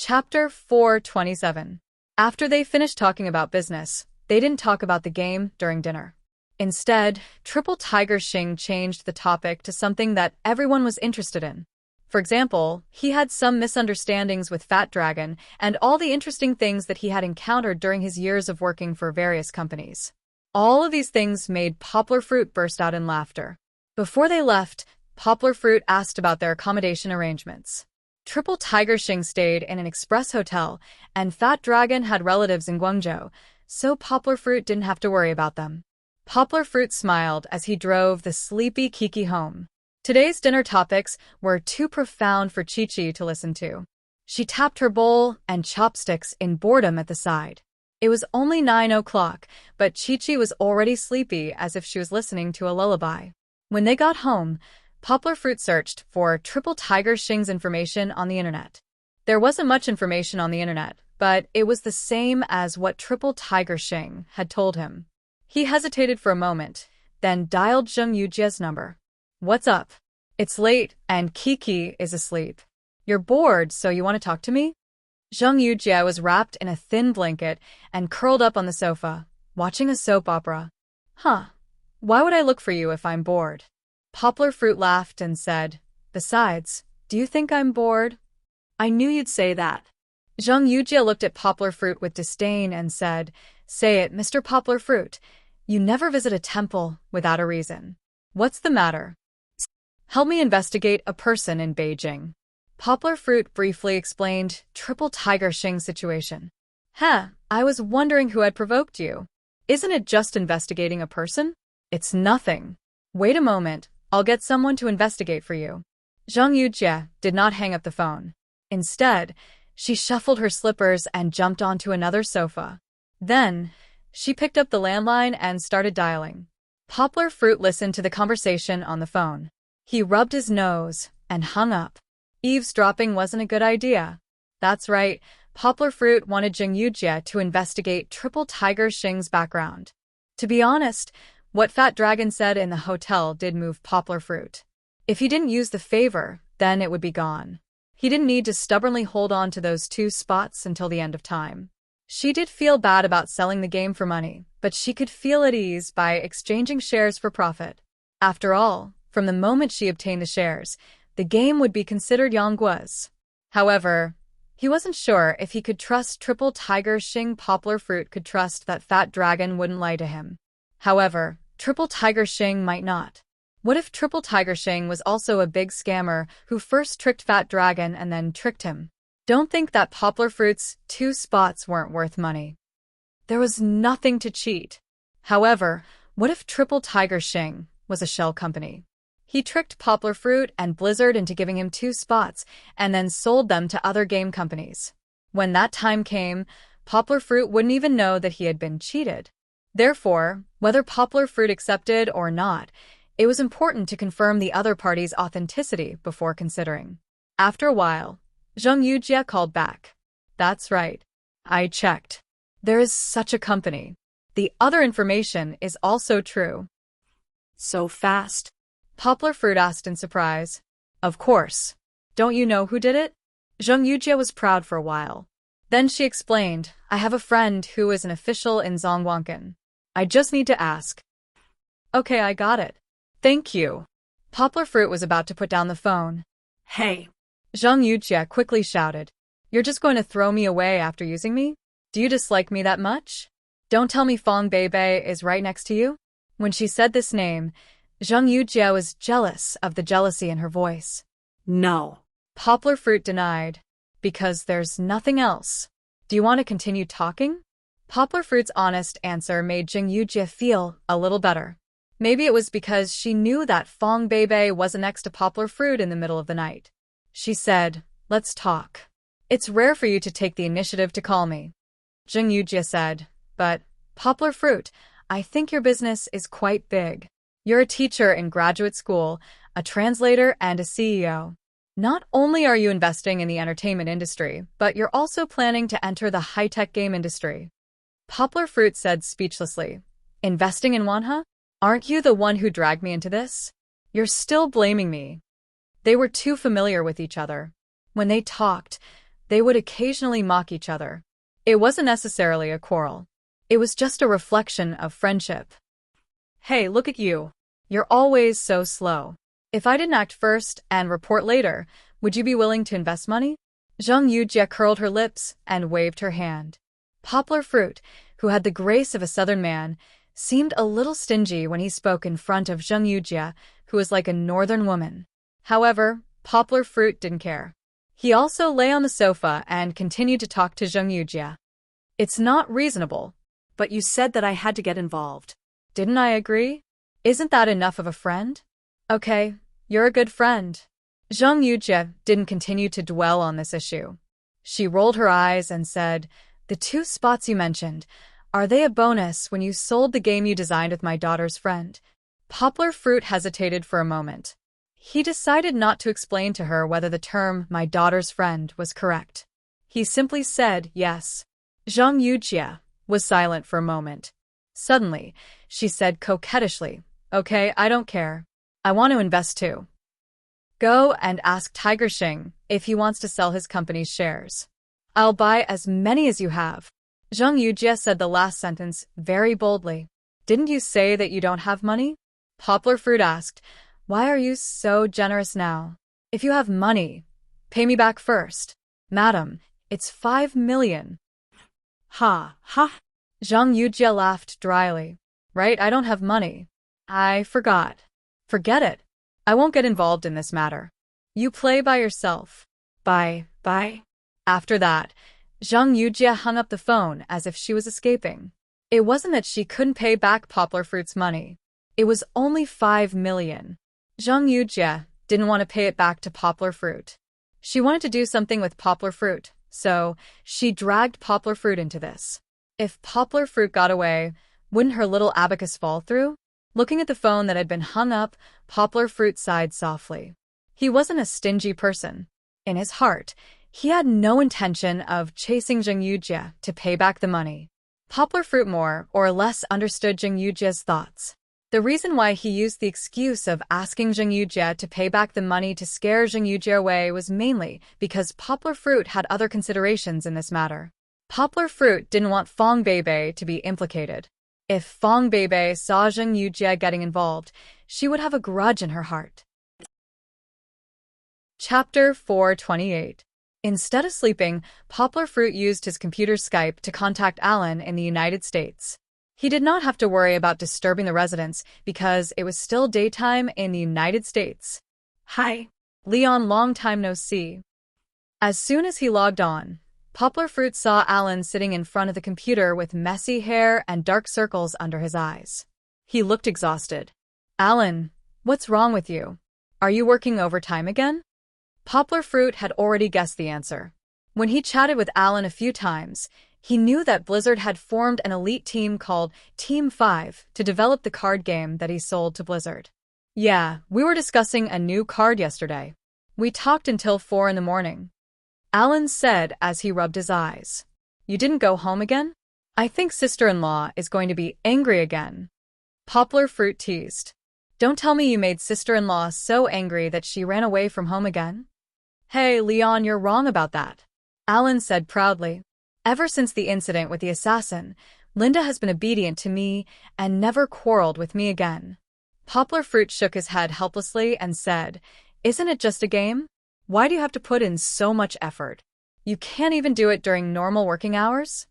Chapter 427. After they finished talking about business, they didn't talk about the game during dinner. Instead, Triple Tiger Xing changed the topic to something that everyone was interested in. For example, he had some misunderstandings with Fat Dragon and all the interesting things that he had encountered during his years of working for various companies. All of these things made Poplar Fruit burst out in laughter. Before they left, Poplar Fruit asked about their accommodation arrangements. Triple Tiger Xing stayed in an express hotel, and Fat Dragon had relatives in Guangzhou, so Poplar Fruit didn't have to worry about them. Poplar Fruit smiled as he drove the sleepy Kiki home. Today's dinner topics were too profound for Chi-Chi to listen to. She tapped her bowl and chopsticks in boredom at the side. It was only 9 o'clock, but Chi-Chi was already sleepy as if she was listening to a lullaby. When they got home, Poplar Fruit searched for Triple Tiger Xing's information on the internet. There wasn't much information on the internet, but it was the same as what Triple Tiger Xing had told him. He hesitated for a moment, then dialed Zheng Yujie's number. "What's up? It's late, and Kiki is asleep. You're bored, so you want to talk to me?" Zheng Yujie was wrapped in a thin blanket and curled up on the sofa, watching a soap opera. "Huh. Why would I look for you if I'm bored?" Poplar Fruit laughed and said, "Besides, do you think I'm bored?" "I knew you'd say that." Zheng Yujie looked at Poplar Fruit with disdain and said, "Say it, Mr. Poplar Fruit. You never visit a temple without a reason. What's the matter?" "Help me investigate a person in Beijing." Poplar Fruit briefly explained Triple Tiger Xing's situation. I was wondering who had provoked you. Isn't it just investigating a person?" "It's nothing. Wait a moment. I'll get someone to investigate for you." Zheng Yujie did not hang up the phone. Instead, she shuffled her slippers and jumped onto another sofa. Then, she picked up the landline and started dialing. Poplar Fruit listened to the conversation on the phone. He rubbed his nose and hung up. Eavesdropping wasn't a good idea. That's right, Poplar Fruit wanted Zheng Yujie to investigate Triple Tiger Xing's background. To be honest, what Fat Dragon said in the hotel did move Poplar Fruit. If he didn't use the favor, then it would be gone. He didn't need to stubbornly hold on to those 2 spots until the end of time. She did feel bad about selling the game for money, but she could feel at ease by exchanging shares for profit. After all, from the moment she obtained the shares, the game would be considered Yanggua's. However, he wasn't sure if he could trust Triple Tiger Xing. Poplar Fruit could trust that Fat Dragon wouldn't lie to him. However, Triple Tiger Xing might not. What if Triple Tiger Xing was also a big scammer who first tricked Fat Dragon and then tricked him? Don't think that Poplar Fruit's 2 spots weren't worth money. There was nothing to cheat. However, what if Triple Tiger Xing was a shell company? He tricked Poplar Fruit and Blizzard into giving him 2 spots and then sold them to other game companies. When that time came, Poplar Fruit wouldn't even know that he had been cheated. Therefore, whether Poplar Fruit accepted or not, it was important to confirm the other party's authenticity before considering. After a while, Zheng Yujie called back. "That's right. I checked. There is such a company. The other information is also true." "So fast?" Poplar Fruit asked in surprise. "Of course. Don't you know who did it?" Zheng Yujie was proud for a while. Then she explained, "I have a friend who is an official in Zhongguancun. I just need to ask." "Okay, I got it. Thank you." Poplar Fruit was about to put down the phone. "Hey!" Zheng Yujie quickly shouted. "You're just going to throw me away after using me? Do you dislike me that much? Don't tell me Fong Beibei is right next to you?" When she said this name, Zheng Yujie was jealous of the jealousy in her voice. "No." Poplar Fruit denied. "Because there's nothing else. Do you want to continue talking?" Poplar Fruit's honest answer made Zheng Yujie feel a little better. Maybe it was because she knew that Fong Beibei wasn't next to Poplar Fruit in the middle of the night. She said, "Let's talk. It's rare for you to take the initiative to call me." Zheng Yujie said, "But, Poplar Fruit, I think your business is quite big. You're a teacher in graduate school, a translator, and a CEO. Not only are you investing in the entertainment industry, but you're also planning to enter the high-tech game industry." Poplar Fruit said speechlessly, "Investing in Wanha? Aren't you the one who dragged me into this? You're still blaming me." They were too familiar with each other. When they talked, They would occasionally mock each other. It wasn't necessarily a quarrel. It was just a reflection of friendship. Hey, look at you. You're always so slow. If I didn't act first and report later, would you be willing to invest money? Zhang Yujie curled her lips and waved her hand. Poplar Fruit, who had the grace of a southern man, seemed a little stingy when he spoke in front of Zhang Yujie, who was like a northern woman. However, Poplar Fruit didn't care. He also lay on the sofa and continued to talk to Zhang Yujie. It's not reasonable. But you said that I had to get involved. Didn't I agree? Isn't that enough of a friend? Okay, you're a good friend. Zhang Yujie didn't continue to dwell on this issue. She rolled her eyes and said, "The 2 spots you mentioned, are they a bonus when you sold the game you designed with my daughter's friend?" Poplar Fruit hesitated for a moment. He decided not to explain to her whether the term "my daughter's friend" was correct. He simply said yes. Zhang Yujie was silent for a moment. Suddenly, she said coquettishly, "Okay, I don't care. I want to invest too. Go and ask Tiger Xing if he wants to sell his company's shares. I'll buy as many as you have." Zhang Yujie said the last sentence very boldly. "Didn't you say that you don't have money?" Poplar Fruit asked, "Why are you so generous now? If you have money, pay me back first." "Madam, it's 5 million. Ha, ha. Zhang Yujie laughed dryly. "Right, I don't have money. I forgot." "Forget it. I won't get involved in this matter. You play by yourself." Bye. After that, Zhang Yujie hung up the phone as if she was escaping. It wasn't that she couldn't pay back Poplar Fruit's money. It was only 5 million. Zhang Yujie didn't want to pay it back to Poplar Fruit. She wanted to do something with Poplar Fruit, so she dragged Poplar Fruit into this. If Poplar Fruit got away, wouldn't her little abacus fall through? Looking at the phone that had been hung up, Poplar Fruit sighed softly. He wasn't a stingy person. In his heart, he had no intention of chasing Zhang Yujie to pay back the money. Poplar Fruit more or less understood Zhang Yujie's thoughts. The reason why he used the excuse of asking Zhang Yujie to pay back the money to scare Zhang Yujie away was mainly because Poplar Fruit had other considerations in this matter. Poplar Fruit didn't want Fong Beibei to be implicated. If Fong Beibei saw Zhang Yujie getting involved, she would have a grudge in her heart. Chapter 428. Instead of sleeping, Poplar Fruit used his computer Skype to contact Alan in the United States. He did not have to worry about disturbing the residents because it was still daytime in the United States. Hi. Leon, long time no see. As soon as he logged on, Poplar Fruit saw Alan sitting in front of the computer with messy hair and dark circles under his eyes. He looked exhausted. "Alan, what's wrong with you? Are you working overtime again?" Poplar Fruit had already guessed the answer. When he chatted with Alan a few times, he knew that Blizzard had formed an elite team called Team 5 to develop the card game that he sold to Blizzard. "Yeah, we were discussing a new card yesterday. We talked until 4 in the morning. Alan said as he rubbed his eyes. "You didn't go home again? I think sister-in-law is going to be angry again." Poplar Fruit teased. "Don't tell me you made sister-in-law so angry that she ran away from home again?" "Hey, Leon, you're wrong about that," Alan said proudly. "Ever since the incident with the assassin, Linda has been obedient to me and never quarreled with me again." Poplar Fruit shook his head helplessly and said, "Isn't it just a game? Why do you have to put in so much effort? You can't even do it during normal working hours?"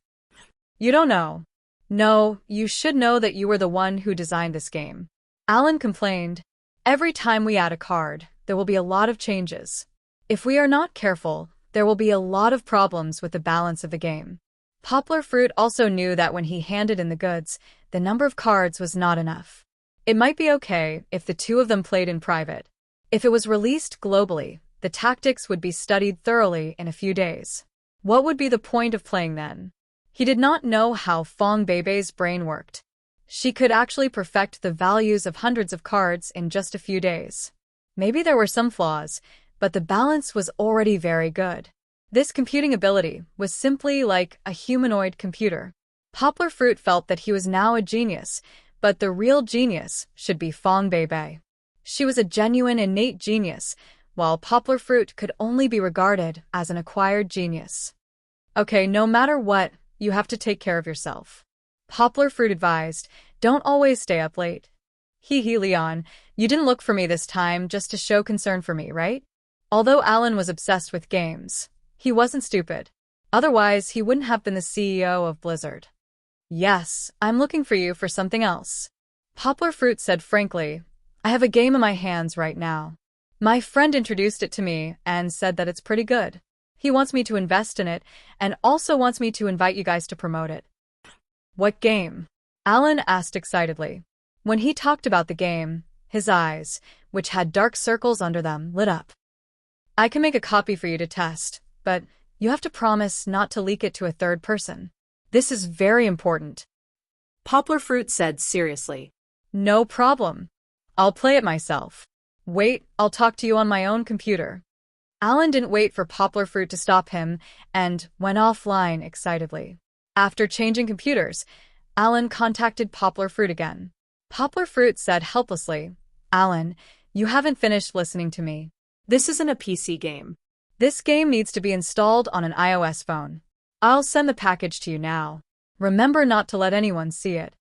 "You don't know." "No, you should know that you were the one who designed this game," Alan complained. "Every time we add a card, there will be a lot of changes. If we are not careful, there will be a lot of problems with the balance of the game." Poplar Fruit also knew that when he handed in the goods, the number of cards was not enough. It might be okay if the 2 of them played in private. If it was released globally, the tactics would be studied thoroughly in a few days. What would be the point of playing then? He did not know how Fong Beibei's brain worked. She could actually perfect the values of hundreds of cards in just a few days. Maybe there were some flaws, but the balance was already very good. This computing ability was simply like a humanoid computer. Poplar Fruit felt that he was now a genius, but the real genius should be Fong Beibei. She was a genuine innate genius, while Poplar Fruit could only be regarded as an acquired genius. Okay, no matter what, you have to take care of yourself. Poplar Fruit advised, don't always stay up late. Hee hee, Leon, you didn't look for me this time just to show concern for me, right? Although Alan was obsessed with games, he wasn't stupid. Otherwise, he wouldn't have been the CEO of Blizzard. Yes, I'm looking for you for something else. Poplar Fruit said frankly, I have a game in my hands right now. My friend introduced it to me and said that it's pretty good. He wants me to invest in it and also wants me to invite you guys to promote it. What game? Alan asked excitedly. When he talked about the game, his eyes, which had dark circles under them, lit up. I can make a copy for you to test, but you have to promise not to leak it to a third person. This is very important. Poplar Fruit said seriously. No problem. I'll play it myself. Wait, I'll talk to you on my own computer. Alan didn't wait for Poplar Fruit to stop him and went offline excitedly. After changing computers, Alan contacted Poplar Fruit again. Poplar Fruit said helplessly, Alan, you haven't finished listening to me. This isn't a PC game. This game needs to be installed on an iOS phone. I'll send the package to you now. Remember not to let anyone see it.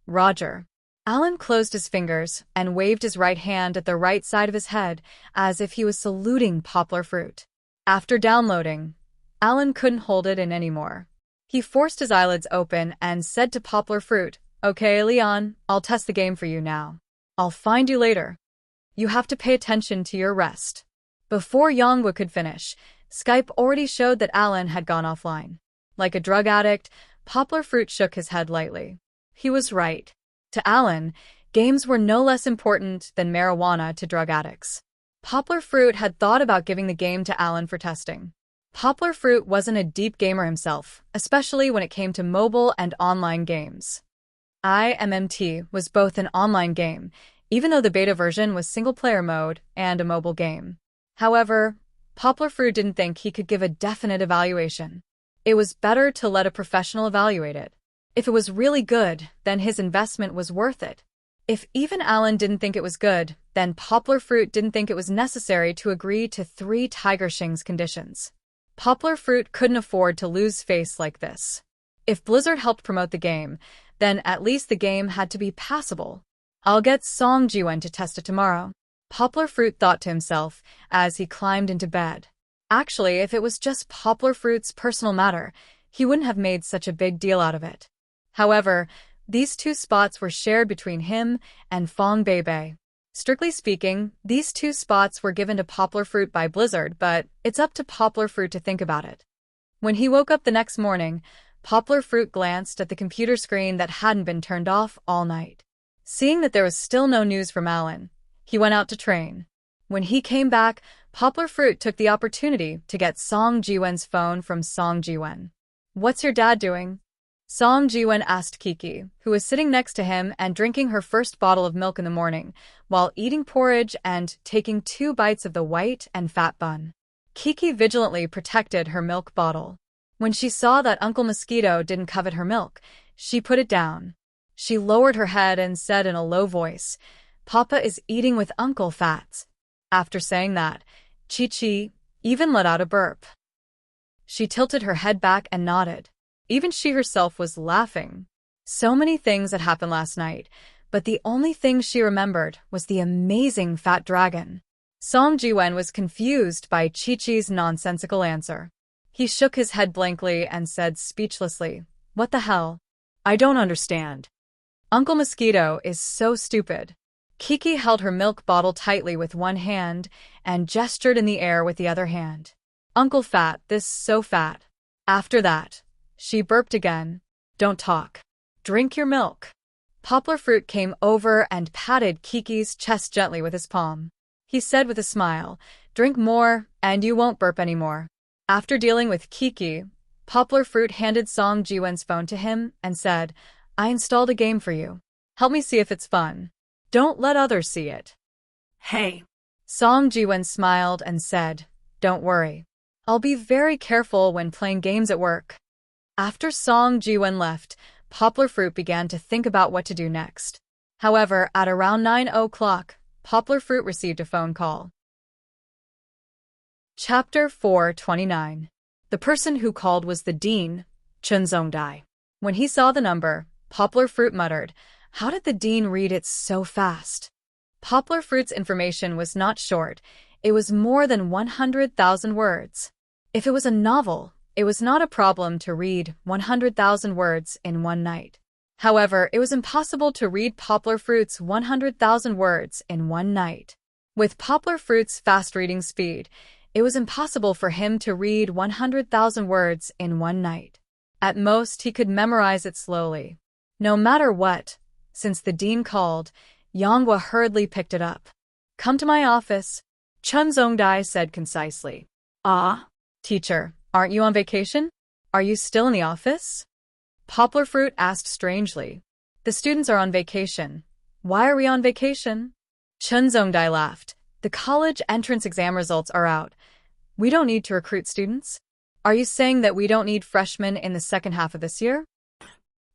Roger. Alan closed his fingers and waved his right hand at the right side of his head as if he was saluting Poplar Fruit. After downloading, Alan couldn't hold it in anymore. He forced his eyelids open and said to Poplar Fruit, Okay, Leon, I'll test the game for you now. I'll find you later. You have to pay attention to your rest. Before Yongwa could finish, Skype already showed that Alan had gone offline. Like a drug addict, Poplar Fruit shook his head lightly. He was right. To Alan, games were no less important than marijuana to drug addicts. Poplar Fruit had thought about giving the game to Alan for testing. Poplar Fruit wasn't a deep gamer himself, especially when it came to mobile and online games. IMMT was both an online game, even though the beta version was single-player mode and a mobile game. However, Poplar Fruit didn't think he could give a definite evaluation. It was better to let a professional evaluate it. If it was really good, then his investment was worth it. If even Alan didn't think it was good, then Poplar Fruit didn't think it was necessary to agree to 3 Tiger Shing's conditions. Poplar Fruit couldn't afford to lose face like this. If Blizzard helped promote the game, then at least the game had to be passable. I'll get Song Jiwen to test it tomorrow. Poplar Fruit thought to himself as he climbed into bed. Actually, if it was just Poplar Fruit's personal matter, he wouldn't have made such a big deal out of it. However, these 2 spots were shared between him and Fong Beibei. Strictly speaking, these 2 spots were given to Poplar Fruit by Blizzard, but it's up to Poplar Fruit to think about it. When he woke up the next morning, Poplar Fruit glanced at the computer screen that hadn't been turned off all night. Seeing that there was still no news from Alan, he went out to train. When he came back, Poplar Fruit took the opportunity to get Song Jiwen's phone from Song Jiwen. What's your dad doing? Song Jiwen asked Kiki, who was sitting next to him and drinking her first bottle of milk in the morning, while eating porridge and taking 2 bites of the white and fat bun. Kiki vigilantly protected her milk bottle. When she saw that Uncle Mosquito didn't covet her milk, she put it down. She lowered her head and said in a low voice, Papa is eating with Uncle Fats. After saying that, Chi-Chi even let out a burp. She tilted her head back and nodded. Even she herself was laughing. So many things had happened last night, but the only thing she remembered was the amazing fat dragon. Song Jiwen was confused by Chi-Chi's nonsensical answer. He shook his head blankly and said speechlessly, What the hell? I don't understand. Uncle Mosquito is so stupid. Kiki held her milk bottle tightly with one hand and gestured in the air with the other hand. Uncle Fat, this so fat. After that, she burped again. Don't talk. Drink your milk. Poplar Fruit came over and patted Kiki's chest gently with his palm. He said with a smile, Drink more, and you won't burp anymore. After dealing with Kiki, Poplar Fruit handed Song Jiwen's phone to him and said, I installed a game for you. Help me see if it's fun. Don't let others see it. Hey. Song Jiwen smiled and said, Don't worry. I'll be very careful when playing games at work. After Song Jiwen left, Poplar Fruit began to think about what to do next. However, at around 9 o'clock, Poplar Fruit received a phone call. Chapter 429. The person who called was the dean, Chun Zongdai. When he saw the number, Poplar Fruit muttered, "How did the dean read it so fast?" Poplar Fruit's information was not short. It was more than 100,000 words. If it was a novel, it was not a problem to read 100,000 words in one night. However, it was impossible to read Poplar Fruit's 100,000 words in one night. With Poplar Fruit's fast reading speed, it was impossible for him to read 100,000 words in one night. At most, he could memorize it slowly. No matter what, since the dean called, Yonghua hurriedly picked it up. "Come to my office," Chun Zongdai said concisely. Ah? "Teacher, aren't you on vacation? Are you still in the office?" Poplar Fruit asked strangely. "The students are on vacation. Why are we on vacation?" Chun Zongdai laughed. "The college entrance exam results are out. We don't need to recruit students. Are you saying that we don't need freshmen in the second half of this year?"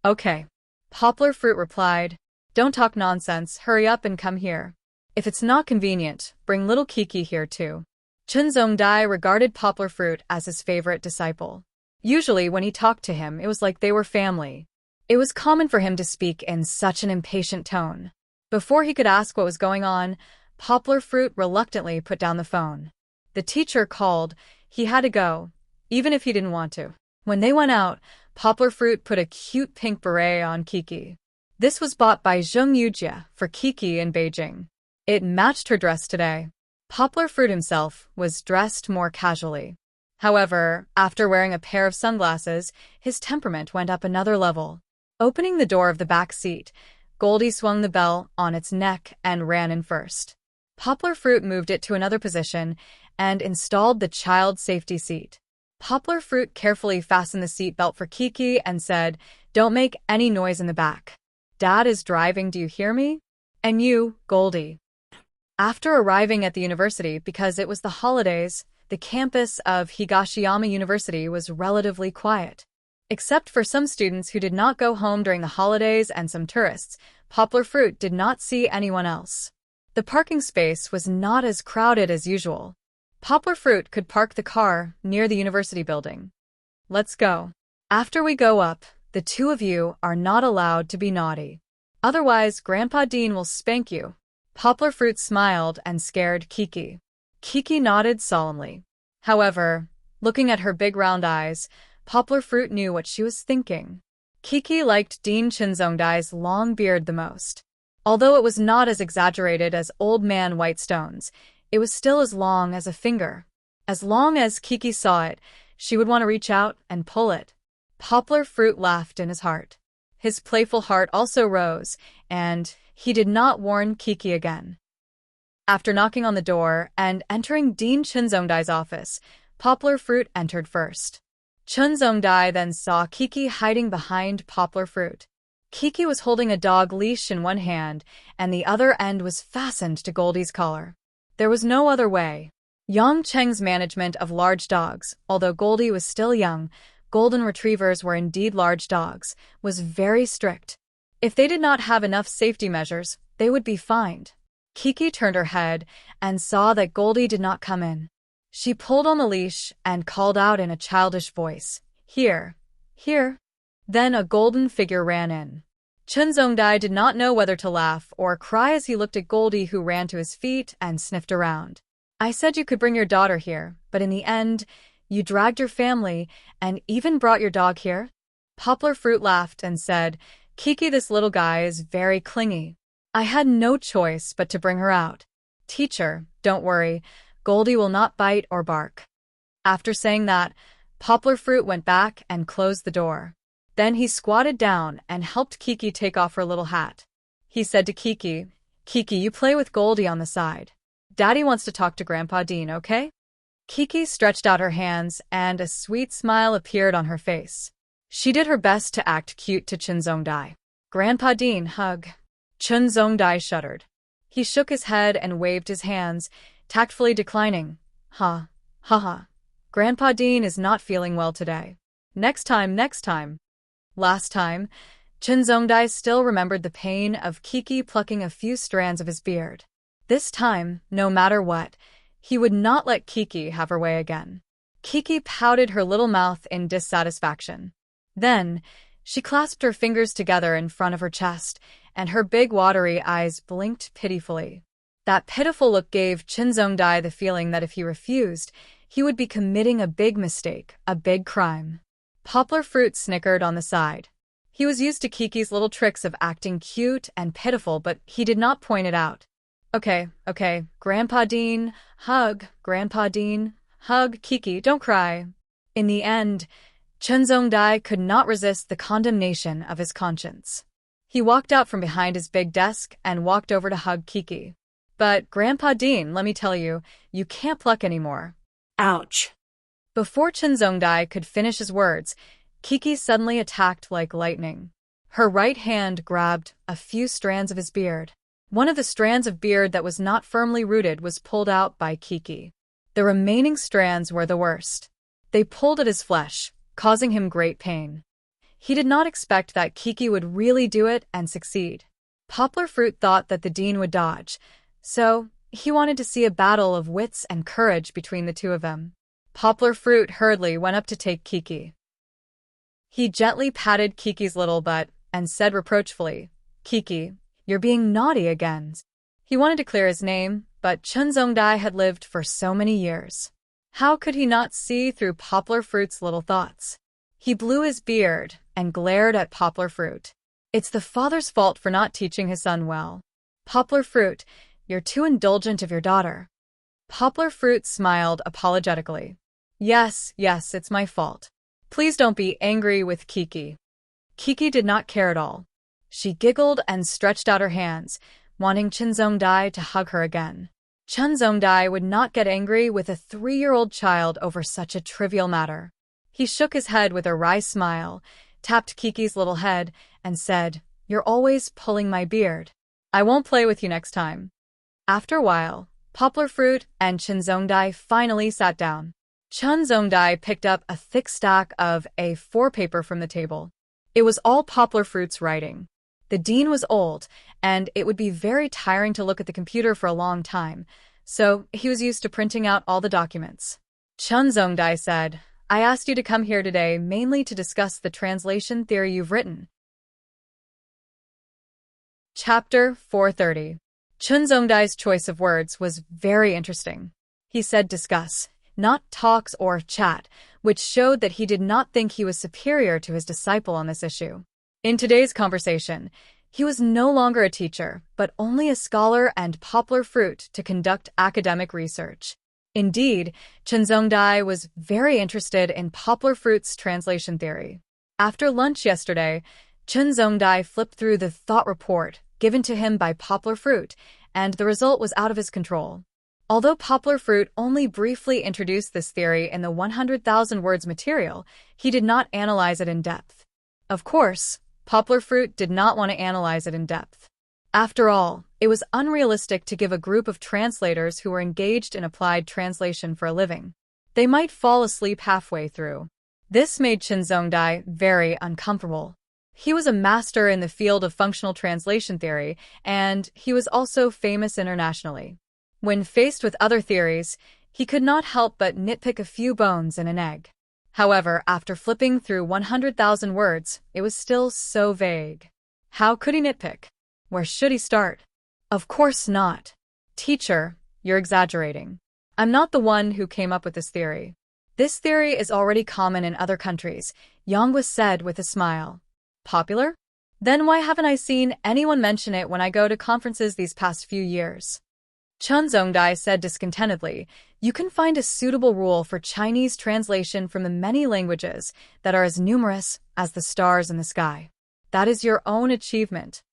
"Okay." Poplar Fruit replied. "Don't talk nonsense, hurry up and come here. If it's not convenient, bring little Kiki here too." Chun Zongdai regarded Poplar Fruit as his favorite disciple. Usually when he talked to him, it was like they were family. It was common for him to speak in such an impatient tone. Before he could ask what was going on, Poplar Fruit reluctantly put down the phone. The teacher called. He had to go, even if he didn't want to. When they went out, Poplar Fruit put a cute pink beret on Kiki. This was bought by Zheng Yujie for Kiki in Beijing. It matched her dress today. Poplar Fruit himself was dressed more casually. However, after wearing a pair of sunglasses, his temperament went up another level. Opening the door of the back seat, Goldie swung the bell on its neck and ran in first. Poplar Fruit moved it to another position and installed the child safety seat. Poplar Fruit carefully fastened the seat belt for Kiki and said, "Don't make any noise in the back. Dad is driving, do you hear me? And you, Goldie." After arriving at the university because it was the holidays, the campus of Higashiyama University was relatively quiet. Except for some students who did not go home during the holidays and some tourists, Poplar Fruit did not see anyone else. The parking space was not as crowded as usual. Poplar Fruit could park the car near the university building. "Let's go. After we go up, the two of you are not allowed to be naughty. Otherwise, Grandpa Dean will spank you." Poplar Fruit smiled and scared Kiki. Kiki nodded solemnly. However, looking at her big round eyes, Poplar Fruit knew what she was thinking. Kiki liked Dean Chun Zongdai's long beard the most. Although it was not as exaggerated as Old Man Whitestone's, it was still as long as a finger. As long as Kiki saw it, she would want to reach out and pull it. Poplar Fruit laughed in his heart. His playful heart also rose, and he did not warn Kiki again. After knocking on the door and entering Dean Chun Zongdai's office, Poplar Fruit entered first. Chun Zongdai then saw Kiki hiding behind Poplar Fruit. Kiki was holding a dog leash in one hand, and the other end was fastened to Goldie's collar. There was no other way. Yang Cheng's management of large dogs, although Goldie was still young, golden retrievers were indeed large dogs, was very strict. If they did not have enough safety measures, they would be fined. Kiki turned her head and saw that Goldie did not come in. She pulled on the leash and called out in a childish voice, "Here, here." Then a golden figure ran in. Chun Zongdai did not know whether to laugh or cry as he looked at Goldie, who ran to his feet and sniffed around. "I said you could bring your daughter here, but in the end, you dragged your family and even brought your dog here?" Poplar Fruit laughed and said, "Kiki, this little guy is very clingy. I had no choice but to bring her out. Teacher, don't worry, Goldie will not bite or bark." After saying that, Poplar Fruit went back and closed the door. Then he squatted down and helped Kiki take off her little hat. He said to Kiki, "Kiki, you play with Goldie on the side. Daddy wants to talk to Grandpa Dean, okay?" Kiki stretched out her hands and a sweet smile appeared on her face. She did her best to act cute to Chun Zongdai. "Grandpa Dean, hug." Chun Zongdai shuddered. He shook his head and waved his hands, tactfully declining. Ha ha. Grandpa Dean is not feeling well today. Next time. Last time, Chun Zongdai still remembered the pain of Kiki plucking a few strands of his beard. This time, no matter what, He would not let Kiki have her way again. Kiki pouted her little mouth in dissatisfaction. Then, she clasped her fingers together in front of her chest, and her big watery eyes blinked pitifully. That pitiful look gave Chinzongdai the feeling that if he refused, he would be committing a big mistake, a big crime. Poplar Fruit snickered on the side. He was used to Kiki's little tricks of acting cute and pitiful, but he did not point it out. Okay, Grandpa Dean, hug, Grandpa Dean, hug, Kiki, don't cry. In the end, Chinzongdai could not resist the condemnation of his conscience. He walked out from behind his big desk and walked over to hug Kiki. But, Grandpa Dean, let me tell you, you can't pluck anymore. Ouch. Before Chinzongdai could finish his words, Kiki suddenly attacked like lightning. Her right hand grabbed a few strands of his beard. One of the strands of beard that was not firmly rooted was pulled out by Kiki. The remaining strands were the worst. They pulled at his flesh, causing him great pain. He did not expect that Kiki would really do it and succeed. Poplar Fruit thought that the dean would dodge, so he wanted to see a battle of wits and courage between the two of them. Poplar Fruit hurriedly went up to take Kiki. He gently patted Kiki's little butt and said reproachfully, "Kiki, you're being naughty again." He wanted to clear his name, but Chinzongdai had lived for so many years. How could he not see through Poplar Fruit's little thoughts? He blew his beard and glared at Poplar Fruit. It's the father's fault for not teaching his son well. Poplar Fruit, you're too indulgent of your daughter. Poplar Fruit smiled apologetically. Yes, it's my fault. Please don't be angry with Kiki. Kiki did not care at all. She giggled and stretched out her hands, wanting Chinzongdai to hug her again. Chinzongdai would not get angry with a 3-year-old child over such a trivial matter. He shook his head with a wry smile, tapped Kiki's little head, and said, "You're always pulling my beard. I won't play with you next time." After a while, Poplar Fruit and Chinzongdai finally sat down. Chinzongdai picked up a thick stack of A4 paper from the table. It was all Poplar Fruit's writing. The dean was old, and it would be very tiring to look at the computer for a long time, so he was used to printing out all the documents. Chinzongdai said, "I asked you to come here today mainly to discuss the translation theory you've written." Chapter 430. Chinzongdai's choice of words was very interesting. He said discuss, not talks or chat, which showed that he did not think he was superior to his disciple on this issue. In today's conversation, he was no longer a teacher, but only a scholar and Poplar Fruit to conduct academic research. Indeed, Chinzongdai was very interested in Poplar Fruit's translation theory. After lunch yesterday, Chinzongdai flipped through the thought report given to him by Poplar Fruit, and the result was out of his control. Although Poplar Fruit only briefly introduced this theory in the 100,000 words material, he did not analyze it in depth. Of course, Poplar Fruit did not want to analyze it in depth. After all, it was unrealistic to give a group of translators who were engaged in applied translation for a living. They might fall asleep halfway through. This made Chinzongdai very uncomfortable. He was a master in the field of functional translation theory, and he was also famous internationally. When faced with other theories, he could not help but nitpick a few bones in an egg. However, after flipping through 100,000 words, it was still so vague. How could he nitpick? Where should he start? Of course not. Teacher, you're exaggerating. I'm not the one who came up with this theory. This theory is already common in other countries, Yongwa said with a smile. Popular? Then why haven't I seen anyone mention it when I go to conferences these past few years? Chinzongdai said discontentedly, "You can find a suitable rule for Chinese translation from the many languages that are as numerous as the stars in the sky. That is your own achievement."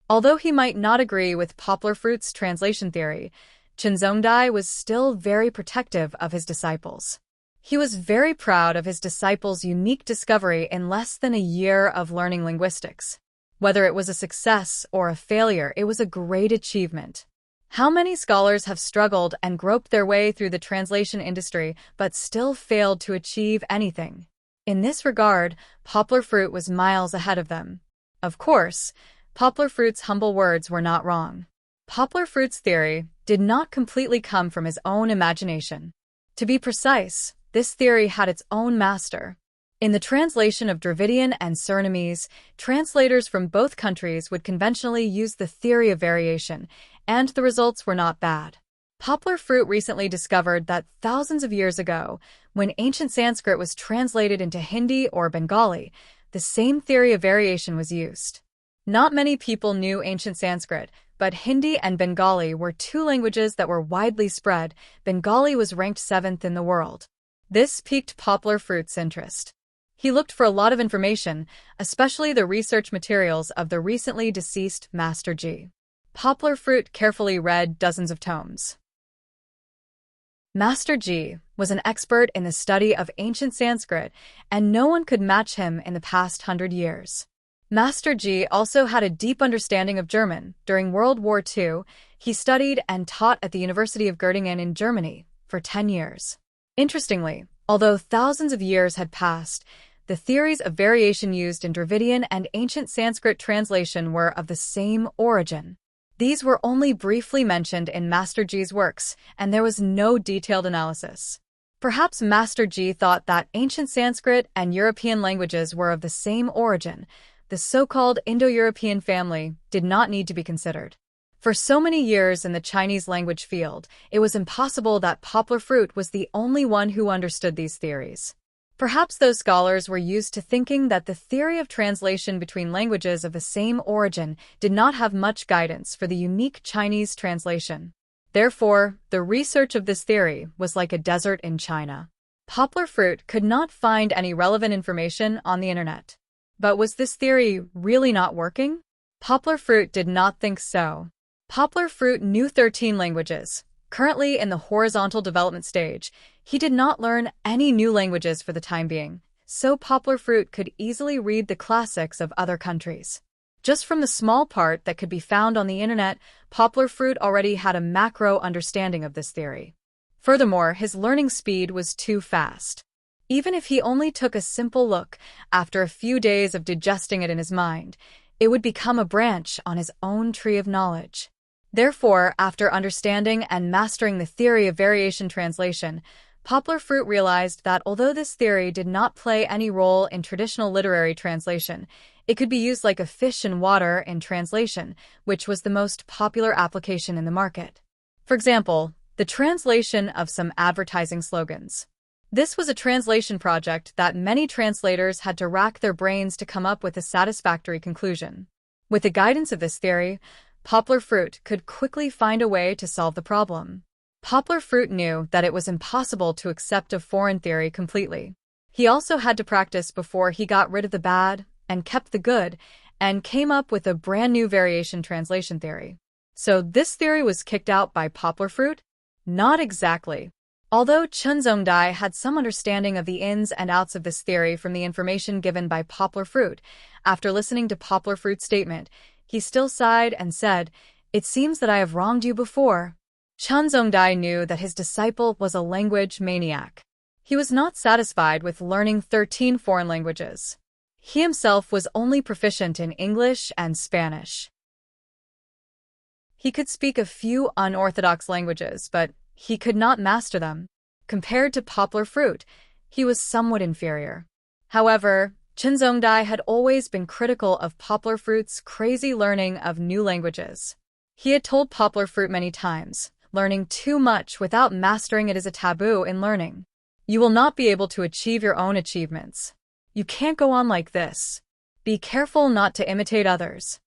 Although he might not agree with Poplar Fruit's translation theory, Chinzongdai was still very protective of his disciples. He was very proud of his disciples' unique discovery in less than a year of learning linguistics. Whether it was a success or a failure, it was a great achievement. How many scholars have struggled and groped their way through the translation industry but still failed to achieve anything? In this regard, Poplar Fruit was miles ahead of them. Of course, Poplar Fruit's humble words were not wrong. Poplar Fruit's theory did not completely come from his own imagination. To be precise, this theory had its own master. In the translation of Dravidian and Surinamese, translators from both countries would conventionally use the theory of variation, and the results were not bad. Poplar Fruit recently discovered that thousands of years ago, when ancient Sanskrit was translated into Hindi or Bengali, the same theory of variation was used. Not many people knew ancient Sanskrit, but Hindi and Bengali were two languages that were widely spread. Bengali was ranked 7th in the world. This piqued Poplar Fruit's interest. He looked for a lot of information, especially the research materials of the recently deceased Master G. Poplar Fruit carefully read dozens of tomes. Master G was an expert in the study of ancient Sanskrit, and no one could match him in the past 100 years. Master G also had a deep understanding of German. During World War II, he studied and taught at the University of Göttingen in Germany for 10 years. Interestingly, although thousands of years had passed, the theories of variation used in Dravidian and ancient Sanskrit translation were of the same origin. These were only briefly mentioned in Master G's works, and there was no detailed analysis. Perhaps Master G thought that ancient Sanskrit and European languages were of the same origin. The so-called Indo-European family did not need to be considered. For so many years in the Chinese language field, it was impossible that Poplar Fruit was the only one who understood these theories. Perhaps those scholars were used to thinking that the theory of translation between languages of the same origin did not have much guidance for the unique Chinese translation. Therefore, the research of this theory was like a desert in China. Poplar Fruit could not find any relevant information on the internet. But was this theory really not working? Poplar Fruit did not think so. Poplar Fruit knew 13 languages. Currently in the horizontal development stage, he did not learn any new languages for the time being, so Poplar Fruit could easily read the classics of other countries. Just from the small part that could be found on the internet, Poplar Fruit already had a macro understanding of this theory. Furthermore, his learning speed was too fast. Even if he only took a simple look, after a few days of digesting it in his mind, it would become a branch on his own tree of knowledge. Therefore, after understanding and mastering the theory of variation translation, Poplar Fruit realized that although this theory did not play any role in traditional literary translation, it could be used like a fish in water in translation, which was the most popular application in the market. For example, the translation of some advertising slogans. This was a translation project that many translators had to rack their brains to come up with a satisfactory conclusion. With the guidance of this theory, Poplar Fruit could quickly find a way to solve the problem. Poplar Fruit knew that it was impossible to accept a foreign theory completely. He also had to practice before he got rid of the bad and kept the good, and came up with a brand new variation translation theory. So this theory was kicked out by Poplar Fruit? Not exactly. Although Chen Zhongdai had some understanding of the ins and outs of this theory from the information given by Poplar Fruit, after listening to Poplar Fruit's statement, he still sighed and said, "It seems that I have wronged you before." Chen Zhongdai knew that his disciple was a language maniac. He was not satisfied with learning 13 foreign languages. He himself was only proficient in English and Spanish. He could speak a few unorthodox languages, but he could not master them. Compared to Poplar Fruit, he was somewhat inferior. However, Chen Zhongdai had always been critical of Poplar Fruit's crazy learning of new languages. He had told Poplar Fruit many times, learning too much without mastering it is a taboo in learning. You will not be able to achieve your own achievements. You can't go on like this. Be careful not to imitate others.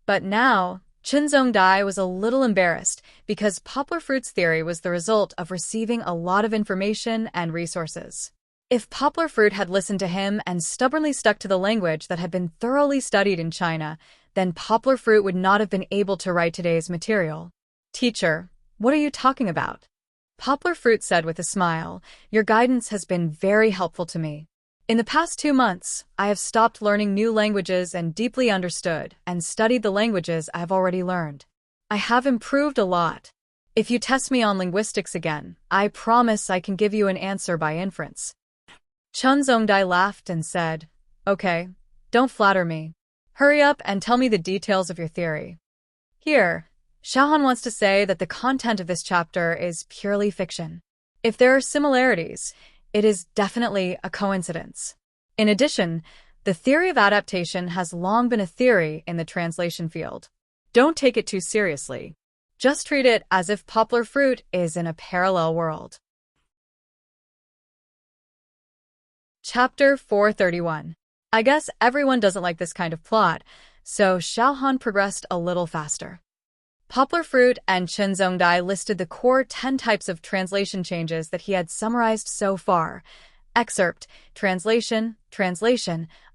But now, Chen Zhongdai was a little embarrassed because Poplar Fruit's theory was the result of receiving a lot of information and resources. If Poplar Fruit had listened to him and stubbornly stuck to the language that had been thoroughly studied in China, then Poplar Fruit would not have been able to write today's material. "Teacher, what are you talking about?" Poplar Fruit said with a smile, "Your guidance has been very helpful to me. In the past 2 months, I have stopped learning new languages and deeply understood and studied the languages I have already learned. I have improved a lot. If you test me on linguistics again, I promise I can give you an answer by inference." Chen Zhongdai laughed and said, "Okay, don't flatter me. Hurry up and tell me the details of your theory." Here, Xiaohan wants to say that the content of this chapter is purely fiction. If there are similarities, it is definitely a coincidence. In addition, the theory of adaptation has long been a theory in the translation field. Don't take it too seriously. Just treat it as if poplar fruit is in a parallel world. Chapter 431. I guess everyone doesn't like this kind of plot, so Xiaohan progressed a little faster. Poplar Fruit and Chen Zongdai listed the core 10 types of translation changes that he had summarized so far. Excerpt, translation,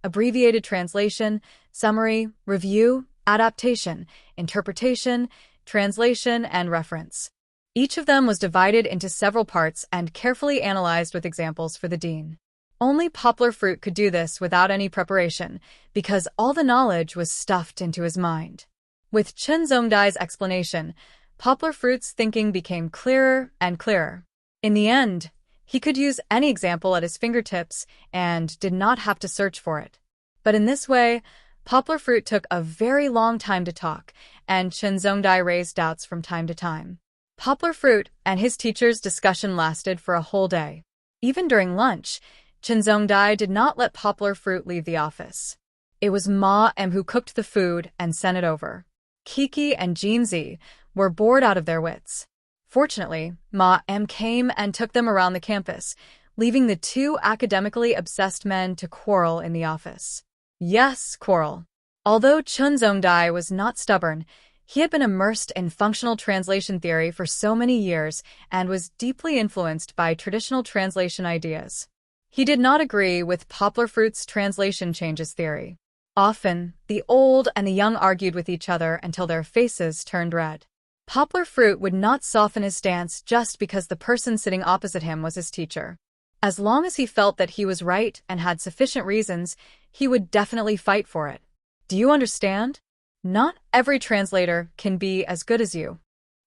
abbreviated translation, summary, review, adaptation, interpretation, translation, and reference. Each of them was divided into several parts and carefully analyzed with examples for the dean. Only Poplar Fruit could do this without any preparation, because all the knowledge was stuffed into his mind. With Chen Zongdai's explanation, Poplar Fruit's thinking became clearer and clearer. In the end, he could use any example at his fingertips and did not have to search for it. But in this way, Poplar Fruit took a very long time to talk, and Chen Zongdai raised doubts from time to time. Poplar Fruit and his teacher's discussion lasted for a whole day. Even during lunch, Chen Zongdai did not let Poplar Fruit leave the office. It was Ma Em who cooked the food and sent it over. Kiki and Jinzi were bored out of their wits. Fortunately, Ma Em came and took them around the campus, leaving the two academically obsessed men to quarrel in the office. Yes, quarrel. Although Chen Zongdai was not stubborn, he had been immersed in functional translation theory for so many years and was deeply influenced by traditional translation ideas. He did not agree with Poplar Fruit's translation changes theory. Often, the old and the young argued with each other until their faces turned red. Poplar Fruit would not soften his stance just because the person sitting opposite him was his teacher. As long as he felt that he was right and had sufficient reasons, he would definitely fight for it. Do you understand? Not every translator can be as good as you.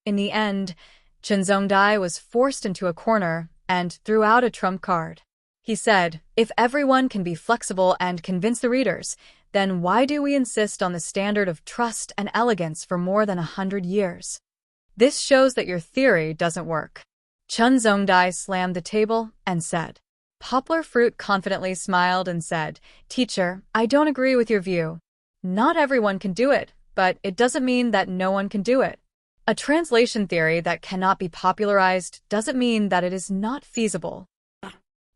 In the end, Chen Zongdai was forced into a corner and threw out a trump card. He said, if everyone can be flexible and convince the readers, then why do we insist on the standard of trust and elegance for more than 100 years? This shows that your theory doesn't work. Chen Zongdai slammed the table and said. Poplar Fruit confidently smiled and said, Teacher, I don't agree with your view. Not everyone can do it, but it doesn't mean that no one can do it. A translation theory that cannot be popularized doesn't mean that it is not feasible.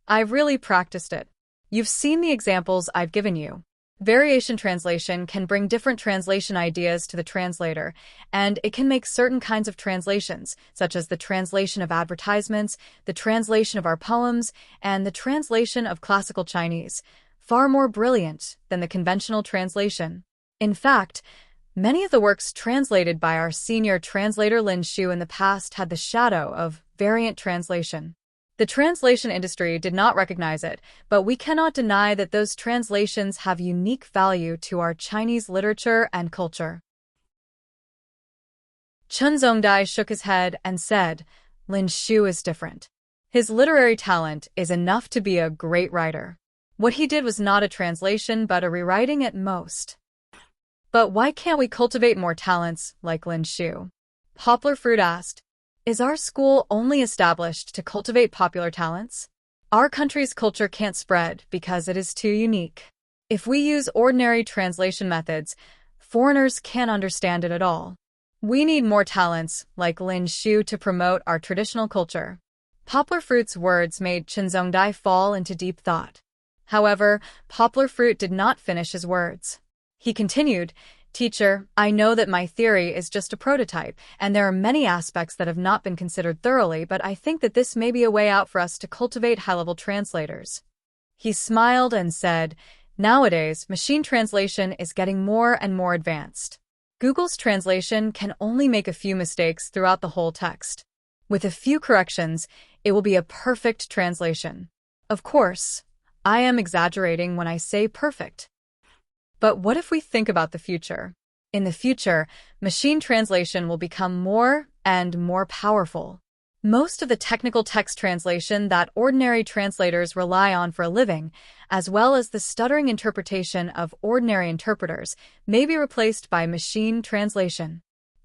I've really practiced it. You've seen the examples I've given you. Variation translation can bring different translation ideas to the translator, and it can make certain kinds of translations, such as the translation of advertisements, the translation of our poems, and the translation of classical Chinese, far more brilliant than the conventional translation. In fact, many of the works translated by our senior translator Lin Shu in the past had the shadow of variant translation. The translation industry did not recognize it, but we cannot deny that those translations have unique value to our Chinese literature and culture. Chen Zongdai shook his head and said, Lin Shu is different. His literary talent is enough to be a great writer. What he did was not a translation, but a rewriting at most. But why can't we cultivate more talents like Lin Shu? Poplar Fruit asked. Is our school only established to cultivate popular talents? Our country's culture can't spread because it is too unique. If we use ordinary translation methods, foreigners can't understand it at all. We need more talents like Lin Shu to promote our traditional culture. Poplar Fruit's words made Chen Zongdai fall into deep thought. However, Poplar Fruit did not finish his words. He continued, Teacher, I know that my theory is just a prototype, and there are many aspects that have not been considered thoroughly, but I think that this may be a way out for us to cultivate high-level translators. He smiled and said, Nowadays, machine translation is getting more and more advanced. Google's translation can only make a few mistakes throughout the whole text. With a few corrections, it will be a perfect translation. Of course, I am exaggerating when I say perfect. But what if we think about the future? In the future, machine translation will become more and more powerful. Most of the technical text translation that ordinary translators rely on for a living, as well as the stuttering interpretation of ordinary interpreters, may be replaced by machine translation.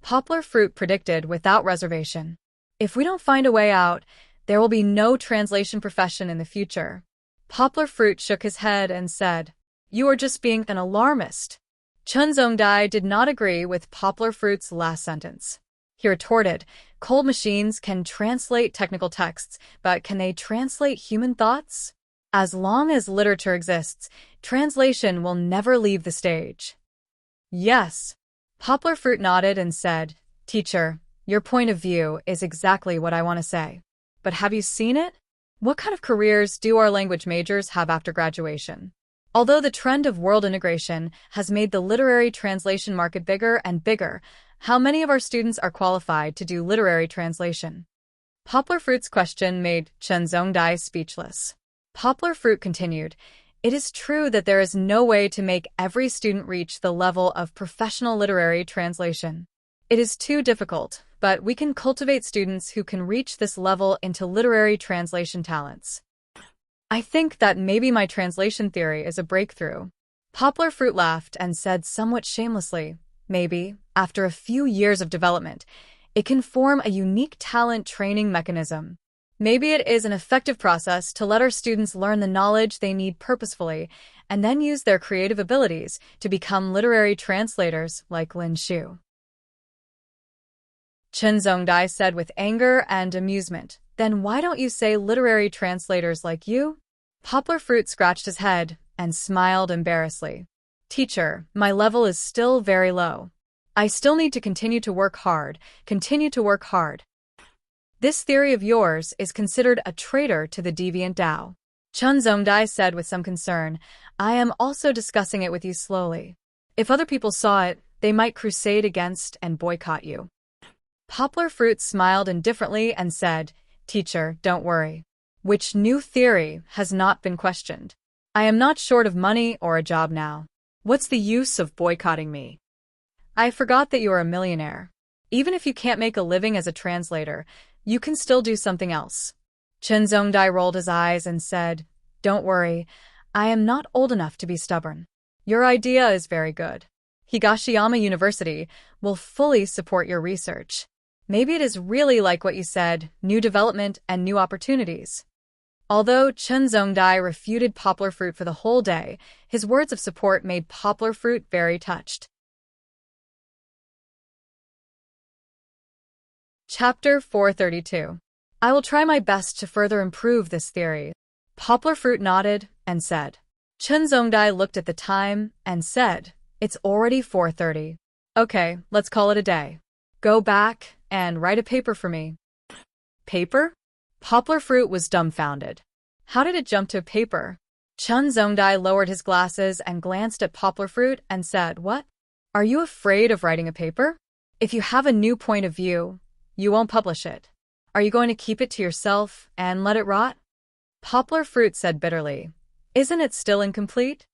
Poplar Fruit predicted without reservation. If we don't find a way out, there will be no translation profession in the future. Poplar Fruit shook his head and said, "You are just being an alarmist." Chen Zhongdai did not agree with Poplar Fruit's last sentence. He retorted, "Cold machines can translate technical texts, but can they translate human thoughts? As long as literature exists, translation will never leave the stage." "Yes." Poplar Fruit nodded and said, "Teacher, your point of view is exactly what I want to say. But have you seen it? What kind of careers do our language majors have after graduation? Although the trend of world integration has made the literary translation market bigger and bigger, how many of our students are qualified to do literary translation?" Poplar Fruit's question made Chen Zhongdai speechless. Poplar Fruit continued, "It is true that there is no way to make every student reach the level of professional literary translation. It is too difficult, but we can cultivate students who can reach this level into literary translation talents. I think that maybe my translation theory is a breakthrough." Poplar Fruit laughed and said somewhat shamelessly, "Maybe, after a few years of development, it can form a unique talent training mechanism. Maybe it is an effective process to let our students learn the knowledge they need purposefully and then use their creative abilities to become literary translators like Lin Shu." Chen Zhongdai said with anger and amusement, "Then why don't you say literary translators like you?" Poplar Fruit scratched his head and smiled embarrassedly. "Teacher, my level is still very low. I still need to continue to work hard. This theory of yours is considered a traitor to the deviant Tao." Chen Zhongdai said with some concern, "I am also discussing it with you slowly. If other people saw it, they might crusade against and boycott you." Poplar Fruit smiled indifferently and said, "Teacher, don't worry. Which new theory has not been questioned? I am not short of money or a job now. What's the use of boycotting me? I forgot that you are a millionaire. Even if you can't make a living as a translator, you can still do something else." Chen Zhongdai rolled his eyes and said, "Don't worry, I am not old enough to be stubborn. Your idea is very good. Higashiyama University will fully support your research. Maybe it is really like what you said, new development and new opportunities." Although Chen Zhongdai refuted Poplar Fruit for the whole day, his words of support made Poplar Fruit very touched. Chapter 432. I will try my best to further improve this theory. Poplar Fruit nodded and said. Chen Zhongdai looked at the time and said, "It's already 4:30. Okay, let's call it a day. Go back and write a paper for me." Paper? Poplar Fruit was dumbfounded. How did it jump to paper? Chen Zhongdai lowered his glasses and glanced at Poplar Fruit and said, "What? Are you afraid of writing a paper? If you have a new point of view, you won't publish it. Are you going to keep it to yourself and let it rot?" Poplar Fruit said bitterly, "Isn't it still incomplete?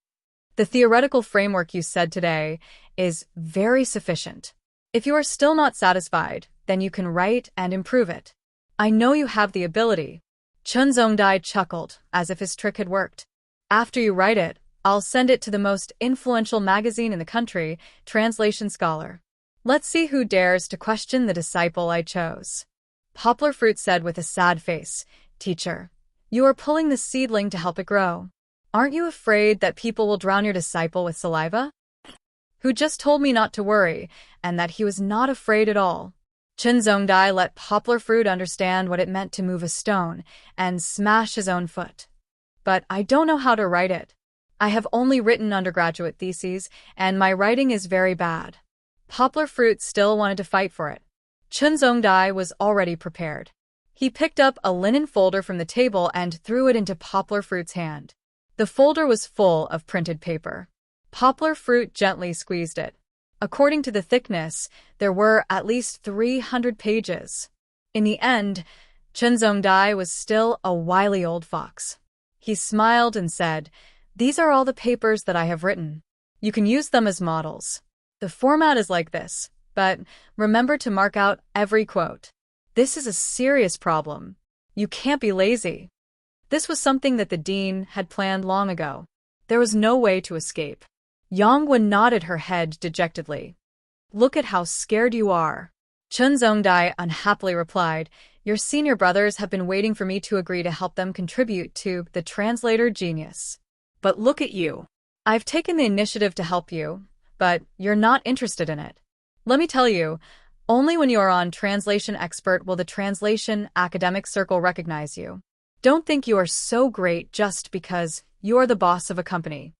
The theoretical framework you said today is very sufficient. If you are still not satisfied, then you can write and improve it. I know you have the ability." Chen Zhongdai chuckled, as if his trick had worked. "After you write it, I'll send it to the most influential magazine in the country, Translation Scholar. Let's see who dares to question the disciple I chose." Poplar Fruit said with a sad face, "Teacher, you are pulling the seedling to help it grow. Aren't you afraid that people will drown your disciple with saliva?" Who just told me not to worry, and that he was not afraid at all. Chen Zhongdai let Poplar Fruit understand what it meant to move a stone and smash his own foot. "But I don't know how to write it. I have only written undergraduate theses, and my writing is very bad." Poplar Fruit still wanted to fight for it. Chen Zhongdai was already prepared. He picked up a linen folder from the table and threw it into Poplar Fruit's hand. The folder was full of printed paper. Poplar Fruit gently squeezed it. According to the thickness, there were at least 300 pages. In the end, Chen Zhongdai was still a wily old fox. He smiled and said, "These are all the papers that I have written. You can use them as models. The format is like this, but remember to mark out every quote. This is a serious problem. You can't be lazy." This was something that the dean had planned long ago. There was no way to escape. Yangwen nodded her head dejectedly. Look at how scared you are. Chun Zongdai unhappily replied, your senior brothers have been waiting for me to agree to help them contribute to the translator genius. But look at you. I've taken the initiative to help you, but you're not interested in it. Let me tell you, only when you are on Translation Expert will the Translation Academic Circle recognize you. Don't think you are so great just because you are the boss of a company.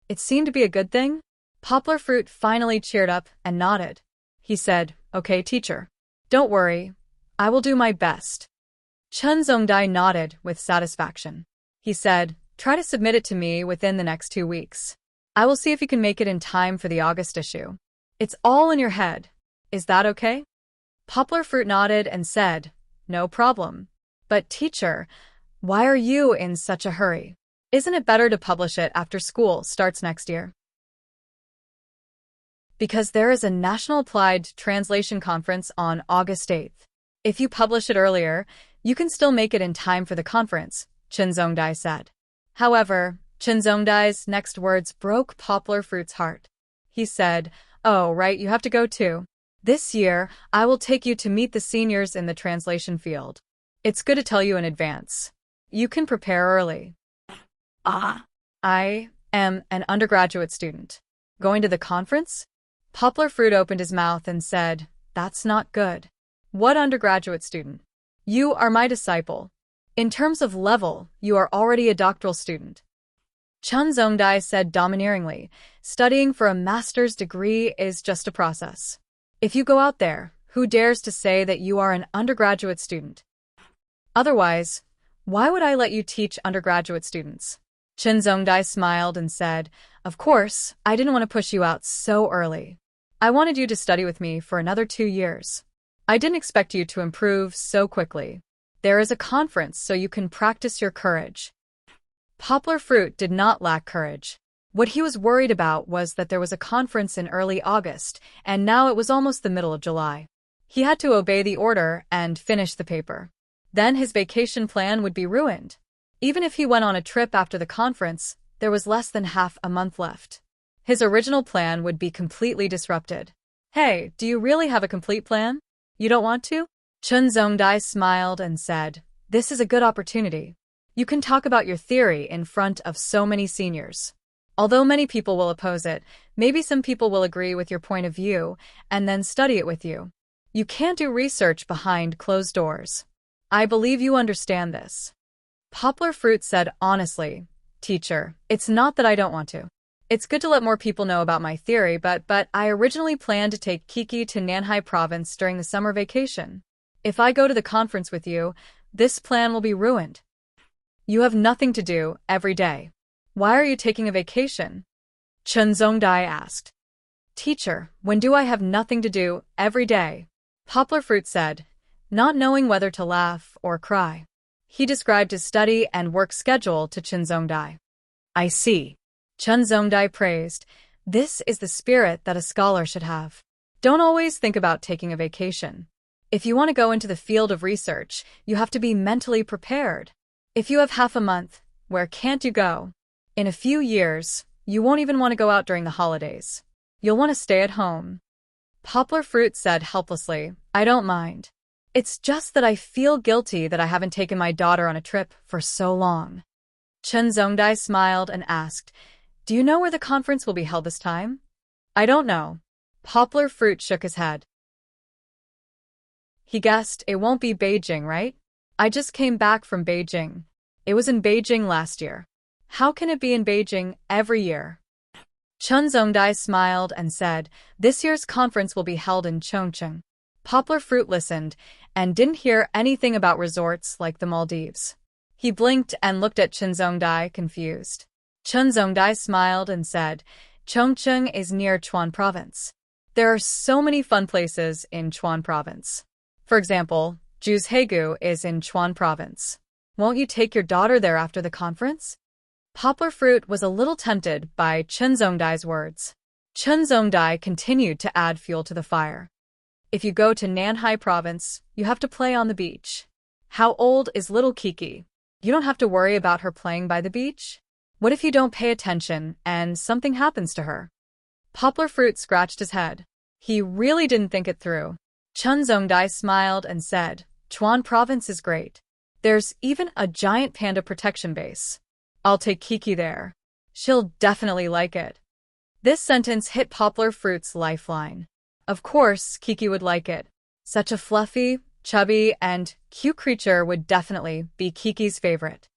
It seemed to be a good thing. Poplar Fruit finally cheered up and nodded. He said, okay, teacher. Don't worry. I will do my best. Chun Zongdai nodded with satisfaction. He said, try to submit it to me within the next 2 weeks. I will see if you can make it in time for the August issue. It's all in your head. Is that okay? Poplar Fruit nodded and said, no problem. But teacher, why are you in such a hurry? Isn't it better to publish it after school starts next year? Because there is a National Applied Translation Conference on August 8th. If you publish it earlier, you can still make it in time for the conference, Chun Zongdai said. However, Chun Zongdai's next words broke Poplar Fruit's heart. He said, oh, right, you have to go too. This year, I will take you to meet the seniors in the translation field. It's good to tell you in advance. You can prepare early. I am an undergraduate student. Going to the conference? Poplar Fruit opened his mouth and said, that's not good. What undergraduate student? You are my disciple. In terms of level, you are already a doctoral student. Chun Zongdai said domineeringly, studying for a master's degree is just a process. If you go out there, who dares to say that you are an undergraduate student? Otherwise, why would I let you teach undergraduate students? Chun Zongdai smiled and said, of course, I didn't want to push you out so early. I wanted you to study with me for another 2 years. I didn't expect you to improve so quickly. There is a conference so you can practice your courage. Poplar Fruit did not lack courage. What he was worried about was that there was a conference in early August, and now it was almost the middle of July. He had to obey the order and finish the paper. Then his vacation plan would be ruined. Even if he went on a trip after the conference, there was less than half a month left. His original plan would be completely disrupted. Hey, do you really have a complete plan? You don't want to? Chun Zongdai smiled and said, this is a good opportunity. You can talk about your theory in front of so many seniors. Although many people will oppose it, maybe some people will agree with your point of view and then study it with you. You can't do research behind closed doors. I believe you understand this. Poplar Fruit said honestly, teacher, it's not that I don't want to. It's good to let more people know about my theory, but I originally planned to take Kiki to Nanhai province during the summer vacation. If I go to the conference with you, this plan will be ruined. You have nothing to do every day. Why are you taking a vacation? Chun Zongdai asked. Teacher, when do I have nothing to do every day? Poplar Fruit said, not knowing whether to laugh or cry. He described his study and work schedule to Chun Zongdai. I see. Chun Zongdai praised, this is the spirit that a scholar should have. Don't always think about taking a vacation. If you want to go into the field of research, you have to be mentally prepared. If you have half a month, where can't you go? In a few years, you won't even want to go out during the holidays. You'll want to stay at home. Poplar Fruit said helplessly, I don't mind. It's just that I feel guilty that I haven't taken my daughter on a trip for so long. Chun Zongdai smiled and asked, do you know where the conference will be held this time? I don't know. Poplar Fruit shook his head. He guessed it won't be Beijing, right? I just came back from Beijing. It was in Beijing last year. How can it be in Beijing every year? Chun Zongdai smiled and said, this year's conference will be held in Chongqing. Poplar Fruit listened and didn't hear anything about resorts like the Maldives. He blinked and looked at Chun Zongdai, confused. Chun Zongdai smiled and said, Chongqing is near Chuan Province. There are so many fun places in Chuan Province. For example, Juzhegu is in Chuan Province. Won't you take your daughter there after the conference? Poplar Fruit was a little tempted by Chun Zongdai's words. Chun Zongdai continued to add fuel to the fire. If you go to Nanhai Province, you have to play on the beach. How old is little Kiki? You don't have to worry about her playing by the beach. What if you don't pay attention and something happens to her? Poplar Fruit scratched his head. He really didn't think it through. Chun Zongdai smiled and said, Chuan province is great. There's even a giant panda protection base. I'll take Kiki there. She'll definitely like it. This sentence hit Poplar Fruit's lifeline. Of course, Kiki would like it. Such a fluffy, chubby, and cute creature would definitely be Kiki's favorite.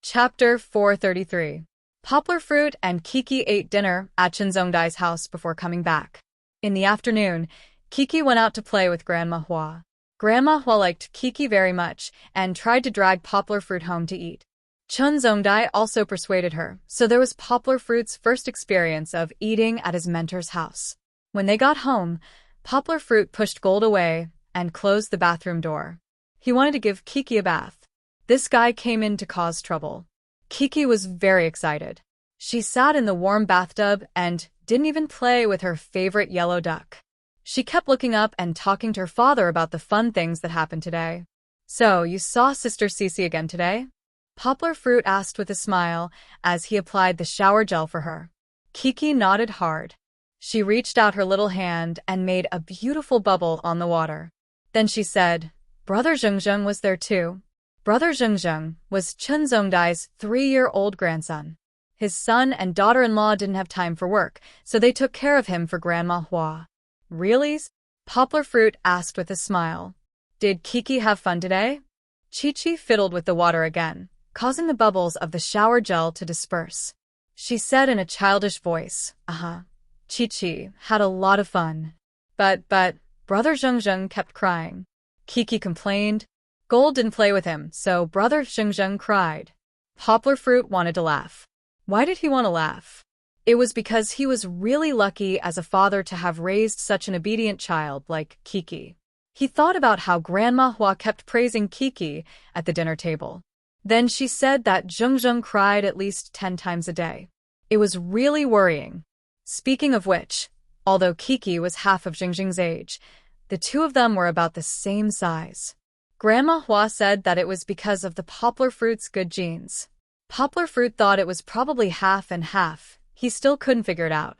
Chapter 433. Poplar Fruit and Kiki ate dinner at Chun Zongdai's house before coming back. In the afternoon, Kiki went out to play with Grandma Hua. Grandma Hua liked Kiki very much and tried to drag Poplar Fruit home to eat. Chun Zongdai also persuaded her, so there was Poplar Fruit's first experience of eating at his mentor's house. When they got home, Poplar Fruit pushed Gold away and closed the bathroom door. He wanted to give Kiki a bath. This guy came in to cause trouble. Kiki was very excited. She sat in the warm bathtub and didn't even play with her favorite yellow duck. She kept looking up and talking to her father about the fun things that happened today. So, you saw Sister Cece again today? Poplar Fruit asked with a smile as he applied the shower gel for her. Kiki nodded hard. She reached out her little hand and made a beautiful bubble on the water. Then she said, Brother Zhengzheng was there too. Brother Zhengzheng was Chun Zongdai's 3-year-old grandson. His son and daughter-in-law didn't have time for work, so they took care of him for Grandma Hua. Really? Poplar Fruit asked with a smile. Did Kiki have fun today? Chi-Chi fiddled with the water again, causing the bubbles of the shower gel to disperse. She said in a childish voice, Chi-Chi had a lot of fun. But, Brother Zhengzheng kept crying. Kiki complained. Gold didn't play with him, so Brother Zhengzheng cried. Poplar Fruit wanted to laugh. Why did he want to laugh? It was because he was really lucky as a father to have raised such an obedient child like Kiki. He thought about how Grandma Hua kept praising Kiki at the dinner table. Then she said that Zhengzheng cried at least 10 times a day. It was really worrying. Speaking of which, although Kiki was half of Zhengzheng's age, the two of them were about the same size. Grandma Hua said that it was because of the Poplar Fruit's good genes. Poplar Fruit thought it was probably half and half. He still couldn't figure it out.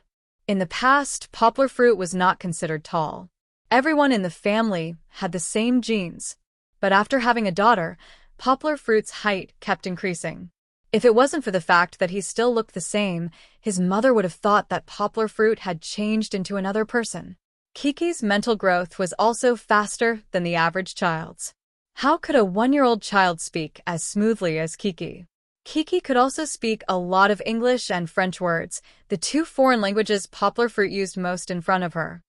In the past, Poplar Fruit was not considered tall. Everyone in the family had the same genes. But after having a daughter, Poplar Fruit's height kept increasing. If it wasn't for the fact that he still looked the same, his mother would have thought that Poplar Fruit had changed into another person. Kiki's mental growth was also faster than the average child's. How could a 1-year-old child speak as smoothly as Kiki? Kiki could also speak a lot of English and French words, the 2 foreign languages Poplar Fruit used most in front of her.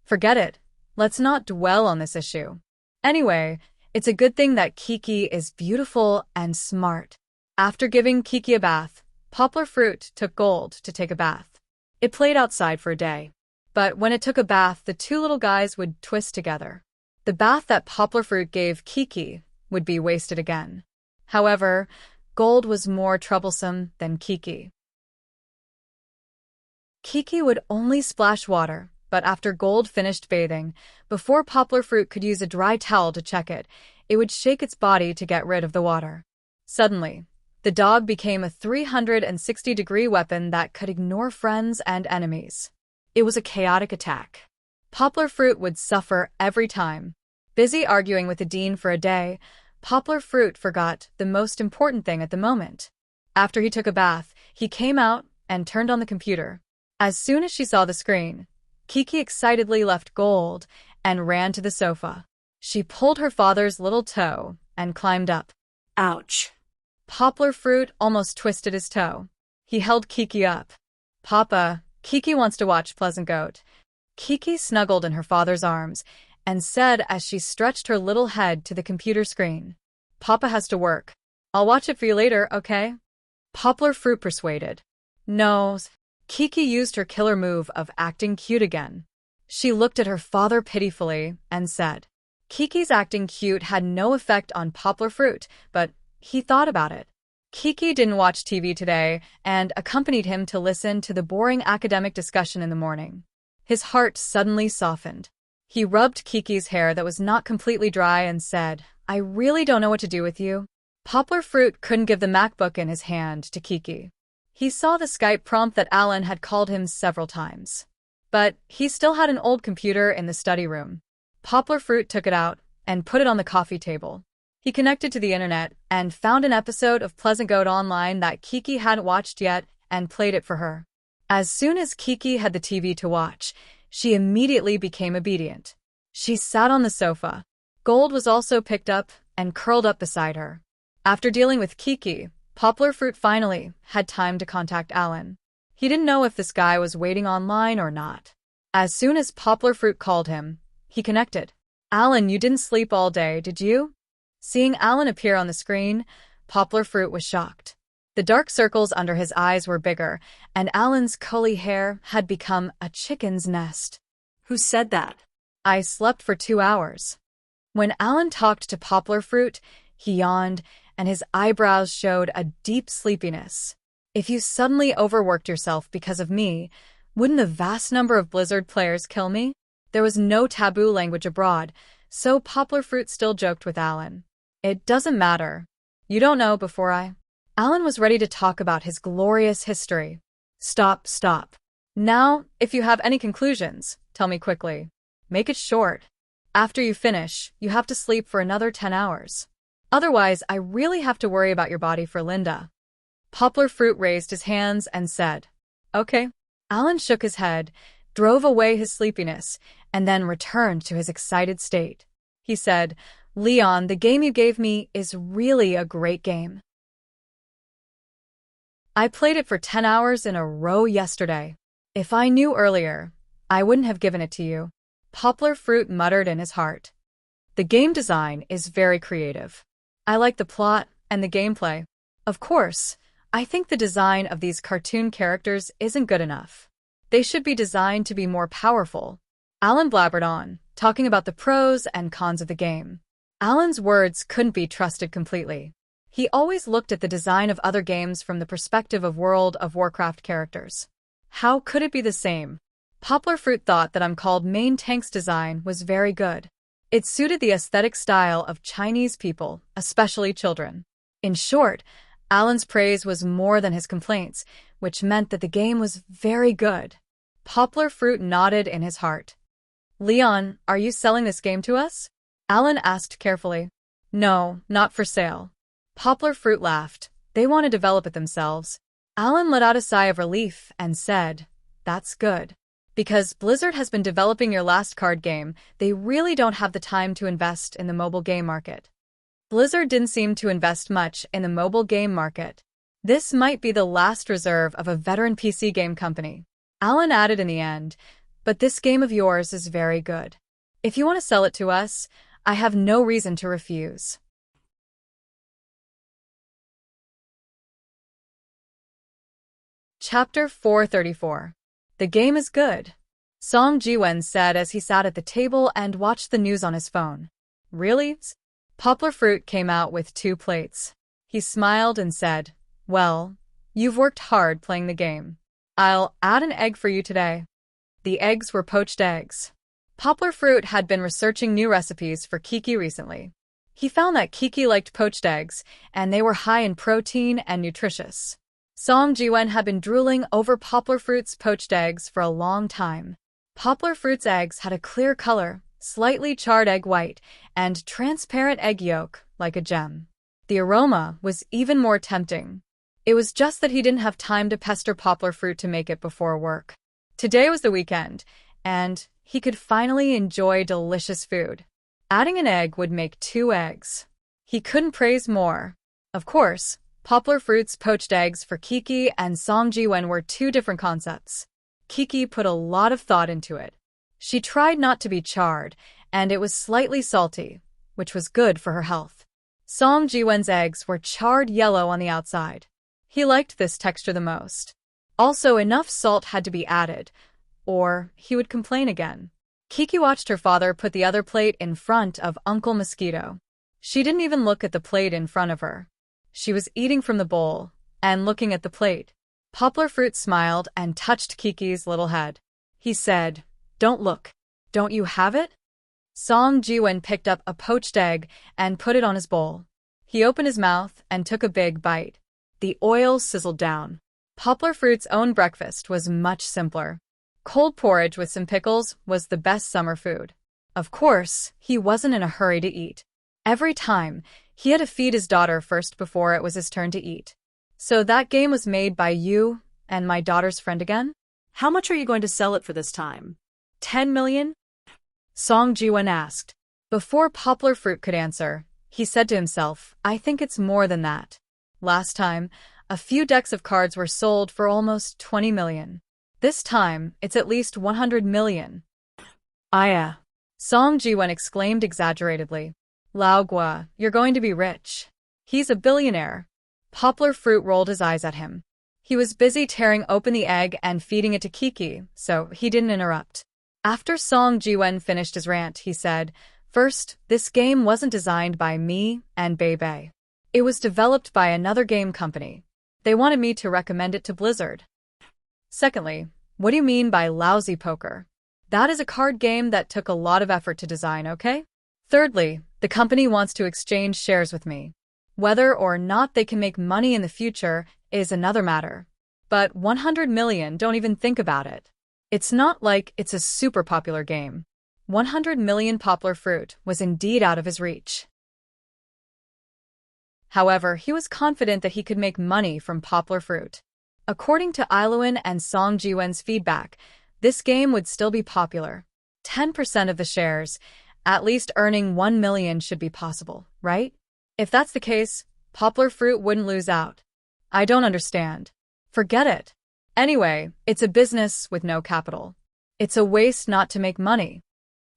Forget it. Let's not dwell on this issue. Anyway, it's a good thing that Kiki is beautiful and smart. After giving Kiki a bath, Poplar Fruit took Gold to take a bath. It played outside for a day. But when it took a bath, the 2 little guys would twist together. The bath that Poplar Fruit gave Kiki would be wasted again. However, Gold was more troublesome than Kiki. Kiki would only splash water, but after Gold finished bathing, before Poplar Fruit could use a dry towel to check it, it would shake its body to get rid of the water. Suddenly, the dog became a 360-degree weapon that could ignore friends and enemies. It was a chaotic attack. Poplar Fruit would suffer every time. Busy arguing with the dean for a day, Poplar Fruit forgot the most important thing at the moment. After he took a bath, he came out and turned on the computer. As soon as she saw the screen, Kiki excitedly left Gold and ran to the sofa. She pulled her father's little toe and climbed up. Ouch. Poplar Fruit almost twisted his toe. He held Kiki up. Papa, Kiki wants to watch Pleasant Goat. Kiki snuggled in her father's arms and said as she stretched her little head to the computer screen, Papa has to work. I'll watch it for you later, okay? Poplar Fruit persuaded. No. Kiki used her killer move of acting cute again. She looked at her father pitifully and said, Kiki's acting cute had no effect on Poplar Fruit, but he thought about it. Kiki didn't watch TV today and accompanied him to listen to the boring academic discussion in the morning. His heart suddenly softened. He rubbed Kiki's hair that was not completely dry and said, I really don't know what to do with you. Poplar Fruit couldn't give the MacBook in his hand to Kiki. He saw the Skype prompt that Alan had called him several times. But he still had an old computer in the study room. Poplar Fruit took it out and put it on the coffee table. He connected to the internet and found an episode of Pleasant Goat Online that Kiki hadn't watched yet and played it for her. As soon as Kiki had the TV to watch, she immediately became obedient. She sat on the sofa. Gold was also picked up and curled up beside her. After dealing with Kiki, Poplar Fruit finally had time to contact Alan. He didn't know if this guy was waiting online or not. As soon as Poplar Fruit called him, he connected. "Alan, you didn't sleep all day, did you?" Seeing Alan appear on the screen, Poplar Fruit was shocked. The dark circles under his eyes were bigger, and Alan's curly hair had become a chicken's nest. Who said that? "I slept for 2 hours." When Alan talked to Poplar Fruit, he yawned, and his eyebrows showed a deep sleepiness. "If you suddenly overworked yourself because of me, wouldn't a vast number of Blizzard players kill me?" There was no taboo language abroad, so Poplar Fruit still joked with Alan. "It doesn't matter. You don't know before I—" Alan was ready to talk about his glorious history. Stop. Now, if you have any conclusions, tell me quickly. Make it short. After you finish, you have to sleep for another 10 hours. Otherwise, I really have to worry about your body for Linda." Poplar Fruit raised his hands and said, "Okay." Alan shook his head, drove away his sleepiness, and then returned to his excited state. He said, "Leon, the game you gave me is really a great game. I played it for 10 hours in a row yesterday. If I knew earlier, I wouldn't have given it to you." Poplar Fruit muttered in his heart. "The game design is very creative. I like the plot and the gameplay. Of course, I think the design of these cartoon characters isn't good enough. They should be designed to be more powerful." Alan blabbered on, talking about the pros and cons of the game. Alan's words couldn't be trusted completely. He always looked at the design of other games from the perspective of World of Warcraft characters. How could it be the same? Poplar Fruit thought that I'm called Main Tank's design was very good. It suited the aesthetic style of Chinese people, especially children. In short, Alan's praise was more than his complaints, which meant that the game was very good. Poplar Fruit nodded in his heart. "Leon, are you selling this game to us?" Alan asked carefully. "No, not for sale." Poplar Fruit laughed. "They want to develop it themselves." Alan let out a sigh of relief and said, "That's good. Because Blizzard has been developing your last card game, they really don't have the time to invest in the mobile game market." Blizzard didn't seem to invest much in the mobile game market. This might be the last reserve of a veteran PC game company. Alan added in the end, "But this game of yours is very good. If you want to sell it to us, I have no reason to refuse." Chapter 434. The game is good, Song Jiwen said as he sat at the table and watched the news on his phone. "Really?" Poplar Fruit came out with 2 plates. He smiled and said, "Well, you've worked hard playing the game. I'll add an egg for you today." The eggs were poached eggs. Poplar Fruit had been researching new recipes for Kiki recently. He found that Kiki liked poached eggs, and they were high in protein and nutritious. Song Jiwen had been drooling over Poplar Fruit's poached eggs for a long time. Poplar Fruit's eggs had a clear color, slightly charred egg white, and transparent egg yolk, like a gem. The aroma was even more tempting. It was just that he didn't have time to pester Poplar Fruit to make it before work. Today was the weekend, and he could finally enjoy delicious food. Adding an egg would make 2 eggs. He couldn't praise more. Of course, Poplar Fruit's poached eggs for Kiki and Song Jiwen were 2 different concepts. Kiki put a lot of thought into it. She tried not to be charred, and it was slightly salty, which was good for her health. Song Jiwen's eggs were charred yellow on the outside. He liked this texture the most. Also, enough salt had to be added, or he would complain again. Kiki watched her father put the other plate in front of Uncle Mosquito. She didn't even look at the plate in front of her. She was eating from the bowl and looking at the plate. Poplar Fruit smiled and touched Kiki's little head. He said, "Don't look. Don't you have it?" Song Jiwen picked up a poached egg and put it on his bowl. He opened his mouth and took a big bite. The oil sizzled down. Poplar Fruit's own breakfast was much simpler. Cold porridge with some pickles was the best summer food. Of course, he wasn't in a hurry to eat. Every time, he had to feed his daughter first before it was his turn to eat. So that game was made by you and my daughter's friend again? How much are you going to sell it for this time? 10 million? Song Jiwen asked. Before Poplar Fruit could answer, he said to himself, I think it's more than that. Last time, a few decks of cards were sold for almost 20 million. This time, it's at least 100 million. Aya. Song Jiwen exclaimed exaggeratedly. Lao Gua, you're going to be rich. He's a billionaire. Poplar Fruit rolled his eyes at him. He was busy tearing open the egg and feeding it to Kiki, so he didn't interrupt. After Song Jiwen finished his rant, he said, First, this game wasn't designed by me and Bebe. It was developed by another game company. They wanted me to recommend it to Blizzard. Secondly, what do you mean by lousy poker? That is a card game that took a lot of effort to design, okay? Thirdly, the company wants to exchange shares with me. Whether or not they can make money in the future is another matter. But 100 million, don't even think about it. It's not like it's a super popular game. 100 million Poplar Fruit was indeed out of his reach. However, he was confident that he could make money from Poplar Fruit. According to Iluan and Song Jiwen's feedback, this game would still be popular. 10% of the shares, at least earning 1 million should be possible, right? If that's the case, Poplar Fruit wouldn't lose out. I don't understand. Forget it. Anyway, it's a business with no capital. It's a waste not to make money.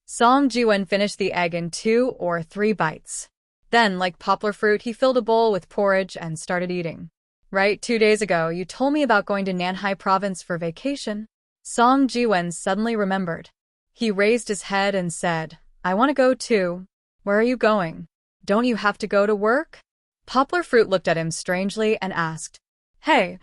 Song Jiwen finished the egg in 2 or 3 bites. Then, like Poplar Fruit, he filled a bowl with porridge and started eating. Right, 2 days ago, you told me about going to Nanhai province for vacation. Song Jiwen suddenly remembered. He raised his head and said, I want to go too. Where are you going? Don't you have to go to work? Poplar Fruit looked at him strangely and asked, Hey,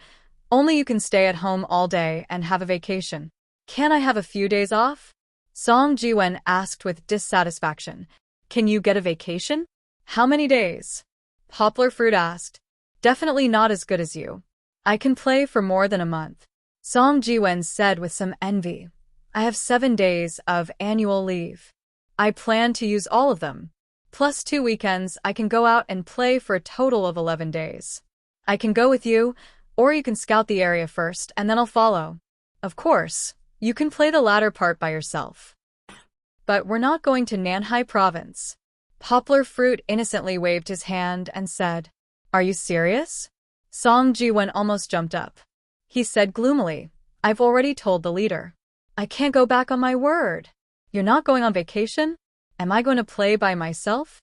only you can stay at home all day and have a vacation. Can't I have a few days off? Song Jiwen asked with dissatisfaction. Can you get a vacation? How many days? Poplar Fruit asked. Definitely not as good as you. I can play for more than a month. Song Jiwen said with some envy. I have 7 days of annual leave. I plan to use all of them. Plus 2 weekends, I can go out and play for a total of 11 days. I can go with you, or you can scout the area first and then I'll follow. Of course, you can play the latter part by yourself. But we're not going to Nanhai province. Poplar Fruit innocently waved his hand and said, Are you serious? Song Jiwen almost jumped up. He said gloomily, I've already told the leader. I can't go back on my word. You're not going on vacation? Am I going to play by myself?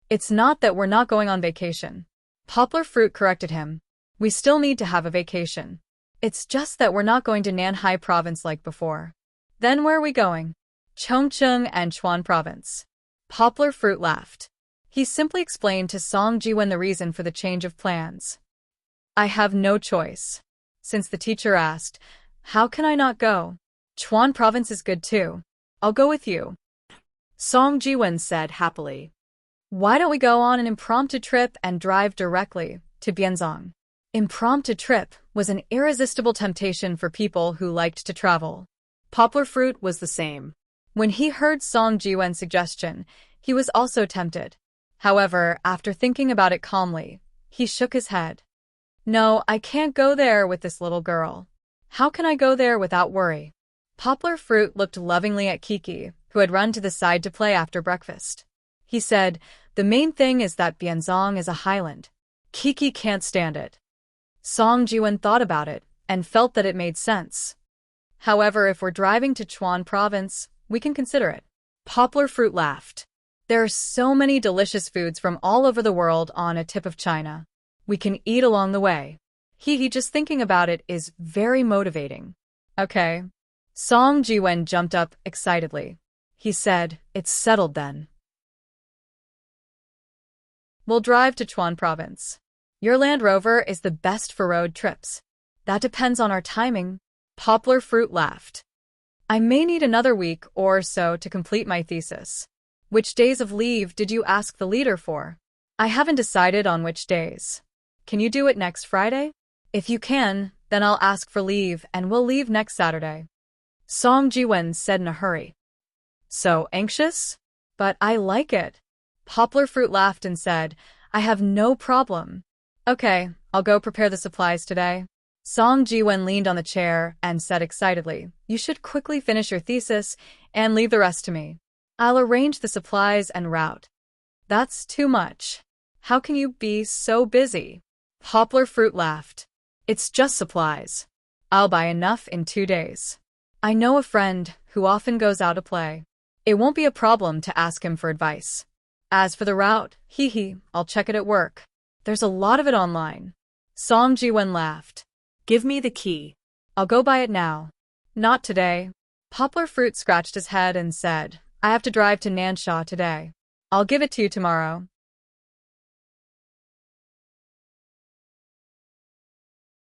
It's not that we're not going on vacation. Poplar Fruit corrected him. We still need to have a vacation. It's just that we're not going to Nanhai province like before. Then where are we going? Chongqing and Chuan province. Poplar Fruit laughed. He simply explained to Song Jiwen the reason for the change of plans. I have no choice. Since the teacher asked, how can I not go? Chuan province is good too. I'll go with you. Song Jiwen said happily. Why don't we go on an impromptu trip and drive directly to Bianzong? Impromptu trip was an irresistible temptation for people who liked to travel. Poplar Fruit was the same. When he heard Song Jiwen's suggestion, he was also tempted. However, after thinking about it calmly, he shook his head. No, I can't go there with this little girl. How can I go there without worry? Poplar Fruit looked lovingly at Kiki, who had run to the side to play after breakfast. He said, the main thing is that Bianzong is a highland. Kiki can't stand it. Song Jiwen thought about it and felt that it made sense. However, if we're driving to Chuan province, we can consider it. Poplar Fruit laughed. There are so many delicious foods from all over the world on a tip of China. We can eat along the way. Just thinking about it is very motivating. Okay. Song Jiwen jumped up excitedly. He said, it's settled then. We'll drive to Chuan province. Your Land Rover is the best for road trips. That depends on our timing. Poplar Fruit laughed. I may need another week or so to complete my thesis. Which days of leave did you ask the leader for? I haven't decided on which days. Can you do it next Friday? If you can, Then I'll ask for leave and we'll leave next Saturday. Song Jiwen said in a hurry. So anxious? But I like it. Poplar Fruit laughed and said, I have no problem. Okay, I'll go prepare the supplies today. Song Jiwen leaned on the chair and said excitedly, You should quickly finish your thesis and leave the rest to me. I'll arrange the supplies en route. That's too much. How can you be so busy? Poplar Fruit laughed. It's just supplies. I'll buy enough in 2 days. I know a friend who often goes out to play. It won't be a problem to ask him for advice. As for the route, I'll check it at work. There's a lot of it online. Song Jiwen laughed. Give me the key. I'll go buy it now. Not today. Poplar Fruit scratched his head and said, I have to drive to Nansha today. I'll give it to you tomorrow.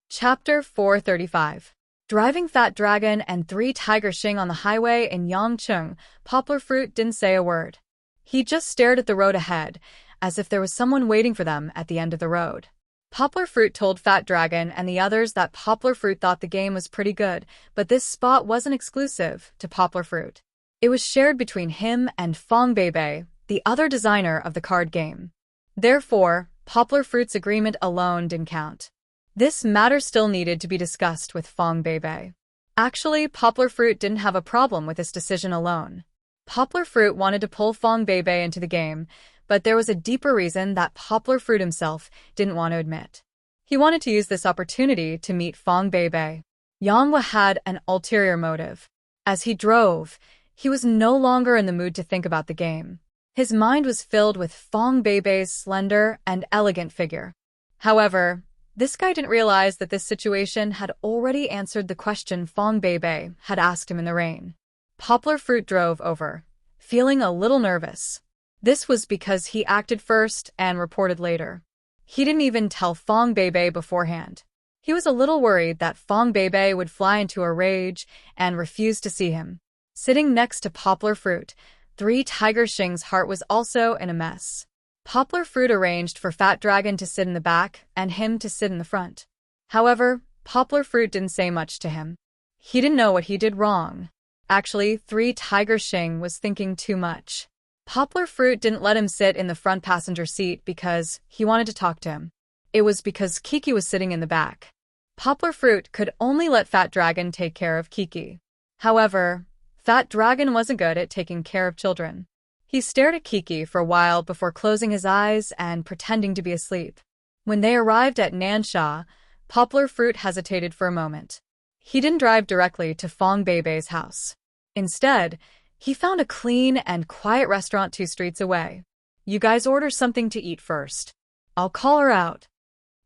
Chapter 435. Driving Fat Dragon and 3 Tiger Xing on the highway in Yangcheng, Poplar Fruit didn't say a word. He just stared at the road ahead, as if there was someone waiting for them at the end of the road. Poplar Fruit told Fat Dragon and the others that Poplar Fruit thought the game was pretty good, but this spot wasn't exclusive to Poplar Fruit. It was shared between him and Fong Beibei, the other designer of the card game. Therefore, Poplar Fruit's agreement alone didn't count. This matter still needed to be discussed with Fong Beibei. Actually, Poplar Fruit didn't have a problem with this decision alone. Poplar Fruit wanted to pull Fong Beibei into the game, but there was a deeper reason that Poplar Fruit himself didn't want to admit. He wanted to use this opportunity to meet Fong Beibei. Yanghua had an ulterior motive. As he drove, he was no longer in the mood to think about the game. His mind was filled with Fong Beibei's slender and elegant figure. However, this guy didn't realize that this situation had already answered the question Fong Beibei had asked him in the rain. Poplar Fruit drove over, feeling a little nervous. This was because he acted first and reported later. He didn't even tell Fong Beibei beforehand. He was a little worried that Fong Beibei would fly into a rage and refuse to see him. Sitting next to Poplar Fruit, 3 Tiger Xing's heart was also in a mess. Poplar Fruit arranged for Fat Dragon to sit in the back and him to sit in the front. However, Poplar Fruit didn't say much to him. He didn't know what he did wrong. Actually, 3 Tiger Xing was thinking too much. Poplar Fruit didn't let him sit in the front passenger seat because he wanted to talk to him. It was because Kiki was sitting in the back. Poplar Fruit could only let Fat Dragon take care of Kiki. However, Fat Dragon wasn't good at taking care of children. He stared at Kiki for a while before closing his eyes and pretending to be asleep. When they arrived at Nansha, Poplar Fruit hesitated for a moment. He didn't drive directly to Fong Beibei's house. Instead, he found a clean and quiet restaurant 2 streets away. You guys order something to eat first. I'll call her out,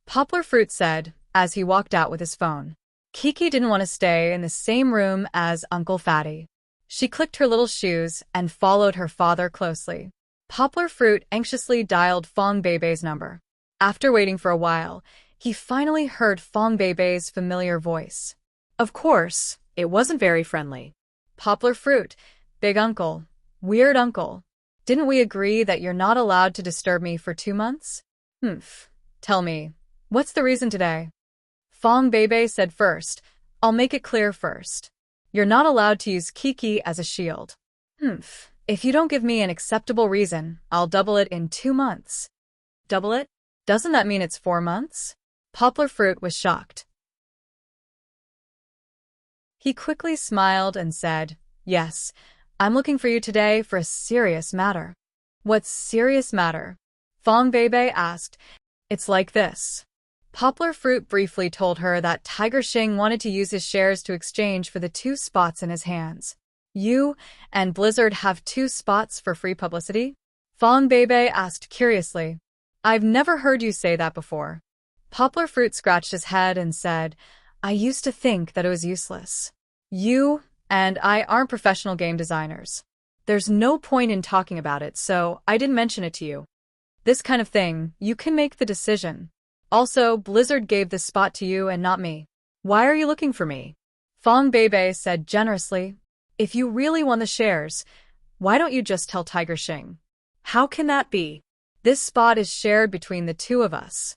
Poplar Fruit said as he walked out with his phone. Kiki didn't want to stay in the same room as Uncle Fatty. She clicked her little shoes and followed her father closely. Poplar Fruit anxiously dialed Fong Beibei's number. After waiting for a while, he finally heard Fong Beibei's familiar voice. Of course, it wasn't very friendly. Poplar Fruit, big uncle, weird uncle. Didn't we agree that you're not allowed to disturb me for 2 months? Tell me, what's the reason today? Fong Beibei said first. I'll make it clear first. You're not allowed to use Kiki as a shield. If you don't give me an acceptable reason, I'll double it in 2 months. Double it? Doesn't that mean it's 4 months? Poplar Fruit was shocked. He quickly smiled and said, Yes, I'm looking for you today for a serious matter. What serious matter? Fong Beibei asked. It's like this. Poplar Fruit briefly told her that Tiger Xing wanted to use his shares to exchange for the 2 spots in his hands. You and Blizzard have 2 spots for free publicity? Fong Beibei asked curiously. I've never heard you say that before. Poplar Fruit scratched his head and said, I used to think that it was useless. You and I aren't professional game designers. There's no point in talking about it, so I didn't mention it to you. This kind of thing, you can make the decision. Also, Blizzard gave this spot to you and not me. Why are you looking for me? Fong Beibei said generously. If you really want the shares, why don't you just tell Tiger Xing? How can that be? This spot is shared between the 2 of us.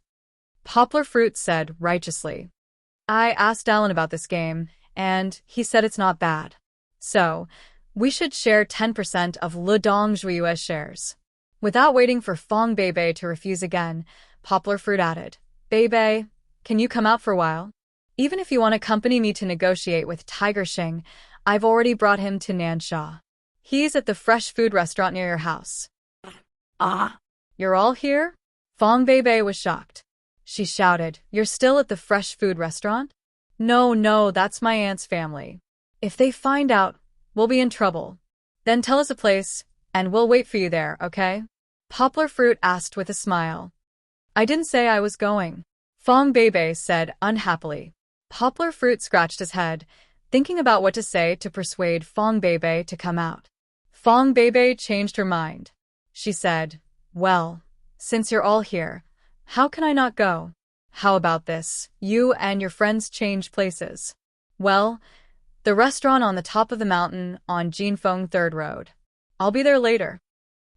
Poplar Fruit said righteously. I asked Alan about this game, and he said it's not bad. So, we should share 10% of Le Dong Juiu's shares. Without waiting for Fong Beibei to refuse again, Poplar Fruit added, Beibei, can you come out for a while? Even if you want to accompany me to negotiate with Tiger Xing, I've already brought him to Nansha. He's at the fresh food restaurant near your house. Ah. You're all here? Fong Beibei was shocked. She shouted, You're still at the fresh food restaurant? No, that's my aunt's family. If they find out, we'll be in trouble. Then tell us a place, and we'll wait for you there, okay? Poplar Fruit asked with a smile. I didn't say I was going, Fong Beibei said unhappily. Poplar Fruit scratched his head, thinking about what to say to persuade Fong Beibei to come out. Fong Beibei changed her mind. She said, Well, since you're all here, how can I not go? How about this, you and your friends change places? Well, the restaurant on the top of the mountain on Jinfeng 3rd Road. I'll be there later.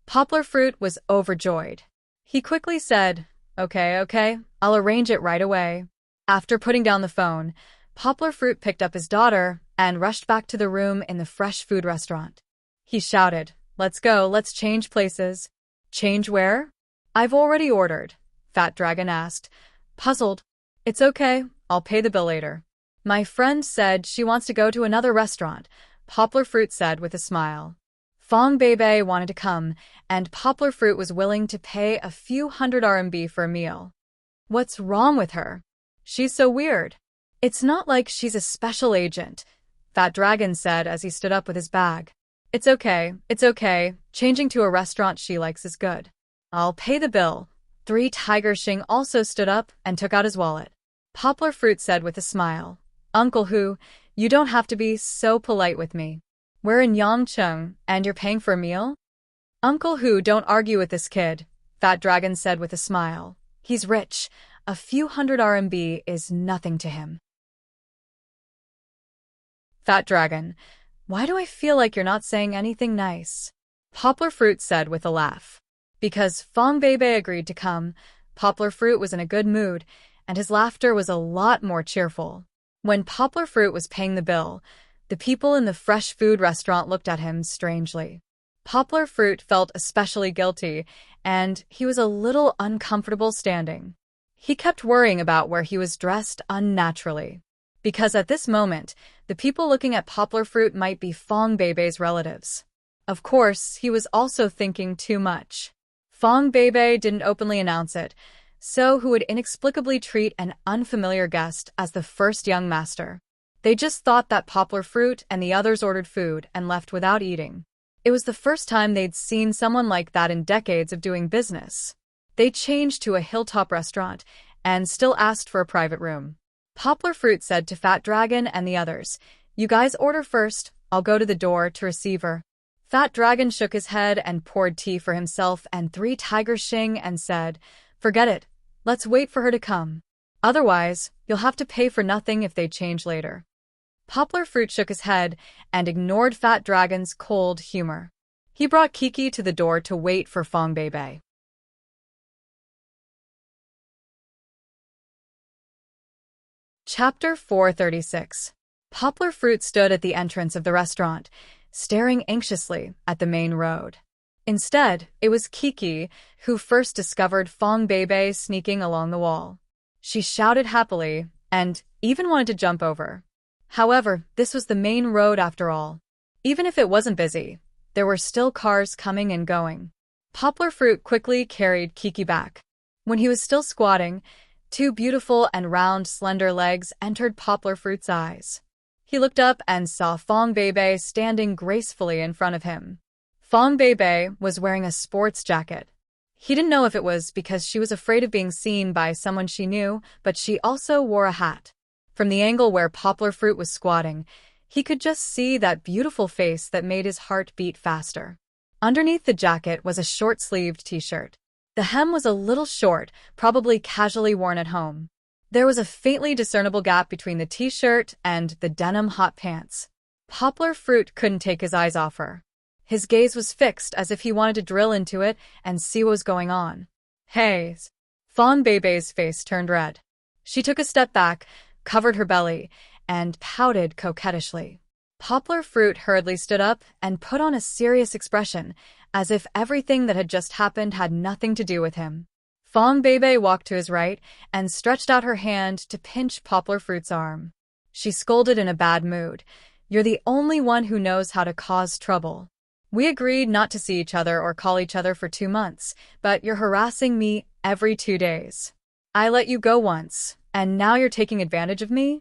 Poplar Fruit was overjoyed. He quickly said, Okay, I'll arrange it right away. After putting down the phone, Poplar Fruit picked up his daughter and rushed back to the room in the fresh food restaurant. He shouted, Let's go, let's change places. Change where? I've already ordered, Fat Dragon asked, puzzled. It's okay, I'll pay the bill later. My friend said she wants to go to another restaurant, Poplar Fruit said with a smile. Fong Beibei wanted to come, and Poplar Fruit was willing to pay a few hundred RMB for a meal. What's wrong with her? She's so weird. It's not like she's a special agent, Fat Dragon said as he stood up with his bag. It's okay. Changing to a restaurant she likes is good. I'll pay the bill. 3 Tiger Xing also stood up and took out his wallet. Poplar Fruit said with a smile, Uncle Hu, you don't have to be so polite with me. We're in Yangcheng, and you're paying for a meal? Uncle Hu, don't argue with this kid, Fat Dragon said with a smile. He's rich. A few hundred RMB is nothing to him. Fat Dragon, why do I feel like you're not saying anything nice? Poplar Fruit said with a laugh. Because Fong Beibei agreed to come, Poplar Fruit was in a good mood, and his laughter was a lot more cheerful. When Poplar Fruit was paying the bill, the people in the fresh food restaurant looked at him strangely. Poplar Fruit felt especially guilty, and he was a little uncomfortable standing. He kept worrying about where he was dressed unnaturally. Because at this moment, the people looking at Poplar Fruit might be Fong Beibei's relatives. Of course, he was also thinking too much. Fong Beibei didn't openly announce it, so who would inexplicably treat an unfamiliar guest as the first young master? They just thought that Poplar Fruit and the others ordered food and left without eating. It was the first time they'd seen someone like that in decades of doing business. They changed to a hilltop restaurant and still asked for a private room. Poplar Fruit said to Fat Dragon and the others, You guys order first, I'll go to the door to receive her. Fat Dragon shook his head and poured tea for himself and 3 Tiger Xing and said, Forget it, let's wait for her to come. Otherwise, you'll have to pay for nothing if they change later. Poplar Fruit shook his head and ignored Fat Dragon's cold humor. He brought Kiki to the door to wait for Fong Beibei. Chapter 436. Poplar Fruit stood at the entrance of the restaurant, staring anxiously at the main road. Instead, it was Kiki who first discovered Fong Beibei sneaking along the wall. She shouted happily and even wanted to jump over. However, this was the main road after all. Even if it wasn't busy, there were still cars coming and going. Poplar Fruit quickly carried Kiki back. When he was still squatting, 2 beautiful and round slender legs entered Poplar Fruit's eyes. He looked up and saw Fong Beibei standing gracefully in front of him. Fong Beibei was wearing a sports jacket. He didn't know if it was because she was afraid of being seen by someone she knew, but she also wore a hat. From the angle where Poplar Fruit was squatting, he could just see that beautiful face that made his heart beat faster. Underneath the jacket was a short-sleeved t-shirt. The hem was a little short, probably casually worn at home. There was a faintly discernible gap between the t-shirt and the denim hot pants. Poplar Fruit couldn't take his eyes off her. His gaze was fixed as if he wanted to drill into it and see what was going on. Hey! Fong Beibei's face turned red. She took a step back, covered her belly, and pouted coquettishly. Poplar Fruit hurriedly stood up and put on a serious expression, as if everything that had just happened had nothing to do with him. Fong Bebe walked to his right and stretched out her hand to pinch Poplar Fruit's arm. She scolded in a bad mood. "You're the only one who knows how to cause trouble. We agreed not to see each other or call each other for 2 months, but you're harassing me every 2 days. I let you go once, and now you're taking advantage of me?"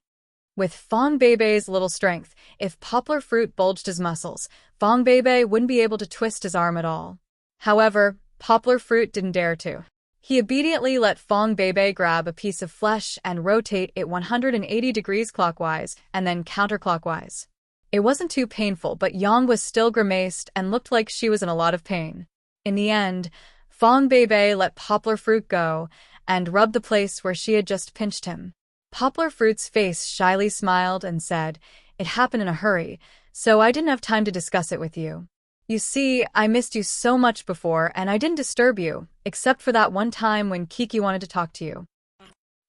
With Fong Bebe's little strength, if Poplar Fruit bulged his muscles, Fong Bebe wouldn't be able to twist his arm at all. However, Poplar Fruit didn't dare to. He obediently let Fong Bebe grab a piece of flesh and rotate it 180 degrees clockwise and then counterclockwise. It wasn't too painful, but Yang was still grimaced and looked like she was in a lot of pain. In the end, Fong Bebe let Poplar Fruit go and rubbed the place where she had just pinched him. Poplar Fruit's face shyly smiled and said, "It happened in a hurry, so I didn't have time to discuss it with you. You see, I missed you so much before and I didn't disturb you, except for that one time when Kiki wanted to talk to you."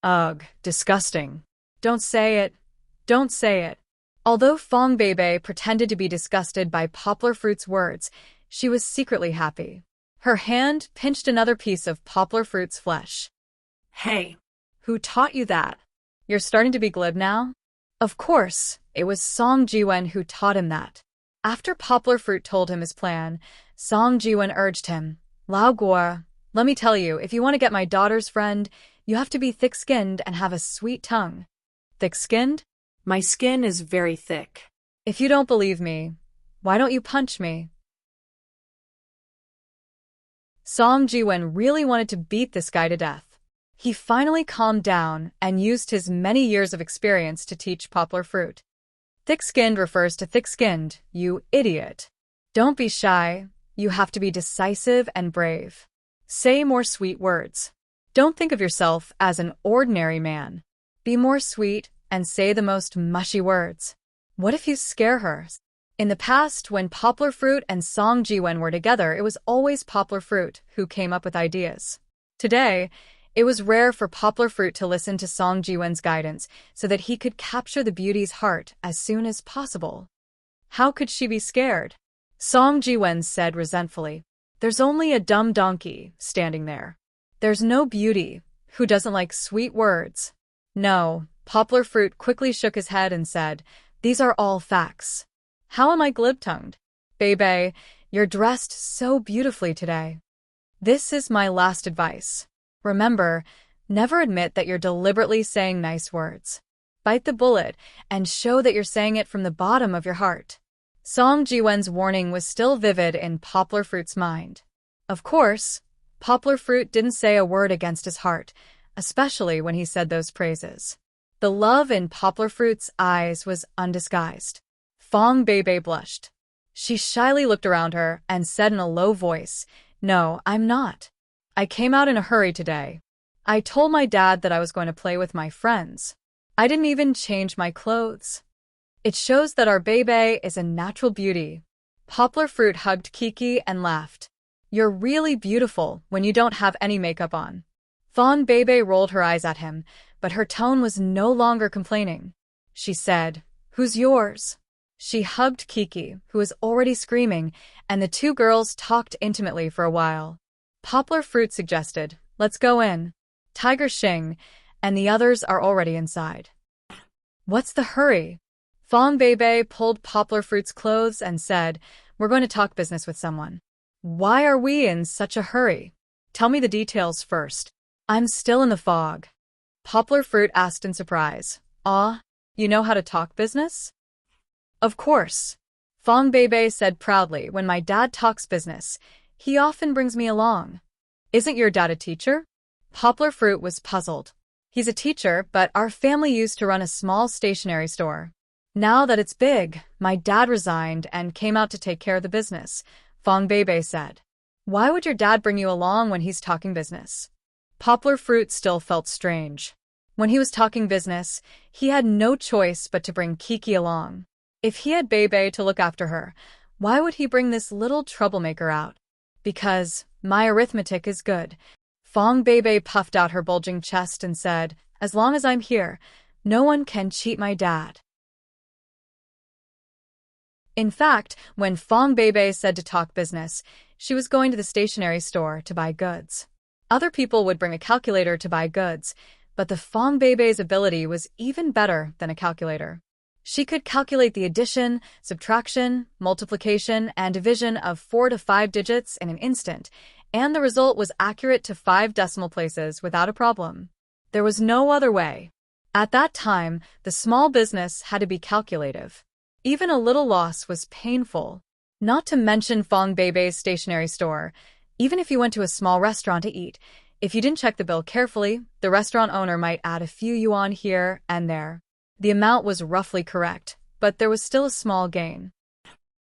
Ugh, disgusting. Don't say it. Don't say it. Although Fong Bebe pretended to be disgusted by Poplar Fruit's words, she was secretly happy. Her hand pinched another piece of Poplar Fruit's flesh. Hey, who taught you that? You're starting to be glib now? Of course, it was Song Jiwen who taught him that. After Poplar Fruit told him his plan, Song Jiwen urged him, "Lao Guo, let me tell you, if you want to get my daughter's friend, you have to be thick-skinned and have a sweet tongue." Thick-skinned? My skin is very thick. If you don't believe me, why don't you punch me? Song Jiwen really wanted to beat this guy to death. He finally calmed down and used his many years of experience to teach Poplar Fruit. Thick-skinned refers to thick-skinned, you idiot. Don't be shy. You have to be decisive and brave. Say more sweet words. Don't think of yourself as an ordinary man. Be more sweet and say the most mushy words. What if you scare her? In the past, when Poplar Fruit and Song Jiwen were together, it was always Poplar Fruit who came up with ideas. Today, it was rare for Poplar Fruit to listen to Song Jiwen's guidance so that he could capture the beauty's heart as soon as possible. How could she be scared? Song Jiwen said resentfully, "There's only a dumb donkey standing there. There's no beauty. Who doesn't like sweet words?" No, Poplar Fruit quickly shook his head and said, "These are all facts. How am I glib-tongued? Bebe, you're dressed so beautifully today. This is my last advice. Remember, never admit that you're deliberately saying nice words. Bite the bullet and show that you're saying it from the bottom of your heart." Song Jiwen's warning was still vivid in Poplar Fruit's mind. Of course, Poplar Fruit didn't say a word against his heart, especially when he said those praises. The love in Poplar Fruit's eyes was undisguised. Fong Bebe blushed. She shyly looked around her and said in a low voice, "No, I'm not. I came out in a hurry today. I told my dad that I was going to play with my friends. I didn't even change my clothes. It shows that our Bebe is a natural beauty." Poplar Fruit hugged Kiki and laughed. "You're really beautiful when you don't have any makeup on." Fong Bebe rolled her eyes at him, but her tone was no longer complaining. She said, "Who's yours?" She hugged Kiki, who was already screaming, and the two girls talked intimately for a while. Poplar Fruit suggested, "Let's go in. Tiger Xing and the others are already inside." "What's the hurry?" Fong Bebe pulled Poplar Fruit's clothes and said, "We're going to talk business with someone." "Why are we in such a hurry? Tell me the details first. I'm still in the fog." Poplar Fruit asked in surprise, "Ah, you know how to talk business?" "Of course," Fong Bebe said proudly. "When my dad talks business, he often brings me along." "Isn't your dad a teacher?" Poplar Fruit was puzzled. "He's a teacher, but our family used to run a small stationery store. Now that it's big, my dad resigned and came out to take care of the business," Fong Bebe said. "Why would your dad bring you along when he's talking business?" Poplar Fruit still felt strange. When he was talking business, he had no choice but to bring Kiki along. If he had Bebe to look after her, why would he bring this little troublemaker out? "Because my arithmetic is good." Fong Bebe puffed out her bulging chest and said, "As long as I'm here, No one can cheat my dad. In fact, when Fong Beibei said to talk business, she was going to the stationery store to buy goods. Other people would bring a calculator to buy goods, but the Fong Beibei's ability was even better than a calculator. She could calculate the addition, subtraction, multiplication, and division of 4 to 5 digits in an instant, and the result was accurate to 5 decimal places without a problem. There was no other way. At that time, the small business had to be calculative. Even a little loss was painful. Not to mention Fong Beibei's stationery store. Even if you went to a small restaurant to eat, if you didn't check the bill carefully, the restaurant owner might add a few yuan here and there. The amount was roughly correct, but there was still a small gain.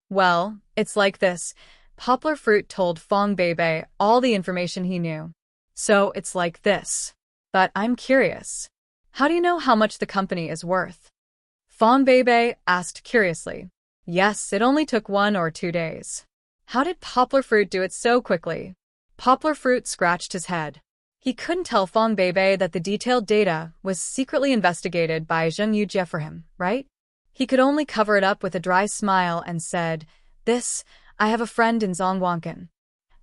Well, it's like this. Poplar Fruit told Fong Beibei all the information he knew. So it's like this. But I'm curious. How do you know how much the company is worth? Fong Beibei asked curiously. Yes, it only took 1 or 2 days. How did Poplar Fruit do it so quickly? Poplar Fruit scratched his head. He couldn't tell Fong Beibei that the detailed data was secretly investigated by Zheng Yujie for him, right? He could only cover it up with a dry smile and said, I have a friend in Zhongguancun.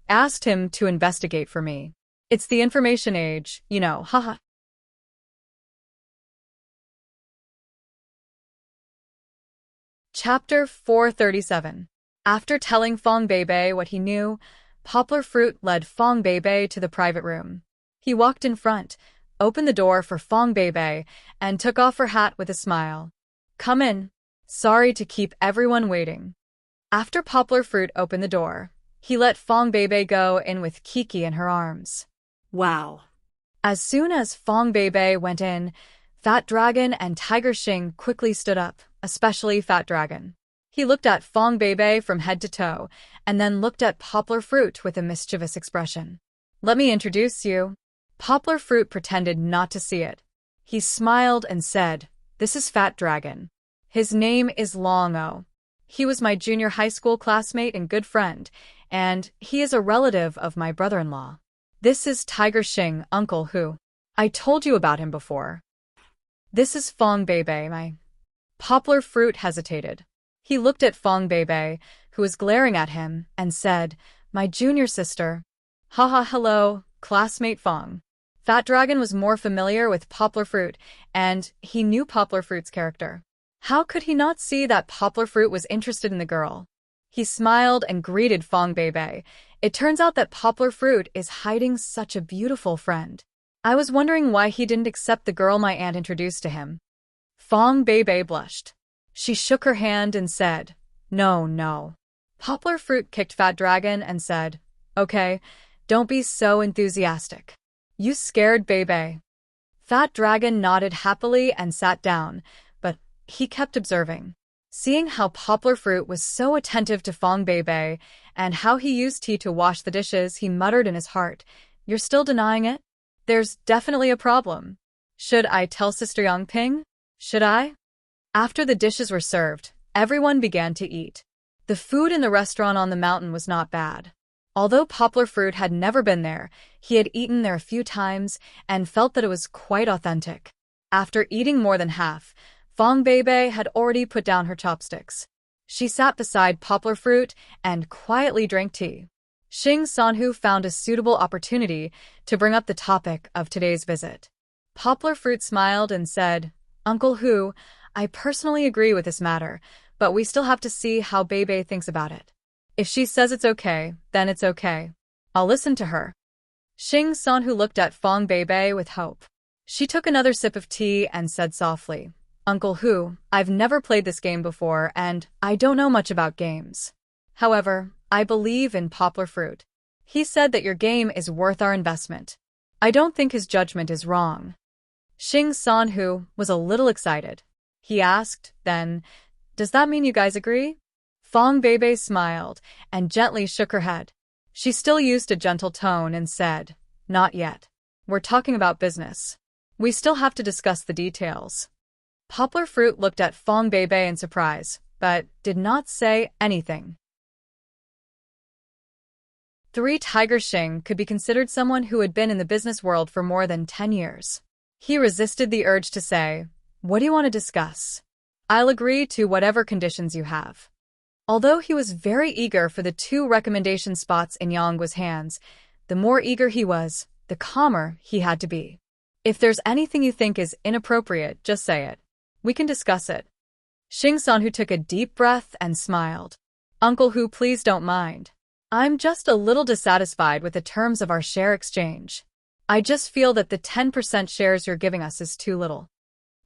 Asked him to investigate for me. It's the information age, haha. Chapter 437. After telling Fong Beibei what he knew, Poplar Fruit led Fong Beibei to the private room. He walked in front, opened the door for Fong Beibei, and took off her hat with a smile. Come in. Sorry to keep everyone waiting. After Poplar Fruit opened the door, he let Fong Beibei go in with Kiki in her arms. Wow. As soon as Fong Beibei went in, Fat Dragon and Tiger Xing quickly stood up, especially Fat Dragon. He looked at Fong Beibei from head to toe, and then looked at Poplar Fruit with a mischievous expression. Let me introduce you. Poplar Fruit pretended not to see it. He smiled and said, This is Fat Dragon. His name is Long-O. He was my junior high school classmate and good friend, and he is a relative of my brother-in-law. This is Tiger Xing, Uncle Hu. I told you about him before. This is Fong Beibei, my... Poplar Fruit hesitated. He looked at Fong Beibei, who was glaring at him, and said, My junior sister. Haha, hello, classmate Fong. Fat Dragon was more familiar with Poplar Fruit, and he knew Poplar Fruit's character. How could he not see that Poplar Fruit was interested in the girl? He smiled and greeted Fong Beibei. It turns out that Poplar Fruit is hiding such a beautiful friend. I was wondering why he didn't accept the girl my aunt introduced to him. Fong Beibei blushed. She shook her hand and said, No. Poplar Fruit kicked Fat Dragon and said, Okay, don't be so enthusiastic. You scared Beibei. Fat Dragon nodded happily and sat down, but he kept observing. Seeing how Poplar Fruit was so attentive to Fong Beibei and how he used tea to wash the dishes, he muttered in his heart, You're still denying it? There's definitely a problem. Should I tell Sister Yangping? Should I? After the dishes were served, everyone began to eat. The food in the restaurant on the mountain was not bad. Although Poplar Fruit had never been there, he had eaten there a few times and felt that it was quite authentic. After eating more than half, Fong Beibei had already put down her chopsticks. She sat beside Poplar Fruit and quietly drank tea. Xing Sanhu found a suitable opportunity to bring up the topic of today's visit. Poplar Fruit smiled and said, Uncle Hu, I personally agree with this matter, but we still have to see how Beibei thinks about it. If she says it's okay, then it's okay. I'll listen to her. Xing Sanhu looked at Fong Beibei with hope. She took another sip of tea and said softly, Uncle Hu, I've never played this game before and I don't know much about games. However, I believe in Poplar Fruit. He said that your game is worth our investment. I don't think his judgment is wrong. Xing Sanhu was a little excited. He asked, then, Does that mean you guys agree? Fong Beibei smiled and gently shook her head. She still used a gentle tone and said, Not yet. We're talking about business. We still have to discuss the details. Poplar Fruit looked at Fong Beibei in surprise, but did not say anything. 3. Tiger Xing could be considered someone who had been in the business world for more than 10 years. He resisted the urge to say, What do you want to discuss? I'll agree to whatever conditions you have. Although he was very eager for the 2 recommendation spots in Yanggu's hands, the more eager he was, the calmer he had to be. If there's anything you think is inappropriate, just say it. We can discuss it. Xing Sanhu took a deep breath and smiled. Uncle Hu, please don't mind. I'm just a little dissatisfied with the terms of our share exchange. I just feel that the 10% shares you're giving us is too little.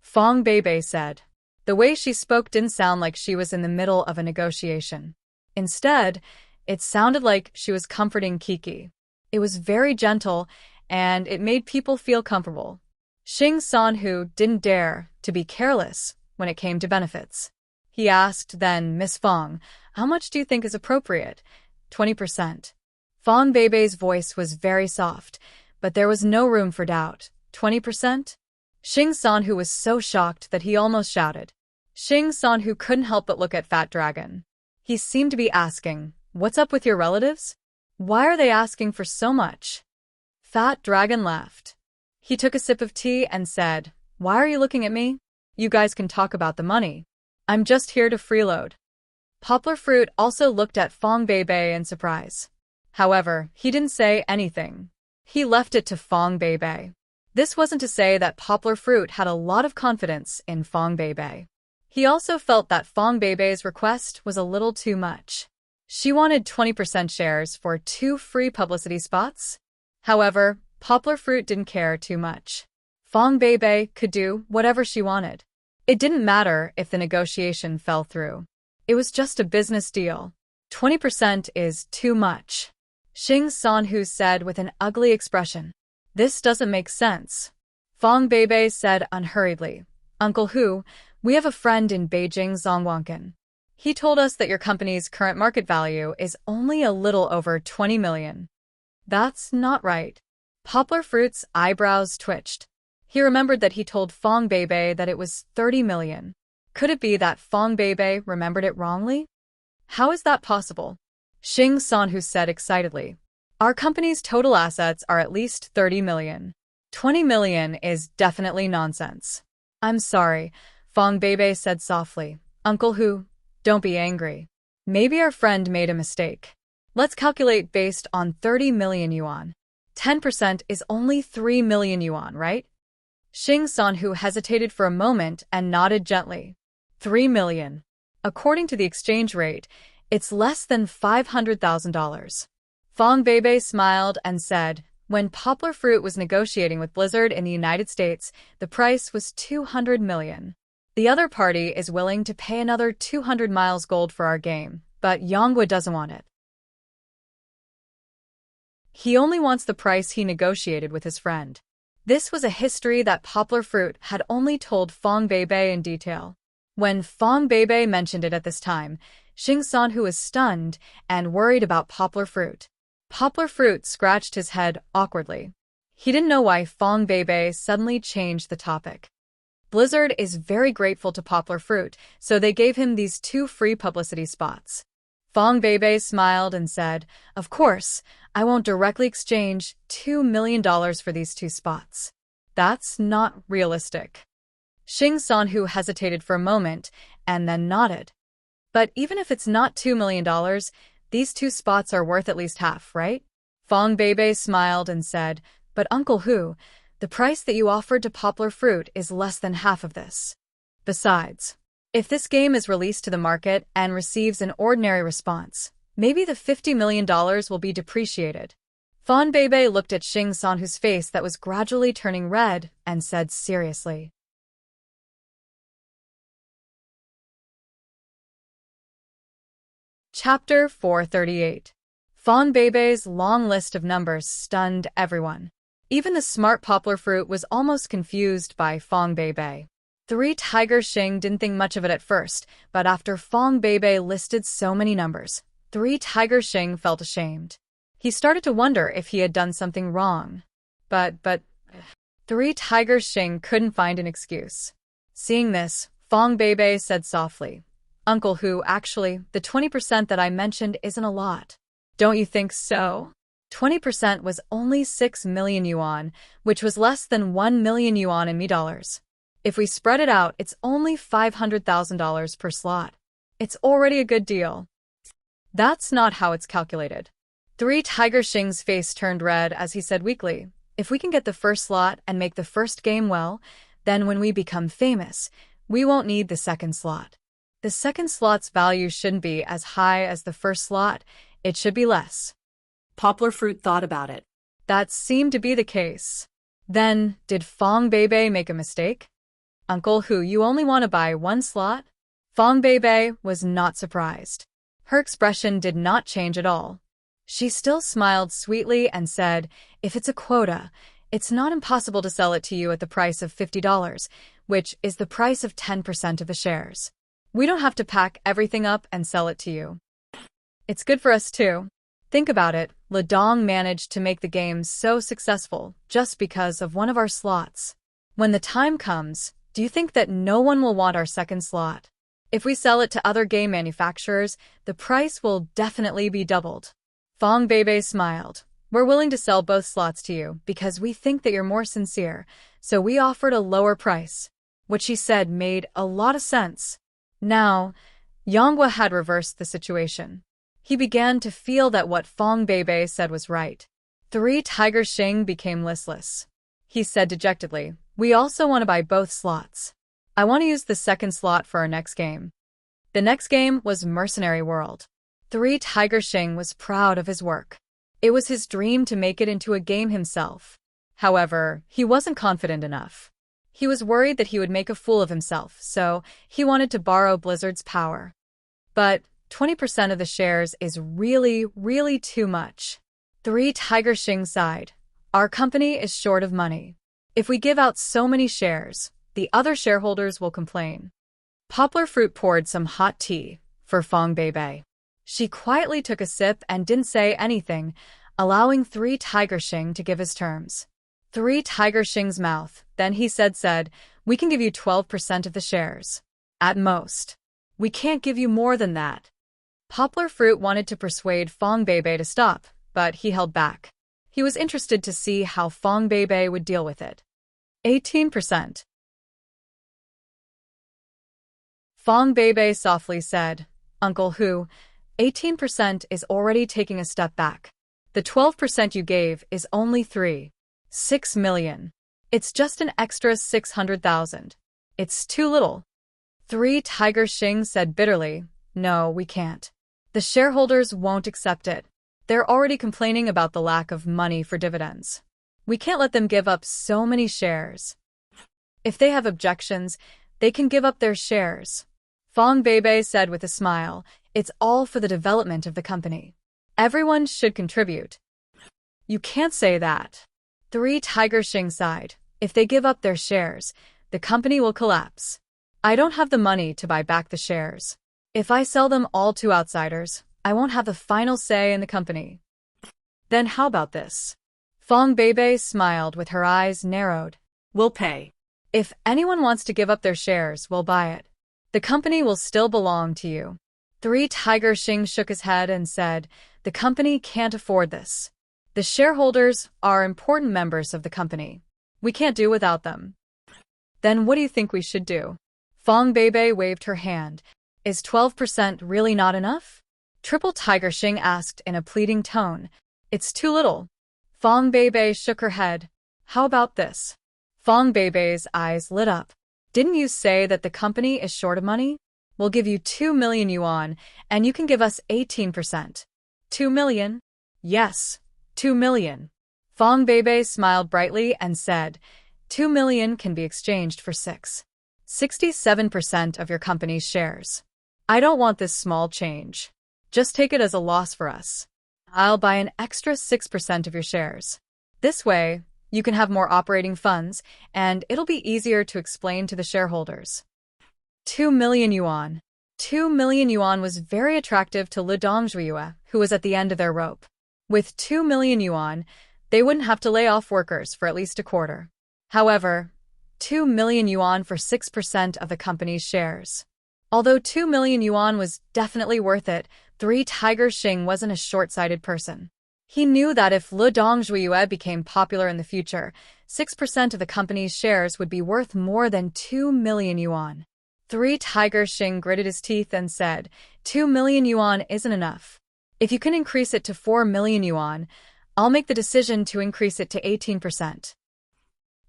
Fong Beibei said. The way she spoke didn't sound like she was in the middle of a negotiation. Instead, it sounded like she was comforting Kiki. It was very gentle, and it made people feel comfortable. Xing Sanhu didn't dare to be careless when it came to benefits. He asked then, Miss Fong, how much do you think is appropriate? 20%. Fong Beibei's voice was very soft, but there was no room for doubt. 20%? Xing Sanhu was so shocked that he almost shouted. Xing Sanhu couldn't help but look at Fat Dragon. He seemed to be asking, what's up with your relatives? Why are they asking for so much? Fat Dragon laughed. He took a sip of tea and said, why are you looking at me? You guys can talk about the money. I'm just here to freeload. Poplar Fruit also looked at Fong Beibei in surprise. However, he didn't say anything. He left it to Fong Beibei. This wasn't to say that Poplar Fruit had a lot of confidence in Fong Beibei. He also felt that Fong Beibei's request was a little too much. She wanted 20% shares for 2 free publicity spots. However, Poplar Fruit didn't care too much. Fong Beibei could do whatever she wanted. It didn't matter if the negotiation fell through. It was just a business deal. 20% is too much. Xing Sanhu said with an ugly expression. This doesn't make sense. Fong Beibei said unhurriedly. Uncle Hu, we have a friend in Beijing, Zhongwankan. He told us that your company's current market value is only a little over 20 million. That's not right. Poplar Fruit's eyebrows twitched. He remembered that he told Fong Beibei that it was 30 million. Could it be that Fong Beibei remembered it wrongly? How is that possible? Xing Sanhu said excitedly. Our company's total assets are at least 30 million. 20 million is definitely nonsense. I'm sorry, Fong Beibei said softly. Uncle Hu, don't be angry. Maybe our friend made a mistake. Let's calculate based on 30 million yuan. 10% is only 3 million yuan, right? Xing Sanhu hesitated for a moment and nodded gently. 3 million. According to the exchange rate, it's less than $500,000. Fong Beibei smiled and said, when Poplar Fruit was negotiating with Blizzard in the United States, the price was 200 million. The other party is willing to pay another 200 miles gold for our game, but Yanggu doesn't want it. He only wants the price he negotiated with his friend. This was a history that Poplar Fruit had only told Fong Beibei in detail. When Fong Beibei mentioned it at this time, Xing Sanhu was stunned and worried about Poplar Fruit. Poplar Fruit scratched his head awkwardly. He didn't know why Fong Beibei suddenly changed the topic. Blizzard is very grateful to Poplar Fruit, so they gave him these 2 free publicity spots. Fong Beibei smiled and said, of course, I won't directly exchange $2 million for these 2 spots. That's not realistic. Xing Sanhu hesitated for a moment and then nodded. But even if it's not $2 million, these 2 spots are worth at least half, right? Fong Beibei smiled and said, but Uncle Hu, the price that you offered to Poplar Fruit is less than half of this. Besides, if this game is released to the market and receives an ordinary response, maybe the $50 million will be depreciated. Fong Beibei looked at Xing Sanhu's face that was gradually turning red and said seriously. Chapter 438. Fong Beibei's long list of numbers stunned everyone. Even the smart Poplar Fruit was almost confused by Fong Beibei. 3 Tiger Xing didn't think much of it at first, but after Fong Beibei listed so many numbers, 3 Tiger Xing felt ashamed. He started to wonder if he had done something wrong. But 3 Tiger Xing couldn't find an excuse. Seeing this, Fong Beibei said softly, Uncle Hu, actually, the 20% that I mentioned isn't a lot. Don't you think so? 20% was only 6 million yuan, which was less than 1 million yuan in Mi dollars. If we spread it out, it's only $500,000 per slot. It's already a good deal. That's not how it's calculated. Three Tiger Shing's face turned red as he said weakly, if we can get the first slot and make the first game well, then when we become famous, we won't need the second slot. The second slot's value shouldn't be as high as the first slot, it should be less. Poplar Fruit thought about it. That seemed to be the case. Then, did Fong Beibei make a mistake? Uncle Hu, you only want to buy one slot? Fong Beibei was not surprised. Her expression did not change at all. She still smiled sweetly and said, if it's a quota, it's not impossible to sell it to you at the price of $50, which is the price of 10% of the shares. We don't have to pack everything up and sell it to you. It's good for us too. Think about it, Ledong managed to make the game so successful just because of one of our slots. When the time comes, do you think that no one will want our second slot? If we sell it to other game manufacturers, the price will definitely be doubled. Fong Beibei smiled. We're willing to sell both slots to you because we think that you're more sincere, so we offered a lower price. What she said made a lot of sense. Now, Yonghua had reversed the situation. He began to feel that what Fong Beibei said was right. Three Tiger Shing became listless. He said dejectedly, we also want to buy both slots. I want to use the second slot for our next game. The next game was Mercenary World. Three Tiger Shing was proud of his work. It was his dream to make it into a game himself. However, he wasn't confident enough. He was worried that he would make a fool of himself, so he wanted to borrow Blizzard's power. But 20% of the shares is really too much. Three Tiger Shing sighed. Our company is short of money. If we give out so many shares, the other shareholders will complain. Poplar Fruit poured some hot tea for Fong Beibei. She quietly took a sip and didn't say anything, allowing Three Tiger Shing to give his terms. Three Tiger Shing's mouth, then he said, we can give you 12% of the shares. At most. We can't give you more than that. Poplar Fruit wanted to persuade Fong Beibei to stop, but he held back. He was interested to see how Fong Beibei would deal with it. 18%. Fong Beibei softly said, Uncle Hu, 18% is already taking a step back. The 12% you gave is only 6 million. It's just an extra 600,000. It's too little. Three Tiger Shing said bitterly, no, we can't. The shareholders won't accept it. They're already complaining about the lack of money for dividends. We can't let them give up so many shares. If they have objections, they can give up their shares. Fong Beibei said with a smile, it's all for the development of the company. Everyone should contribute. You can't say that. Three Tiger Shing sighed. If they give up their shares, the company will collapse. I don't have the money to buy back the shares. If I sell them all to outsiders, I won't have the final say in the company. Then how about this? Fong Beibei smiled with her eyes narrowed. We'll pay. If anyone wants to give up their shares, we'll buy it. The company will still belong to you. Three Tiger Shing shook his head and said, the company can't afford this. The shareholders are important members of the company. We can't do without them. Then what do you think we should do? Fong Beibei waved her hand. Is 12% really not enough? Triple Tiger Shing asked in a pleading tone. It's too little. Fong Beibei shook her head. How about this? Fong Beibei's eyes lit up. Didn't you say that the company is short of money? We'll give you 2 million yuan, and you can give us 18%. 2 million? Yes, 2 million. Fong Beibei smiled brightly and said, 2 million can be exchanged for 67% of your company's shares. I don't want this small change. Just take it as a loss for us. I'll buy an extra 6% of your shares. This way, you can have more operating funds, and it'll be easier to explain to the shareholders. 2 million yuan. 2 million yuan was very attractive to Li Dongzhuiyue, who was at the end of their rope. With 2 million yuan, they wouldn't have to lay off workers for at least a quarter. However, 2 million yuan for 6% of the company's shares. Although 2 million yuan was definitely worth it, Three Tiger Shing wasn't a short-sighted person. He knew that if Le Dongzhuiyue became popular in the future, 6% of the company's shares would be worth more than 2 million yuan. 3 Tiger Xing gritted his teeth and said, 2 million yuan isn't enough. If you can increase it to 4 million yuan, I'll make the decision to increase it to 18%.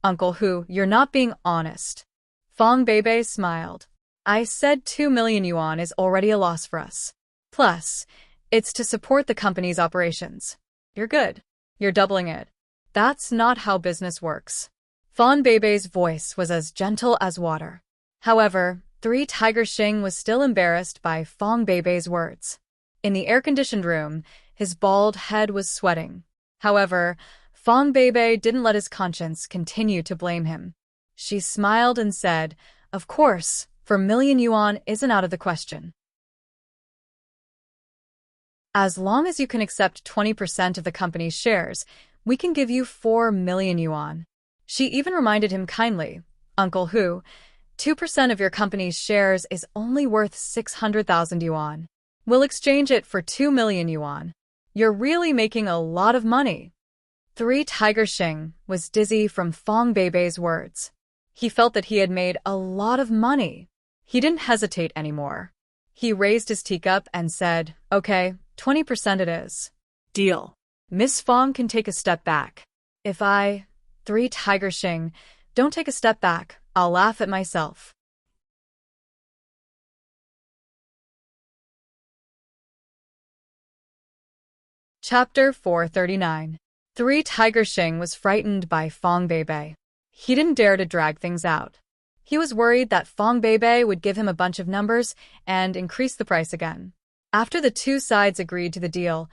Uncle Hu, you're not being honest. Fong Beibei smiled. I said 2 million yuan is already a loss for us. Plus, it's to support the company's operations. You're good. You're doubling it. That's not how business works. Fong Beibei's voice was as gentle as water. However, 3 Tiger Xing was still embarrassed by Fong Beibei's words. In the air-conditioned room, his bald head was sweating. However, Fong Beibei didn't let his conscience continue to blame him. She smiled and said, of course, 4 million yuan isn't out of the question. As long as you can accept 20% of the company's shares, we can give you 4 million yuan. She even reminded him kindly, Uncle Hu, 2% of your company's shares is only worth 600,000 yuan. We'll exchange it for 2 million yuan. You're really making a lot of money. 3 Tiger Xing was dizzy from Fong Beibei's words. He felt that he had made a lot of money. He didn't hesitate anymore. He raised his teacup and said, okay, 20% it is. Deal. Miss Fong can take a step back. If 3 Tiger Xing, don't take a step back, I'll laugh at myself. Chapter 439. 3 Tiger Xing was frightened by Fong Beibei. He didn't dare to drag things out. He was worried that Fong Beibei would give him a bunch of numbers and increase the price again. After the two sides agreed to the deal,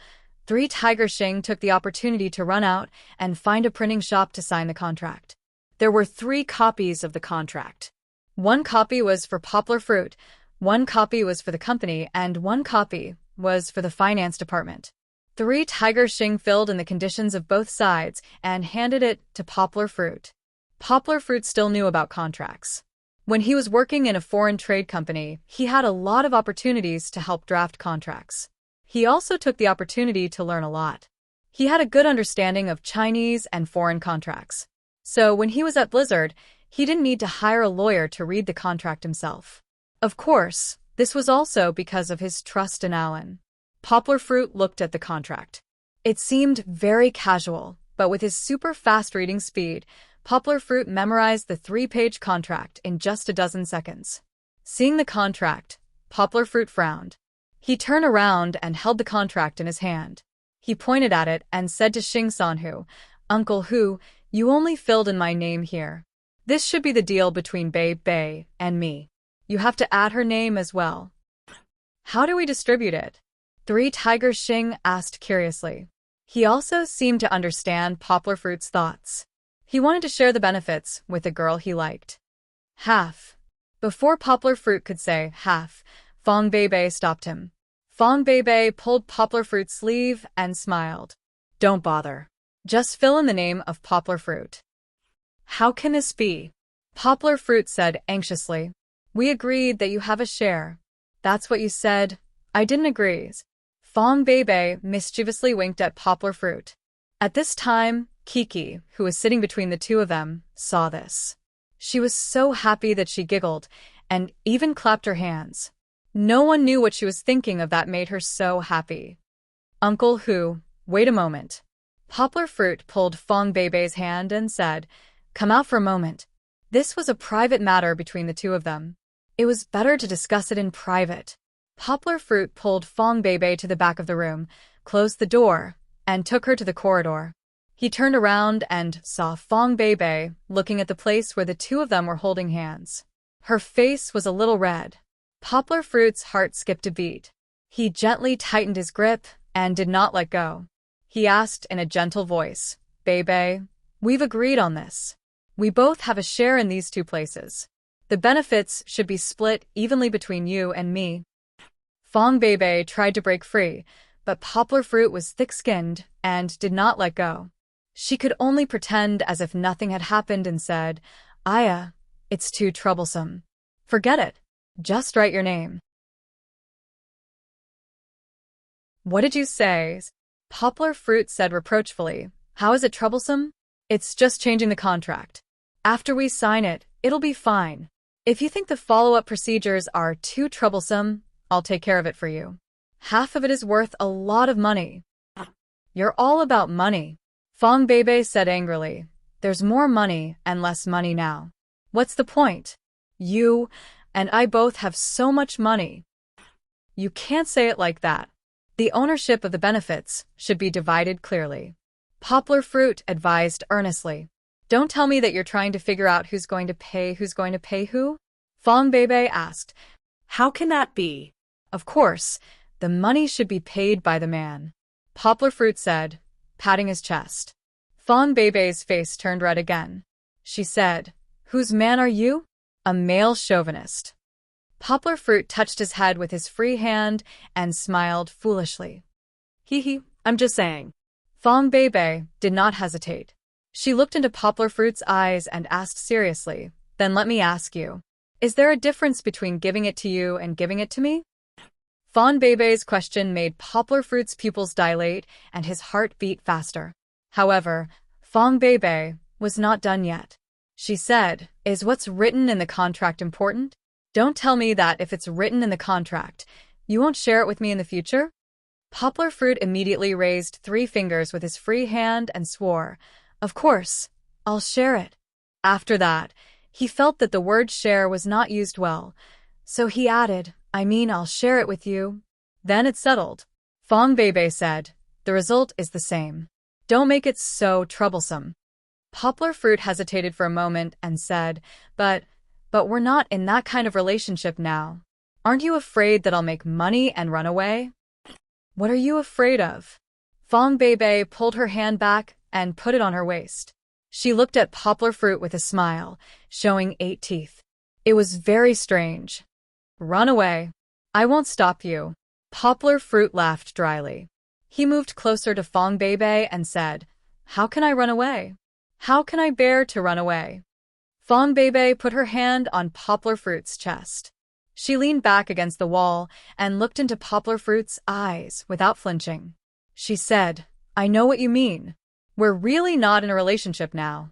3 Tiger Xing took the opportunity to run out and find a printing shop to sign the contract. There were 3 copies of the contract. 1 copy was for Poplar Fruit, 1 copy was for the company, and 1 copy was for the finance department. 3 Tiger Xing filled in the conditions of both sides and handed it to Poplar Fruit. Poplar Fruit still knew about contracts. When he was working in a foreign trade company, he had a lot of opportunities to help draft contracts. He also took the opportunity to learn a lot. He had a good understanding of Chinese and foreign contracts. So when he was at Blizzard, he didn't need to hire a lawyer to read the contract himself. Of course, this was also because of his trust in Alan. Poplar Fruit looked at the contract. It seemed very casual, but with his super fast reading speed, Poplar Fruit memorized the 3-page contract in just a dozen seconds. Seeing the contract, Poplar Fruit frowned. He turned around and held the contract in his hand. He pointed at it and said to Xing Sanhu, Uncle Hu, you only filled in my name here. This should be the deal between Bei and me. You have to add her name as well. How do we distribute it? 3 Tiger Xing asked curiously. He also seemed to understand Poplar Fruit's thoughts. He wanted to share the benefits with the girl he liked. Half. Before Poplar Fruit could say half, Fong Beibei stopped him. Fong Beibei pulled Poplar Fruit's sleeve and smiled. Don't bother. Just fill in the name of Poplar Fruit. How can this be? Poplar Fruit said anxiously. We agreed that you have a share. That's what you said. I didn't agree. Fong Beibei mischievously winked at Poplar Fruit. At this time, Kiki, who was sitting between the two of them, saw this. She was so happy that she giggled and even clapped her hands. No one knew what she was thinking of that made her so happy. Uncle Hu, wait a moment. Poplar Fruit pulled Fong Beibei's hand and said, Come out for a moment. This was a private matter between the two of them. It was better to discuss it in private. Poplar Fruit pulled Fong Beibei to the back of the room, closed the door, and took her to the corridor. He turned around and saw Fong Beibei looking at the place where the two of them were holding hands. Her face was a little red. Poplar Fruit's heart skipped a beat. He gently tightened his grip and did not let go. He asked in a gentle voice, Beibei, we've agreed on this. We both have a share in these 2 places. The benefits should be split evenly between you and me. Fong Beibei tried to break free, but Poplar Fruit was thick-skinned and did not let go. She could only pretend as if nothing had happened and said, Aya, it's too troublesome. Forget it. Just write your name. What did you say? Poplar Fruit said reproachfully. How is it troublesome? It's just changing the contract. After we sign it, it'll be fine. If you think the follow-up procedures are too troublesome, I'll take care of it for you. Half of it is worth a lot of money. You're all about money. Fong Bebe said angrily. There's more money and less money now. What's the point? You and I both have so much money. You can't say it like that. The ownership of the benefits should be divided clearly. Poplar Fruit advised earnestly. Don't tell me that you're trying to figure out who's going to pay who? Fong Bebe asked. How can that be? Of course, the money should be paid by the man. Poplar Fruit said, patting his chest. Fong Bebe's face turned red again. She said, Whose man are you? A male chauvinist. Poplar Fruit touched his head with his free hand and smiled foolishly. Hee, I'm just saying. Fong Bebe did not hesitate. She looked into Poplar Fruit's eyes and asked seriously, Then let me ask you, is there a difference between giving it to you and giving it to me? Fong Bebe's question made Poplar Fruit's pupils dilate and his heart beat faster. However, Fong Bebe was not done yet. She said, Is what's written in the contract important? Don't tell me that if it's written in the contract, you won't share it with me in the future? Poplar Fruit immediately raised 3 fingers with his free hand and swore, Of course, I'll share it. After that, he felt that the word share was not used well, so he added, I'll share it with you. Then it settled. Fong Bebe said, The result is the same. Don't make it so troublesome. Poplar Fruit hesitated for a moment and said, But we're not in that kind of relationship now. Aren't you afraid that I'll make money and run away? What are you afraid of? Fong Bebe pulled her hand back and put it on her waist. She looked at Poplar Fruit with a smile, showing 8 teeth. It was very strange. Run away. I won't stop you. Poplar Fruit laughed dryly. He moved closer to Fong Bebe and said, How can I run away? How can I bear to run away? Fong Bebe put her hand on Poplar Fruit's chest. She leaned back against the wall and looked into Poplar Fruit's eyes without flinching. She said, I know what you mean. We're really not in a relationship now.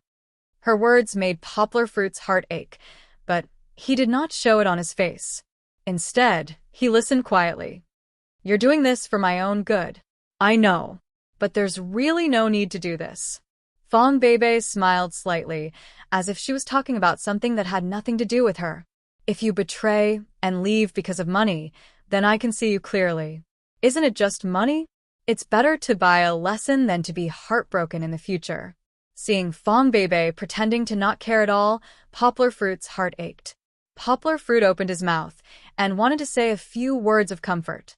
Her words made Poplar Fruit's heart ache, but he did not show it on his face. Instead, he listened quietly. You're doing this for my own good. I know, but there's really no need to do this. Fong Bebe smiled slightly, as if she was talking about something that had nothing to do with her. If you betray and leave because of money, then I can see you clearly. Isn't it just money? It's better to buy a lesson than to be heartbroken in the future. Seeing Fong Bebe pretending to not care at all, Poplar Fruit's heart ached. Poplar Fruit opened his mouth and wanted to say a few words of comfort.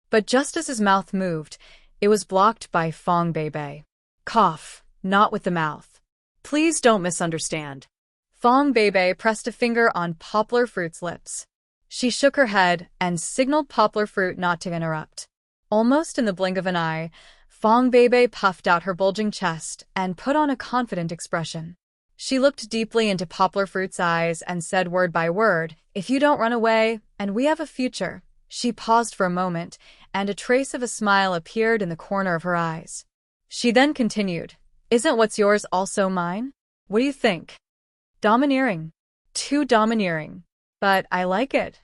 But just as his mouth moved, it was blocked by Fong Bebe. Cough, not with the mouth. Please don't misunderstand. Fong Bebe pressed a finger on Poplar Fruit's lips. She shook her head and signaled Poplar Fruit not to interrupt. Almost in the blink of an eye, Fong Bebe puffed out her bulging chest and put on a confident expression. She looked deeply into Poplar Fruit's eyes and said word by word, If you don't run away, and we have a future. She paused for a moment, and a trace of a smile appeared in the corner of her eyes. She then continued, Isn't what's yours also mine? What do you think? Domineering. Too domineering. But I like it.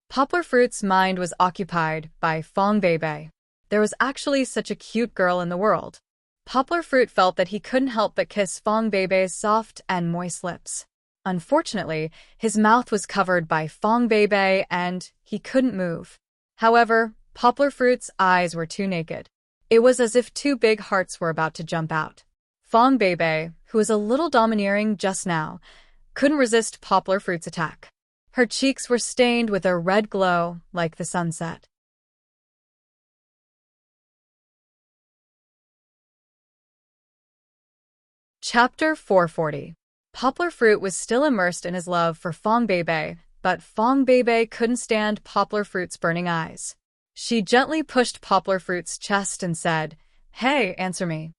Poplar Fruit's mind was occupied by Fong Bebe. There was actually such a cute girl in the world. Poplar Fruit felt that he couldn't help but kiss Fong Bebe's soft and moist lips. Unfortunately, his mouth was covered by Fong Bebe and he couldn't move. However, Poplar Fruit's eyes were too naked. It was as if 2 big hearts were about to jump out. Fong Bebe, who was a little domineering just now, couldn't resist Poplar Fruit's attack. Her cheeks were stained with a red glow like the sunset. Chapter 440. Poplar Fruit was still immersed in his love for Fong Bebe, but Fong Bebe couldn't stand Poplar Fruit's burning eyes. She gently pushed Poplar Fruit's chest and said, Hey, answer me.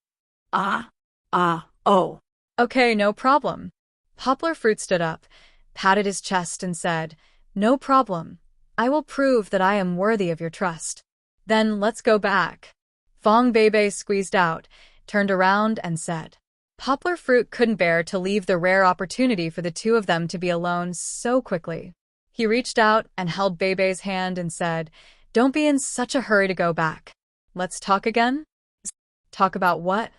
Oh. Okay, no problem. Poplar Fruit stood up, patted his chest and said, No problem. I will prove that I am worthy of your trust. Then let's go back. Fong Bebe squeezed out, turned around and said. Poplar Fruit couldn't bear to leave the rare opportunity for the two of them to be alone so quickly. He reached out and held Bebe's hand and said, "Don't be in such a hurry to go back. Let's talk again?" Talk about what?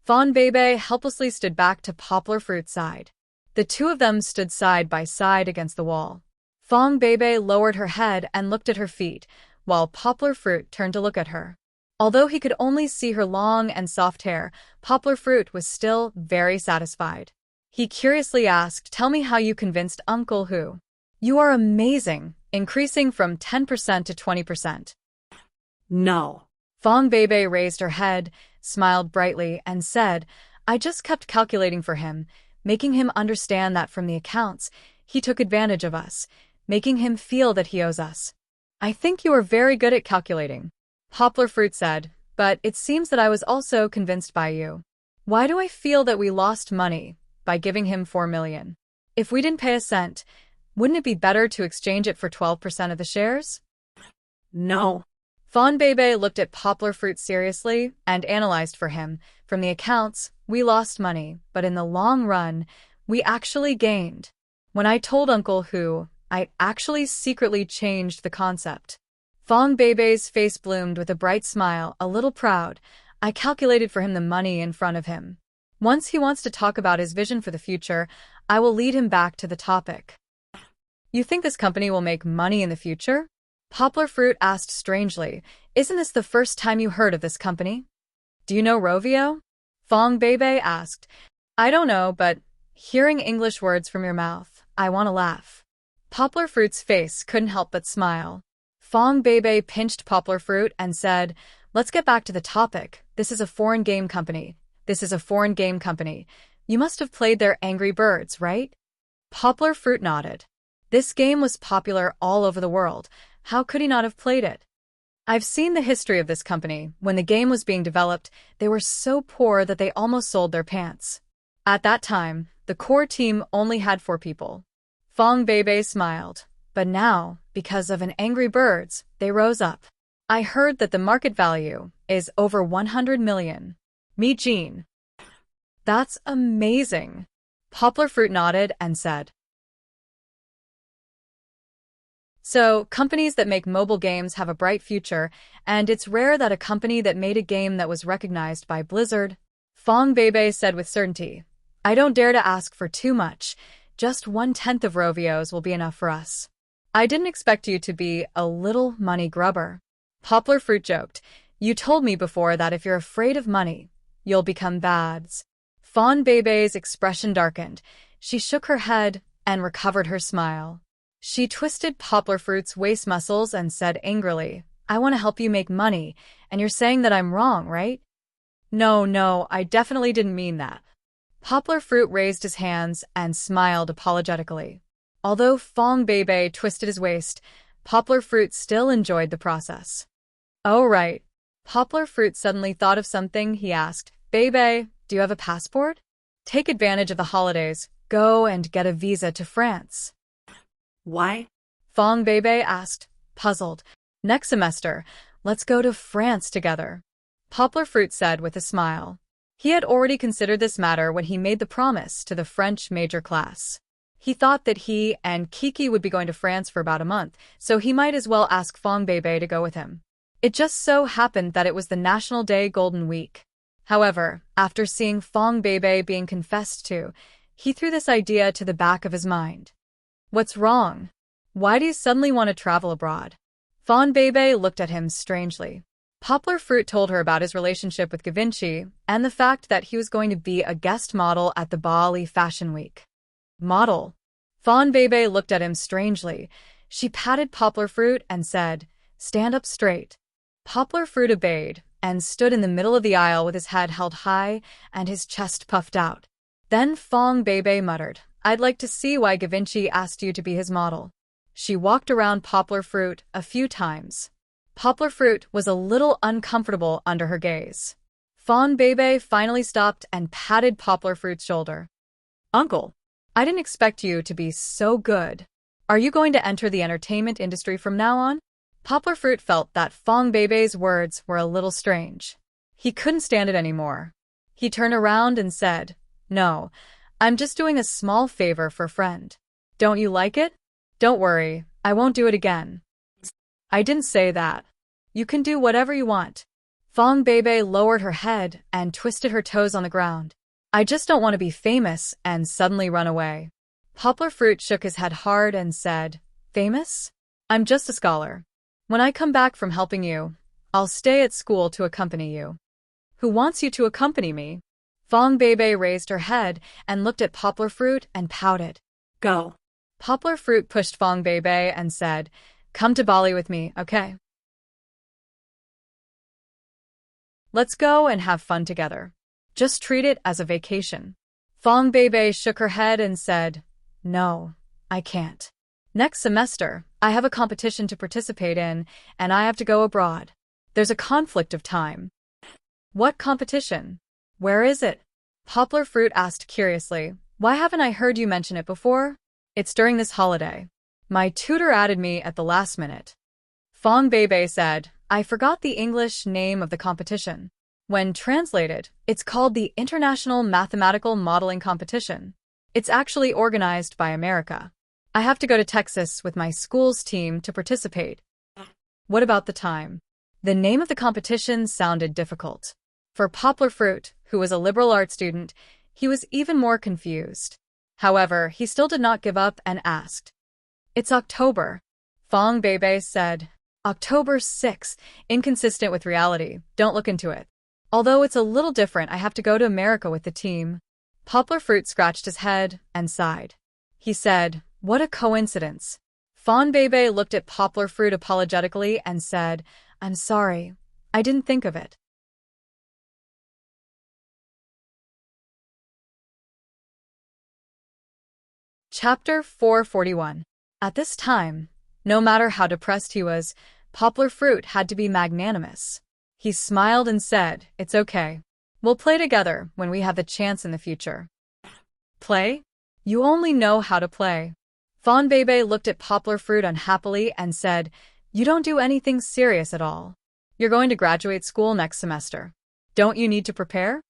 Fawn Bebe helplessly stood back to Poplar Fruit's side. The two of them stood side by side against the wall. Fong Bebe lowered her head and looked at her feet, while Poplar Fruit turned to look at her. Although he could only see her long and soft hair, Poplar Fruit was still very satisfied. He curiously asked, "Tell me how you convinced Uncle Hu." "You are amazing," increasing from 10% to 20%. No. Fong Bebe raised her head, smiled brightly, and said, "I just kept calculating for him, making him understand that from the accounts, he took advantage of us, making him feel that he owes us." "I think you are very good at calculating," Poplar Fruit said, "but it seems that I was also convinced by you. Why do I feel that we lost money by giving him 4 million? If we didn't pay a cent, wouldn't it be better to exchange it for 12% of the shares?" No. Fawn Bebe looked at Poplar Fruit seriously and analyzed for him. "From the accounts, we lost money, but in the long run, we actually gained. When I told Uncle Hu, I actually secretly changed the concept." Fong Bebe's face bloomed with a bright smile, a little proud. "I calculated for him the money in front of him. Once he wants to talk about his vision for the future, I will lead him back to the topic." "You think this company will make money in the future?" Poplar Fruit asked strangely. "Isn't this the first time you heard of this company?" "Do you know Rovio?" Fong Bebe asked. "I don't know, but hearing English words from your mouth, I want to laugh." Poplar Fruit's face couldn't help but smile. Fong Bebe pinched Poplar Fruit and said, "Let's get back to the topic. This is a foreign game company. This is a foreign game company. You must have played their Angry Birds, right?" Poplar Fruit nodded. This game was popular all over the world. How could he not have played it? "I've seen the history of this company. When the game was being developed, they were so poor that they almost sold their pants. At that time, the core team only had 4 people. Fong Bebe smiled. "But now, because of an Angry Birds, they rose up. I heard that the market value is over 100 million. Meet Jean." "That's amazing." Poplar Fruit nodded and said. "So, companies that make mobile games have a bright future, and it's rare that a company that made a game that was recognized by Blizzard," Fong Bebe said with certainty. "I don't dare to ask for too much. Just 1/10 of Rovio's will be enough for us." "I didn't expect you to be a little money grubber." Poplar Fruit joked. "You told me before that if you're afraid of money, you'll become bads." Fawn Bebe's expression darkened. She shook her head and recovered her smile. She twisted Poplar Fruit's waist muscles and said angrily, "I want to help you make money, and you're saying that I'm wrong, right?" No, I definitely didn't mean that." Poplar Fruit raised his hands and smiled apologetically. Although Fong Bebe twisted his waist, Poplar Fruit still enjoyed the process. "Oh, right." Poplar Fruit suddenly thought of something. He asked, "Bebe, do you have a passport? Take advantage of the holidays. Go and get a visa to France." Why? Fong Bebe asked, puzzled. "Next semester, let's go to France together," Poplar Fruit said with a smile. He had already considered this matter when he made the promise to the French major class. He thought that he and Kiki would be going to France for about a month, so he might as well ask Fong Bebe to go with him. It just so happened that it was the National Day Golden Week. However, after seeing Fong Bebe being confessed to, he threw this idea to the back of his mind. "What's wrong? Why do you suddenly want to travel abroad?" Fong Bebe looked at him strangely. Poplar Fruit told her about his relationship with Givenchy and the fact that he was going to be a guest model at the Bali Fashion Week. "Model?" Fong Bebe looked at him strangely. She patted Poplar Fruit and said, "Stand up straight." Poplar Fruit obeyed and stood in the middle of the aisle with his head held high and his chest puffed out. Then Fong Bebe muttered, "I'd like to see why Givenchy asked you to be his model." She walked around Poplar Fruit a few times. Poplar Fruit was a little uncomfortable under her gaze. Fong Bebe finally stopped and patted Poplar Fruit's shoulder. "Uncle, I didn't expect you to be so good. Are you going to enter the entertainment industry from now on?" Poplar Fruit felt that Fong Beibei's words were a little strange. He couldn't stand it anymore. He turned around and said, "No, I'm just doing a small favor for a friend. Don't you like it? Don't worry, I won't do it again." "I didn't say that. You can do whatever you want." Fong Beibei lowered her head and twisted her toes on the ground. "I just don't want to be famous and suddenly run away." Poplar Fruit shook his head hard and said, "Famous? I'm just a scholar. When I come back from helping you, I'll stay at school to accompany you." "Who wants you to accompany me?" Fong Beibei raised her head and looked at Poplar Fruit and pouted. Go. Poplar Fruit pushed Fong Beibei and said, "Come to Bali with me, okay? Let's go and have fun together. Just treat it as a vacation." Fong Beibei shook her head and said, "No, I can't. Next semester, I have a competition to participate in, and I have to go abroad. There's a conflict of time." "What competition? Where is it?" Poplar Fruit asked curiously. "Why haven't I heard you mention it before?" "It's during this holiday. My tutor added me at the last minute." Fong Beibei said, "I forgot the English name of the competition. When translated, it's called the International Mathematical Modeling Competition. It's actually organized by America. I have to go to Texas with my school's team to participate." "What about the time?" The name of the competition sounded difficult. For Poplar Fruit, who was a liberal arts student, he was even more confused. However, he still did not give up and asked. "It's October." Fong Beibei said, "October 6th, inconsistent with reality, don't look into it. Although it's a little different, I have to go to America with the team." Poplar Fruit scratched his head and sighed. He said, "What a coincidence." Fong Beibei looked at Poplar Fruit apologetically and said, "I'm sorry, I didn't think of it." Chapter 441. At this time, no matter how depressed he was, Poplar Fruit had to be magnanimous. He smiled and said, "It's okay. We'll play together when we have the chance in the future." "Play? You only know how to play." Fong Beibei looked at Poplar Fruit unhappily and said, "You don't do anything serious at all. You're going to graduate school next semester. Don't you need to prepare?"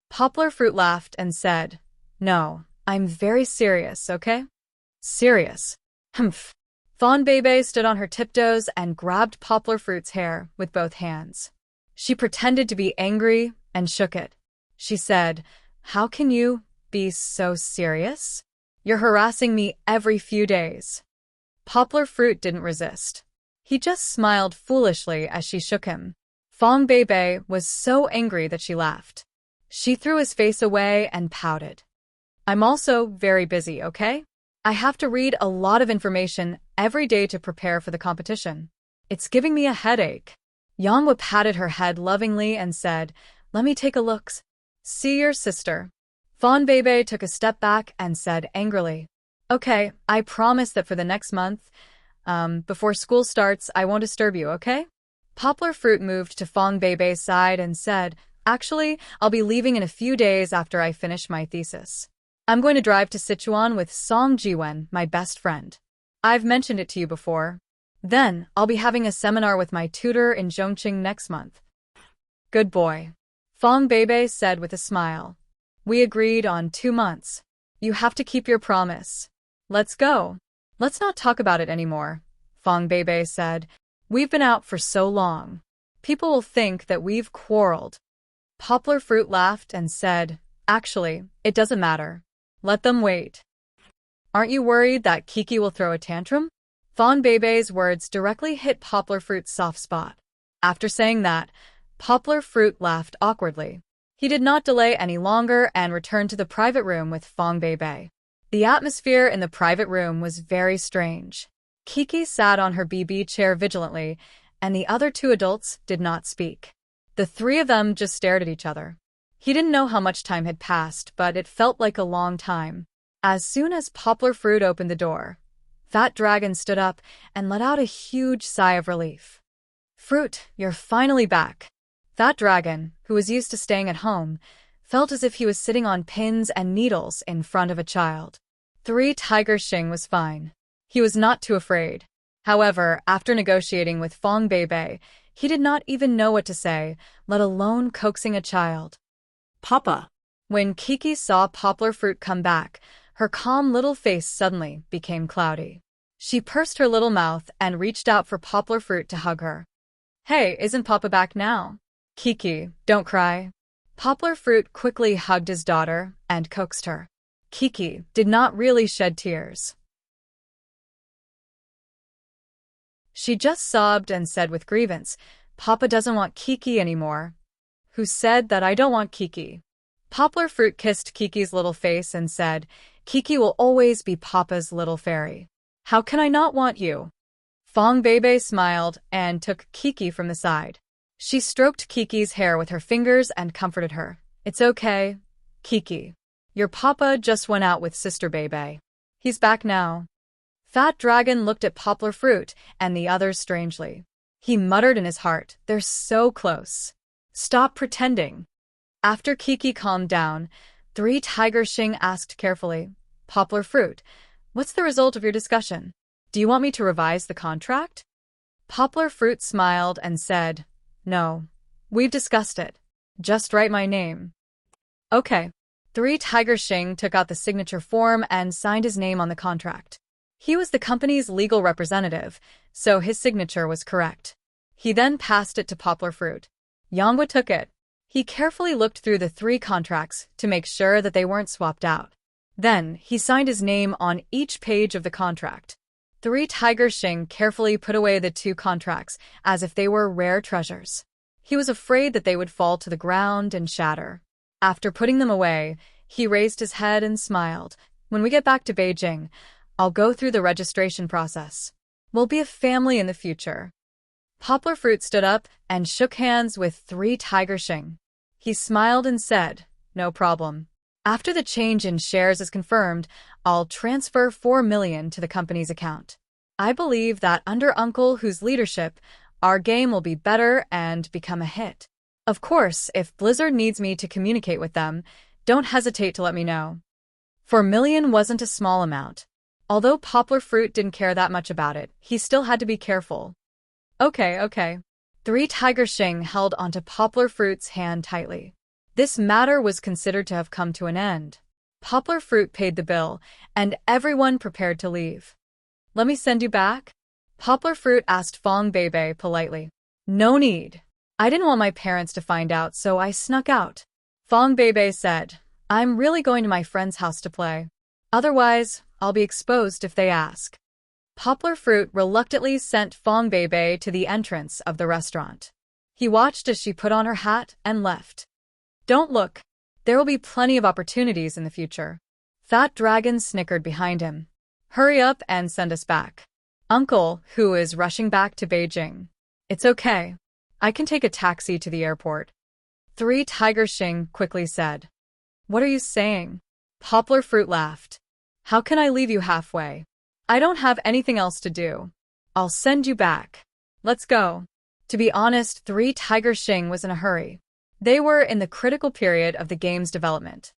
Poplar Fruit laughed and said, "No, I'm very serious, okay?" "Serious? Humph." Fong Beibei stood on her tiptoes and grabbed Poplar Fruit's hair with both hands. She pretended to be angry and shook it. She said, "How can you be so serious? You're harassing me every few days." Poplar Fruit didn't resist. He just smiled foolishly as she shook him. Fong Beibei was so angry that she laughed. She threw his face away and pouted. "I'm also very busy, okay? I have to read a lot of information every day to prepare for the competition. It's giving me a headache." Yanghua patted her head lovingly and said, "Let me take a look. See your sister." Fong Beibei took a step back and said angrily, "Okay, I promise that for the next month, before school starts, I won't disturb you, okay?" Poplar Fruit moved to Fong Beibei's side and said, "Actually, I'll be leaving in a few days after I finish my thesis. I'm going to drive to Sichuan with Song Jiwen, my best friend. I've mentioned it to you before. Then, I'll be having a seminar with my tutor in Zhongqing next month." "Good boy," Fong Beibei said with a smile. "We agreed on 2 months. You have to keep your promise. Let's go." "Let's not talk about it anymore," Fong Beibei said. "We've been out for so long. People will think that we've quarreled." Poplar Fruit laughed and said, "Actually, it doesn't matter. Let them wait." "Aren't you worried that Kiki will throw a tantrum?" Fong Beibei's words directly hit Poplar Fruit's soft spot. After saying that, Poplar Fruit laughed awkwardly. He did not delay any longer and returned to the private room with Fong Beibei. The atmosphere in the private room was very strange. Kiki sat on her BB chair vigilantly, and the other 2 adults did not speak. The 3 of them just stared at each other. He didn't know how much time had passed, but it felt like a long time. As soon as Poplar Fruit opened the door, Fat Dragon stood up and let out a huge sigh of relief. "Fruit, you're finally back." Fat Dragon, who was used to staying at home, felt as if he was sitting on pins and needles in front of a child. 3 Tiger Xing was fine. He was not too afraid. However, after negotiating with Fong Beibei, he did not even know what to say, let alone coaxing a child. Papa. When Kiki saw Poplar Fruit come back, her calm little face suddenly became cloudy. She pursed her little mouth and reached out for Poplar Fruit to hug her. Hey, isn't Papa back now? Kiki, don't cry. Poplar Fruit quickly hugged his daughter and coaxed her. Kiki did not really shed tears. She just sobbed and said with grievance, Papa doesn't want Kiki anymore. Who said that I don't want Kiki? Poplar Fruit kissed Kiki's little face and said, Kiki will always be Papa's little fairy. How can I not want you? Fong Beibei smiled and took Kiki from the side. She stroked Kiki's hair with her fingers and comforted her. It's okay, Kiki. Your papa just went out with Sister Beibei. He's back now. Fat Dragon looked at Poplar Fruit and the others strangely. He muttered in his heart, they're so close. Stop pretending. After Kiki calmed down, Three Tiger Xing asked carefully, Poplar Fruit, what's the result of your discussion? Do you want me to revise the contract? Poplar Fruit smiled and said, No, we've discussed it. Just write my name. Okay. Three Tiger Xing took out the signature form and signed his name on the contract. He was the company's legal representative, so his signature was correct. He then passed it to Poplar Fruit. Yanghua took it. He carefully looked through the 3 contracts to make sure that they weren't swapped out. Then, he signed his name on each page of the contract. Three Tiger Xing carefully put away the 2 contracts as if they were rare treasures. He was afraid that they would fall to the ground and shatter. After putting them away, he raised his head and smiled. When we get back to Beijing, I'll go through the registration process. We'll be a family in the future. Poplar Fruit stood up and shook hands with Three Tiger Xing. He smiled and said, No problem. After the change in shares is confirmed, I'll transfer 4 million to the company's account. I believe that under Uncle Hu's leadership, our game will be better and become a hit. Of course, if Blizzard needs me to communicate with them, don't hesitate to let me know. 4 million wasn't a small amount. Although Poplar Fruit didn't care that much about it, he still had to be careful. Okay. Three Tiger Xing held onto Poplar Fruit's hand tightly. This matter was considered to have come to an end. Poplar Fruit paid the bill, and everyone prepared to leave. Let me send you back? Poplar Fruit asked Fong Beibei politely. No need. I didn't want my parents to find out, so I snuck out. Fong Beibei said, I'm really going to my friend's house to play. Otherwise, I'll be exposed if they ask. Poplar Fruit reluctantly sent Fong Beibei to the entrance of the restaurant. He watched as she put on her hat and left. Don't look. There will be plenty of opportunities in the future. Fat Dragon snickered behind him. Hurry up and send us back. Uncle Hu is rushing back to Beijing. It's okay. I can take a taxi to the airport. Three Tiger Xing quickly said. What are you saying? Poplar Fruit laughed. How can I leave you halfway? I don't have anything else to do. I'll send you back. Let's go. To be honest, Three Tiger Xing was in a hurry. They were in the critical period of the game's development.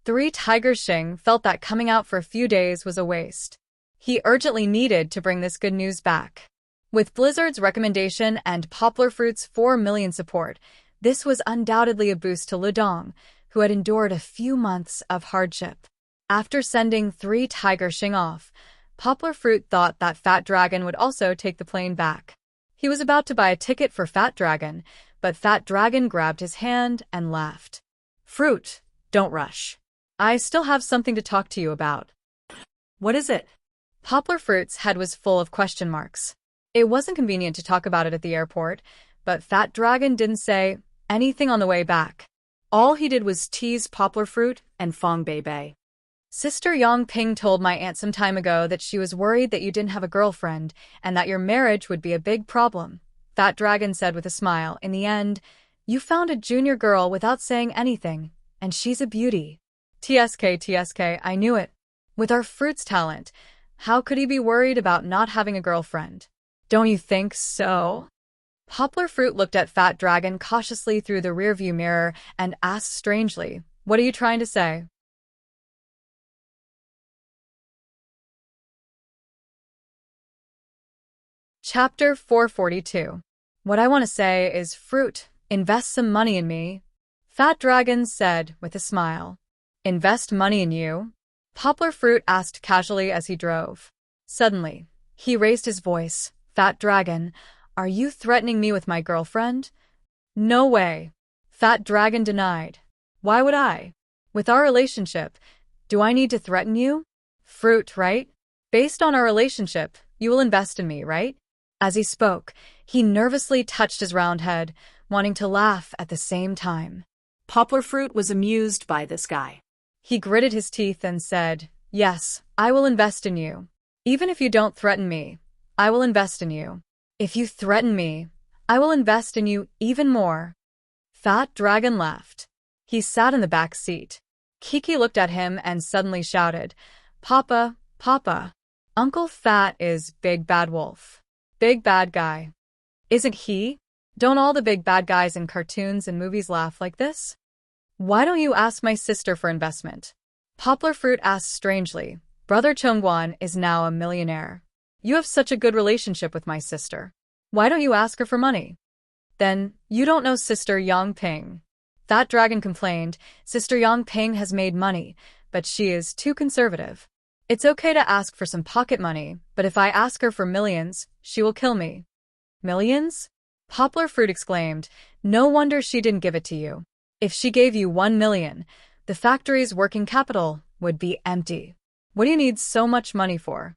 Three Tiger Xing felt that coming out for a few days was a waste. He urgently needed to bring this good news back. With Blizzard's recommendation and Poplar Fruit's 4 million support, this was undoubtedly a boost to Ludong, who had endured a few months of hardship. After sending Three Tiger Xing off, Poplar Fruit thought that Fat Dragon would also take the plane back. He was about to buy a ticket for Fat Dragon, but Fat Dragon grabbed his hand and laughed. Fruit, don't rush. I still have something to talk to you about. What is it? Poplar Fruit's head was full of question marks. It wasn't convenient to talk about it at the airport, but Fat Dragon didn't say anything on the way back. All he did was tease Poplar Fruit and Fong Beibei. Sister Yang Ping told my aunt some time ago that she was worried that you didn't have a girlfriend and that your marriage would be a big problem. Fat Dragon said with a smile, in the end, you found a junior girl without saying anything, and she's a beauty. TSK, I knew it. With our Fruit's talent, how could he be worried about not having a girlfriend? Don't you think so? Poplar Fruit looked at Fat Dragon cautiously through the rearview mirror and asked strangely, what are you trying to say? Chapter 442. What I want to say is, fruit, invest some money in me. Fat Dragon said with a smile. Invest money in you? Poplar Fruit asked casually as he drove. Suddenly, he raised his voice. Fat Dragon, are you threatening me with my girlfriend? No way. Fat Dragon denied. Why would I? With our relationship, do I need to threaten you? Fruit, right? Based on our relationship, you will invest in me, right? As he spoke, he nervously touched his round head, wanting to laugh at the same time. Poplar Fruit was amused by this guy. He gritted his teeth and said, Yes, I will invest in you. Even if you don't threaten me, I will invest in you. If you threaten me, I will invest in you even more. Fat Dragon laughed. He sat in the back seat. Kiki looked at him and suddenly shouted, Papa, Papa, Uncle Fat is Big Bad Wolf. Big bad guy. Isn't he? Don't all the big bad guys in cartoons and movies laugh like this? Why don't you ask my sister for investment? Poplar Fruit asked strangely. Brother Chongguan is now a millionaire. You have such a good relationship with my sister. Why don't you ask her for money? Then, you don't know Sister Yang Ping. Fat Dragon complained. Sister Yang Ping has made money, but she is too conservative. It's okay to ask for some pocket money, but if I ask her for millions, she will kill me. Millions? Poplar Fruit exclaimed. No wonder she didn't give it to you. If she gave you 1 million, the factory's working capital would be empty. What do you need so much money for?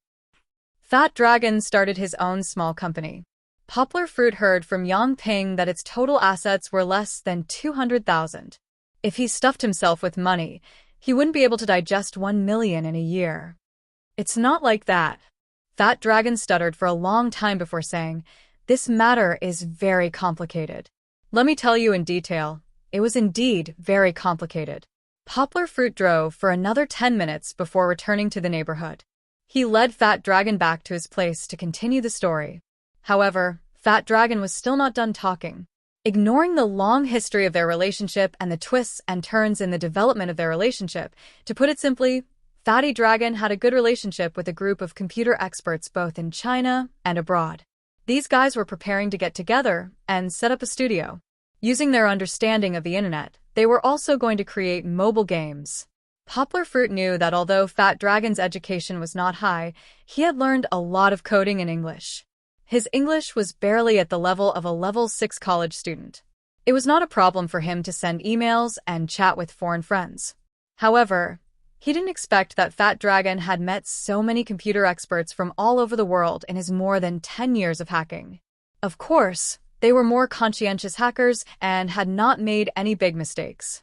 Fat Dragon started his own small company. Poplar Fruit heard from Yang Ping that its total assets were less than 200,000. If he stuffed himself with money, he wouldn't be able to digest 1 million in a year. It's not like that. Fat Dragon stuttered for a long time before saying, This matter is very complicated. Let me tell you in detail. It was indeed very complicated. Poplar Fruit drove for another 10 minutes before returning to the neighborhood. He led Fat Dragon back to his place to continue the story. However, Fat Dragon was still not done talking. Ignoring the long history of their relationship and the twists and turns in the development of their relationship, to put it simply, Fatty Dragon had a good relationship with a group of computer experts both in China and abroad. These guys were preparing to get together and set up a studio. Using their understanding of the internet, they were also going to create mobile games. Poplar Fruit knew that although Fat Dragon's education was not high, he had learned a lot of coding in English. His English was barely at the level of a level 6 college student. It was not a problem for him to send emails and chat with foreign friends. However, he didn't expect that Fat Dragon had met so many computer experts from all over the world in his more than 10 years of hacking. Of course, they were more conscientious hackers and had not made any big mistakes.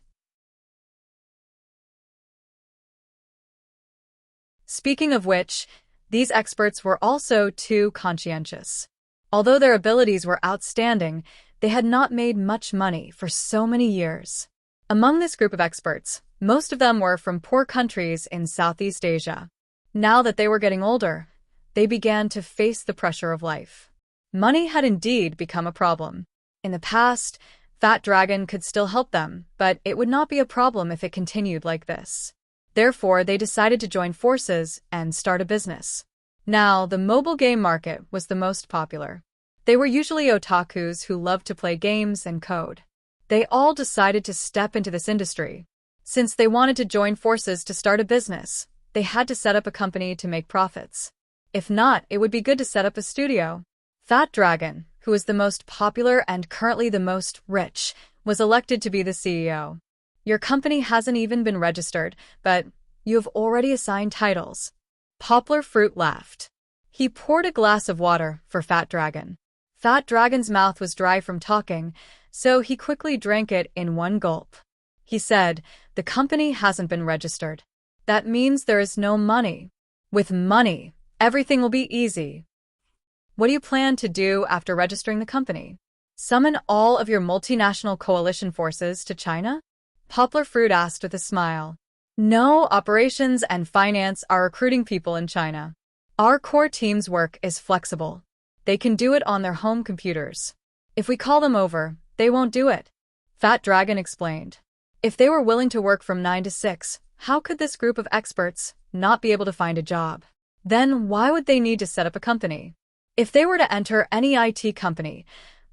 Speaking of which, these experts were also too conscientious. Although their abilities were outstanding, they had not made much money for so many years. Among this group of experts, most of them were from poor countries in Southeast Asia. Now that they were getting older, they began to face the pressure of life. Money had indeed become a problem. In the past, Fat Dragon could still help them, but it would not be a problem if it continued like this. Therefore, they decided to join forces and start a business. Now, the mobile game market was the most popular. They were usually otakus who loved to play games and code. They all decided to step into this industry. Since they wanted to join forces to start a business, they had to set up a company to make profits. If not, it would be good to set up a studio. Fat Dragon, who is the most popular and currently the most rich, was elected to be the CEO. Your company hasn't even been registered, but you have already assigned titles. Poplar Fruit laughed. He poured a glass of water for Fat Dragon. Fat Dragon's mouth was dry from talking, so he quickly drank it in one gulp. He said, The company hasn't been registered. That means there is no money. With money, everything will be easy. What do you plan to do after registering the company? Summon all of your multinational coalition forces to China? Poplar Fruit asked with a smile. No, operations and finance are recruiting people in China. Our core team's work is flexible. They can do it on their home computers. If we call them over, they won't do it. Fat Dragon explained. If they were willing to work from 9 to 6, how could this group of experts not be able to find a job? Then why would they need to set up a company? If they were to enter any IT company,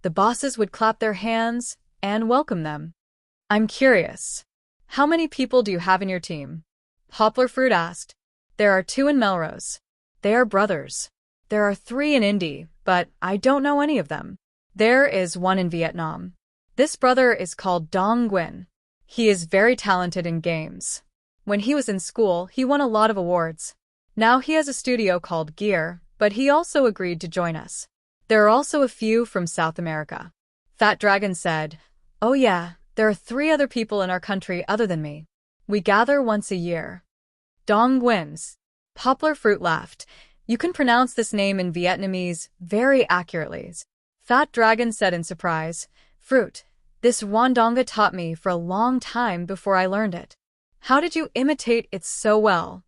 the bosses would clap their hands and welcome them. I'm curious. How many people do you have in your team? Poplar Fruit asked. There are 2 in Melrose. They are brothers. There are 3 in Indy, but I don't know any of them. There is 1 in Vietnam. This brother is called Dong Nguyen. He is very talented in games. When he was in school, he won a lot of awards. Now he has a studio called Gear, but he also agreed to join us. There are also a few from South America. Fat Dragon said, Oh yeah, there are 3 other people in our country other than me. We gather once a year. Dong Nguyen's. Poplar Fruit laughed. You can pronounce this name in Vietnamese very accurately. Fat Dragon said in surprise, Fruit, this Wandonga taught me for a long time before I learned it. How did you imitate it so well?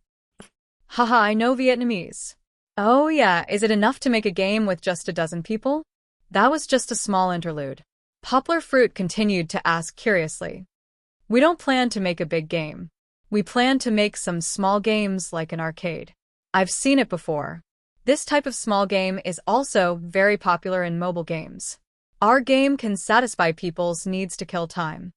Haha, I know Vietnamese. Oh yeah, is it enough to make a game with just a dozen people? That was just a small interlude. Poplar Fruit continued to ask curiously. We don't plan to make a big game. We plan to make some small games like an arcade. I've seen it before. This type of small game is also very popular in mobile games. Our game can satisfy people's needs to kill time.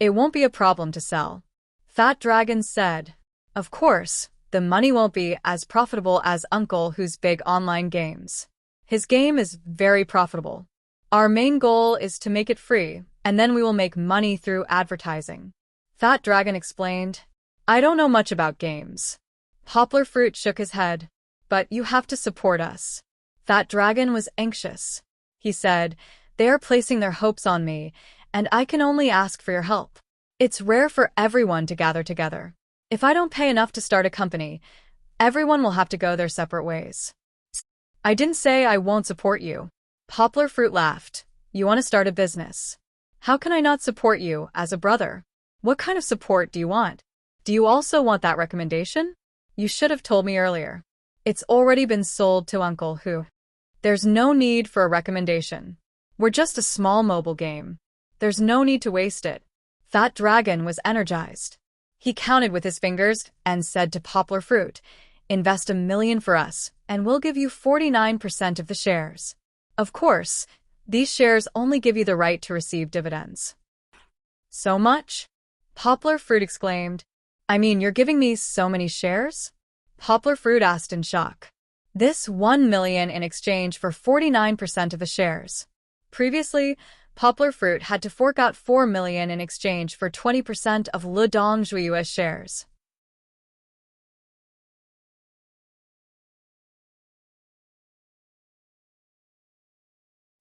It won't be a problem to sell. Fat Dragon said. Of course, the money won't be as profitable as Uncle who's big online games. His game is very profitable. Our main goal is to make it free, and then we will make money through advertising. Fat Dragon explained. I don't know much about games. Poplar Fruit shook his head. But you have to support us. Fat Dragon was anxious. He said, They are placing their hopes on me, and I can only ask for your help. It's rare for everyone to gather together. If I don't pay enough to start a company, everyone will have to go their separate ways. I didn't say I won't support you. Poplar Fruit laughed. You want to start a business. How can I not support you as a brother? What kind of support do you want? Do you also want that recommendation? You should have told me earlier. It's already been sold to Uncle who. There's no need for a recommendation. We're just a small mobile game. There's no need to waste it. Fat Dragon was energized. He counted with his fingers and said to Poplar Fruit, Invest $1 million for us, and we'll give you 49% of the shares. Of course, these shares only give you the right to receive dividends. So much? Poplar Fruit exclaimed. I mean, you're giving me so many shares? Poplar Fruit asked in shock. This $1 million in exchange for 49% of the shares. Previously, Poplar Fruit had to fork out $4 million in exchange for 20% of Le Dongjui's shares.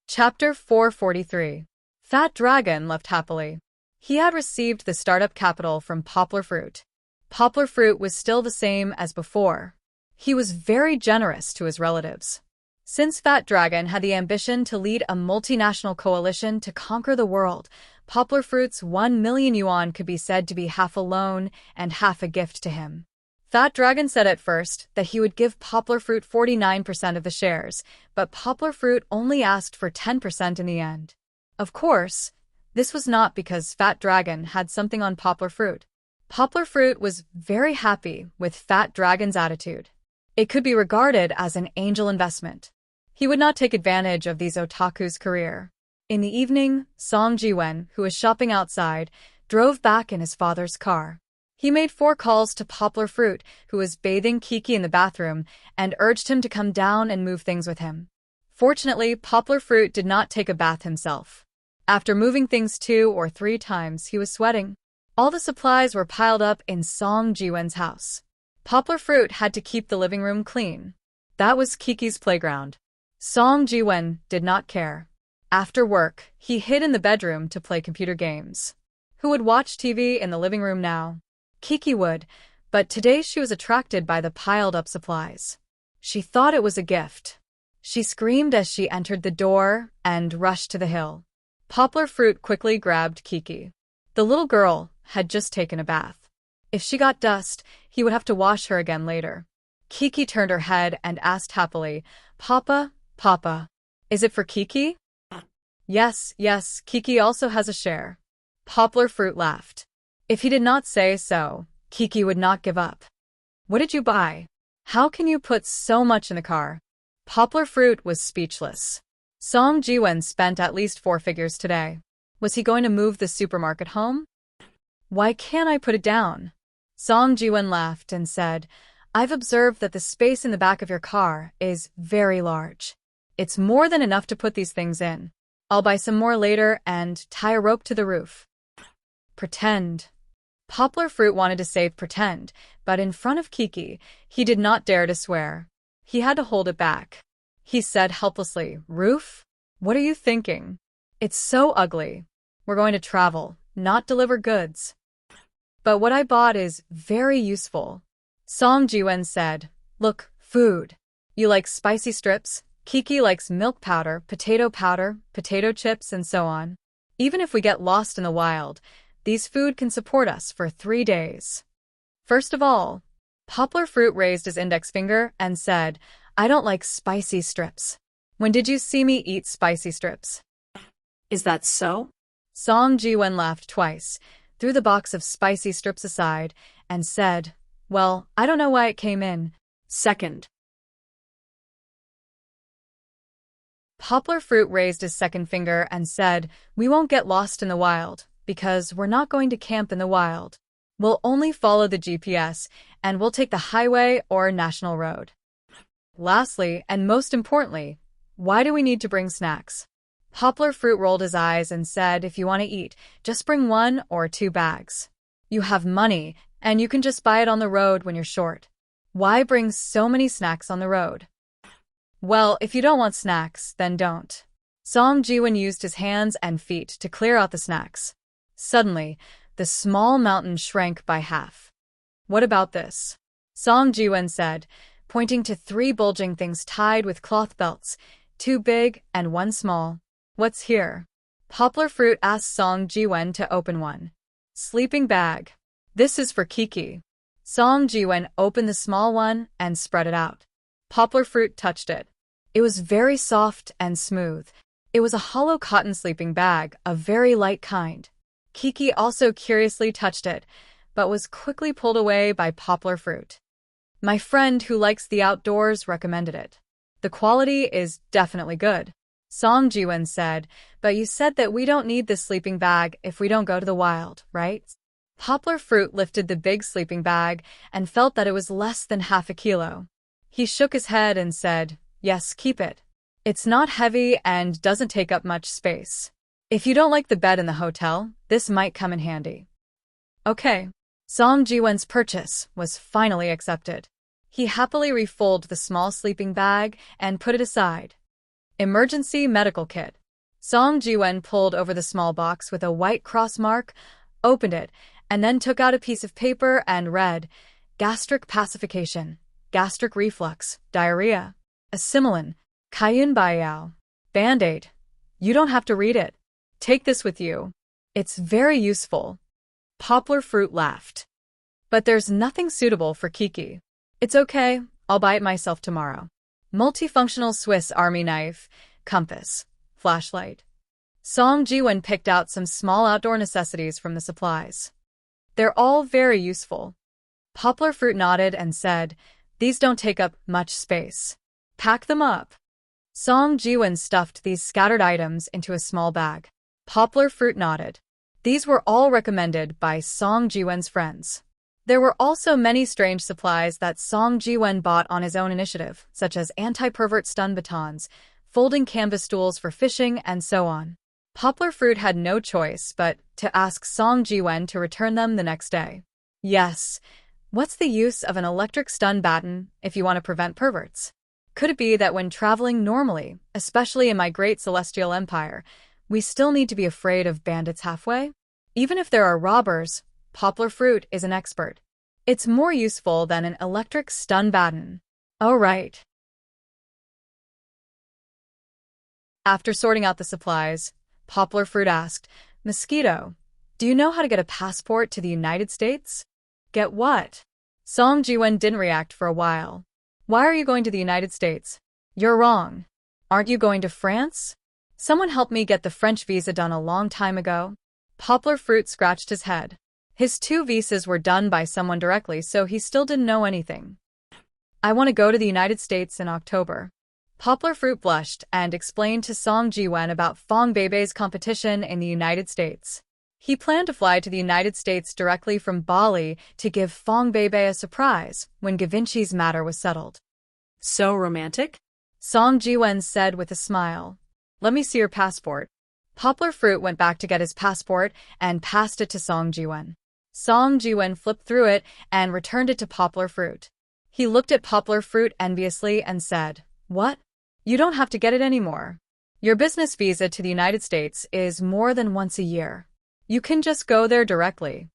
Chapter 443. Fat Dragon left happily. He had received the startup capital from Poplar Fruit. Poplar Fruit was still the same as before. He was very generous to his relatives. Since Fat Dragon had the ambition to lead a multinational coalition to conquer the world, Poplar Fruit's 1 million yuan could be said to be half a loan and half a gift to him. Fat Dragon said at first that he would give Poplar Fruit 49% of the shares, but Poplar Fruit only asked for 10% in the end. Of course, this was not because Fat Dragon had something on Poplar Fruit. Poplar Fruit was very happy with Fat Dragon's attitude. It could be regarded as an angel investment. He would not take advantage of these otaku's career. In the evening, Song Jiwen, who was shopping outside, drove back in his father's car. He made 4 calls to Poplar Fruit, who was bathing Kiki in the bathroom, and urged him to come down and move things with him. Fortunately, Poplar Fruit did not take a bath himself. After moving things 2 or 3 times, he was sweating. All the supplies were piled up in Song Jiwen's house. Poplar Fruit had to keep the living room clean. That was Kiki's playground. Song Jiwen did not care. After work, he hid in the bedroom to play computer games. Who would watch TV in the living room now? Kiki would, but today she was attracted by the piled-up supplies. She thought it was a gift. She screamed as she entered the door and rushed to the hill. Poplar Fruit quickly grabbed Kiki. The little girl had just taken a bath. If she got dust, he would have to wash her again later. Kiki turned her head and asked happily, Papa, Papa, is it for Kiki? Yes, yes, Kiki also has a share. Poplar Fruit laughed. If he did not say so, Kiki would not give up. What did you buy? How can you put so much in the car? Poplar Fruit was speechless. Song Jiwen spent at least 4 figures today. Was he going to move the supermarket home? Why can't I put it down? Song Jiwen laughed and said, I've observed that the space in the back of your car is very large. It's more than enough to put these things in. I'll buy some more later and tie a rope to the roof. Pretend. Poplar Fruit wanted to say pretend, but in front of Kiki, he did not dare to swear. He had to hold it back. He said helplessly, Roof? What are you thinking? It's so ugly. We're going to travel, not deliver goods. But what I bought is very useful. Song Jiwen said, Look, food. You like spicy strips? Kiki likes milk powder, potato chips, and so on. Even if we get lost in the wild, these food can support us for 3 days. First of all, Poplar Fruit raised his index finger and said, I don't like spicy strips. When did you see me eat spicy strips? Is that so? Song Jiwen laughed twice, threw the box of spicy strips aside, and said, Well, I don't know why it came in. Second. Poplar Fruit raised his second finger and said, We won't get lost in the wild, because we're not going to camp in the wild. We'll only follow the GPS, and we'll take the highway or national road. Lastly, and most importantly, why do we need to bring snacks? Poplar Fruit rolled his eyes and said, If you want to eat, just bring 1 or 2 bags. You have money, and you can just buy it on the road when you're short. Why bring so many snacks on the road? Well, if you don't want snacks, then don't. Song Jiwen used his hands and feet to clear out the snacks. Suddenly, the small mountain shrank by half. What about this? Song Jiwen said, pointing to 3 bulging things tied with cloth belts, 2 big and 1 small. What's here? Poplar Fruit asked Song Jiwen to open one. Sleeping bag. This is for Kiki. Song Jiwen opened the small one and spread it out. Poplar Fruit touched it. It was very soft and smooth. It was a hollow cotton sleeping bag, a very light kind. Kiki also curiously touched it, but was quickly pulled away by Poplar Fruit. My friend who likes the outdoors recommended it. The quality is definitely good. Song Jiwen said, but you said that we don't need this sleeping bag if we don't go to the wild, right? Poplar Fruit lifted the big sleeping bag and felt that it was less than half a kilo. He shook his head and said, Yes, keep it. It's not heavy and doesn't take up much space. If you don't like the bed in the hotel, this might come in handy. Okay. Song Jiwen's purchase was finally accepted. He happily refolded the small sleeping bag and put it aside. Emergency medical kit. Song Jiwen pulled over the small box with a white cross mark, opened it, and then took out a piece of paper and read, Gastric pacification, gastric reflux, diarrhea, Assimilin, Kayun Baiyao, Band-Aid. You don't have to read it. Take this with you. It's very useful. Poplar Fruit laughed. But there's nothing suitable for Kiki. It's okay, I'll buy it myself tomorrow. Multifunctional Swiss Army knife, compass, flashlight. Song Jiwen picked out some small outdoor necessities from the supplies. They're all very useful. Poplar Fruit nodded and said, These don't take up much space. Pack them up. Song Jiwen stuffed these scattered items into a small bag. Poplar Fruit nodded. These were all recommended by Song Jiwen's friends. There were also many strange supplies that Song Jiwen bought on his own initiative, such as anti-pervert stun batons, folding canvas stools for fishing, and so on. Poplar Fruit had no choice but to ask Song Jiwen to return them the next day. Yes, what's the use of an electric stun baton if you want to prevent perverts? Could it be that when traveling normally, especially in my great celestial empire, we still need to be afraid of bandits halfway? Even if there are robbers, Poplar Fruit is an expert. It's more useful than an electric stun baton. Oh, right. After sorting out the supplies, Poplar Fruit asked, Mosquito, do you know how to get a passport to the United States? Get what? Song Jiwen didn't react for a while. Why are you going to the United States? You're wrong. Aren't you going to France? Someone helped me get the French visa done a long time ago. Poplar Fruit scratched his head. His 2 visas were done by someone directly, so he still didn't know anything. I want to go to the United States in October. Poplar Fruit blushed and explained to Song Jiwen about Fong Beibei's competition in the United States. He planned to fly to the United States directly from Bali to give Fong Beibei a surprise when Givenchy's matter was settled. So romantic? Song Jiwen said with a smile. Let me see your passport. Poplar Fruit went back to get his passport and passed it to Song Jiwen. Song Jiwen flipped through it and returned it to Poplar Fruit. He looked at Poplar Fruit enviously and said, "What? You don't have to get it anymore. Your business visa to the United States is more than once a year. You can just go there directly."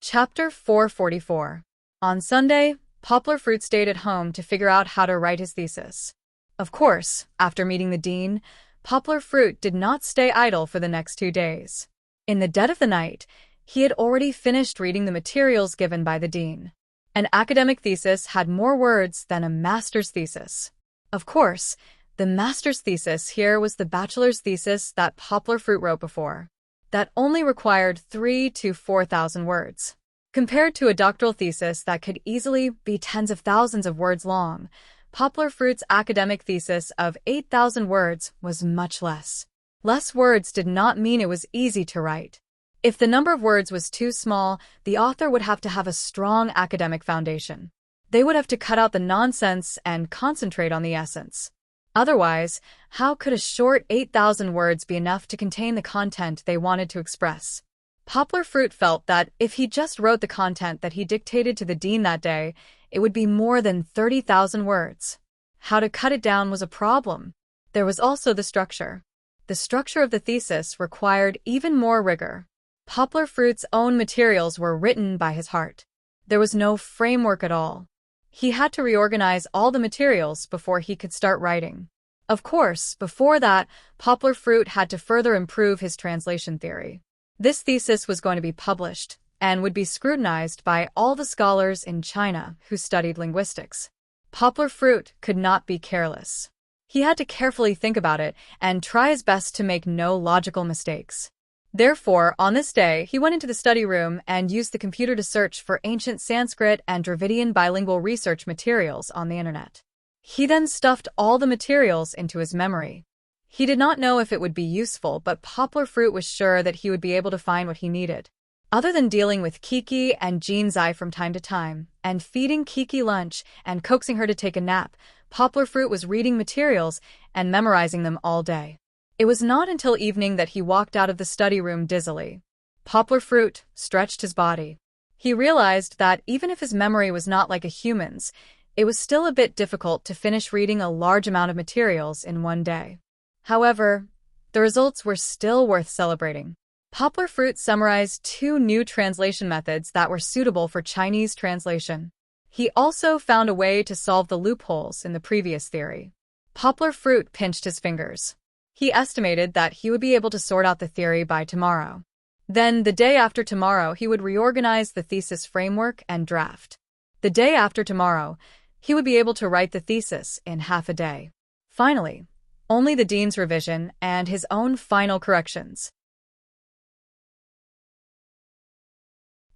Chapter 444. On Sunday, Poplar Fruit stayed at home to figure out how to write his thesis. Of course, after meeting the dean, Poplar Fruit did not stay idle for the next 2 days. In the dead of the night, he had already finished reading the materials given by the dean. An academic thesis had more words than a master's thesis. Of course, the master's thesis here was the bachelor's thesis that Poplar Fruit wrote before. That only required 3,000 to 4,000 words. Compared to a doctoral thesis that could easily be tens of thousands of words long, Poplar Fruit's academic thesis of 8,000 words was much less. Less words did not mean it was easy to write. If the number of words was too small, the author would have to have a strong academic foundation. They would have to cut out the nonsense and concentrate on the essence. Otherwise, how could a short 8,000 words be enough to contain the content they wanted to express? Poplar Fruit felt that if he just wrote the content that he dictated to the dean that day, it would be more than 30,000 words. How to cut it down was a problem. There was also the structure. The structure of the thesis required even more rigor. Poplar Fruit's own materials were written by his heart. There was no framework at all. He had to reorganize all the materials before he could start writing. Of course, before that, Poplar Fruit had to further improve his translation theory. This thesis was going to be published and would be scrutinized by all the scholars in China who studied linguistics. Poplar Fruit could not be careless. He had to carefully think about it and try his best to make no logical mistakes. Therefore, on this day, he went into the study room and used the computer to search for ancient Sanskrit and Dravidian bilingual research materials on the internet. He then stuffed all the materials into his memory. He did not know if it would be useful, but Poplar Fruit was sure that he would be able to find what he needed. Other than dealing with Kiki and Jean Zai from time to time, and feeding Kiki lunch and coaxing her to take a nap, Poplar Fruit was reading materials and memorizing them all day. It was not until evening that he walked out of the study room dizzily. Poplar Fruit stretched his body. He realized that even if his memory was not like a human's, it was still a bit difficult to finish reading a large amount of materials in one day. However, the results were still worth celebrating. Poplar Fruit summarized 2 new translation methods that were suitable for Chinese translation. He also found a way to solve the loopholes in the previous theory. Poplar Fruit pinched his fingers. He estimated that he would be able to sort out the theory by tomorrow. Then, the day after tomorrow, he would reorganize the thesis framework and draft. The day after tomorrow, he would be able to write the thesis in half a day. Finally, only the dean's revision and his own final corrections.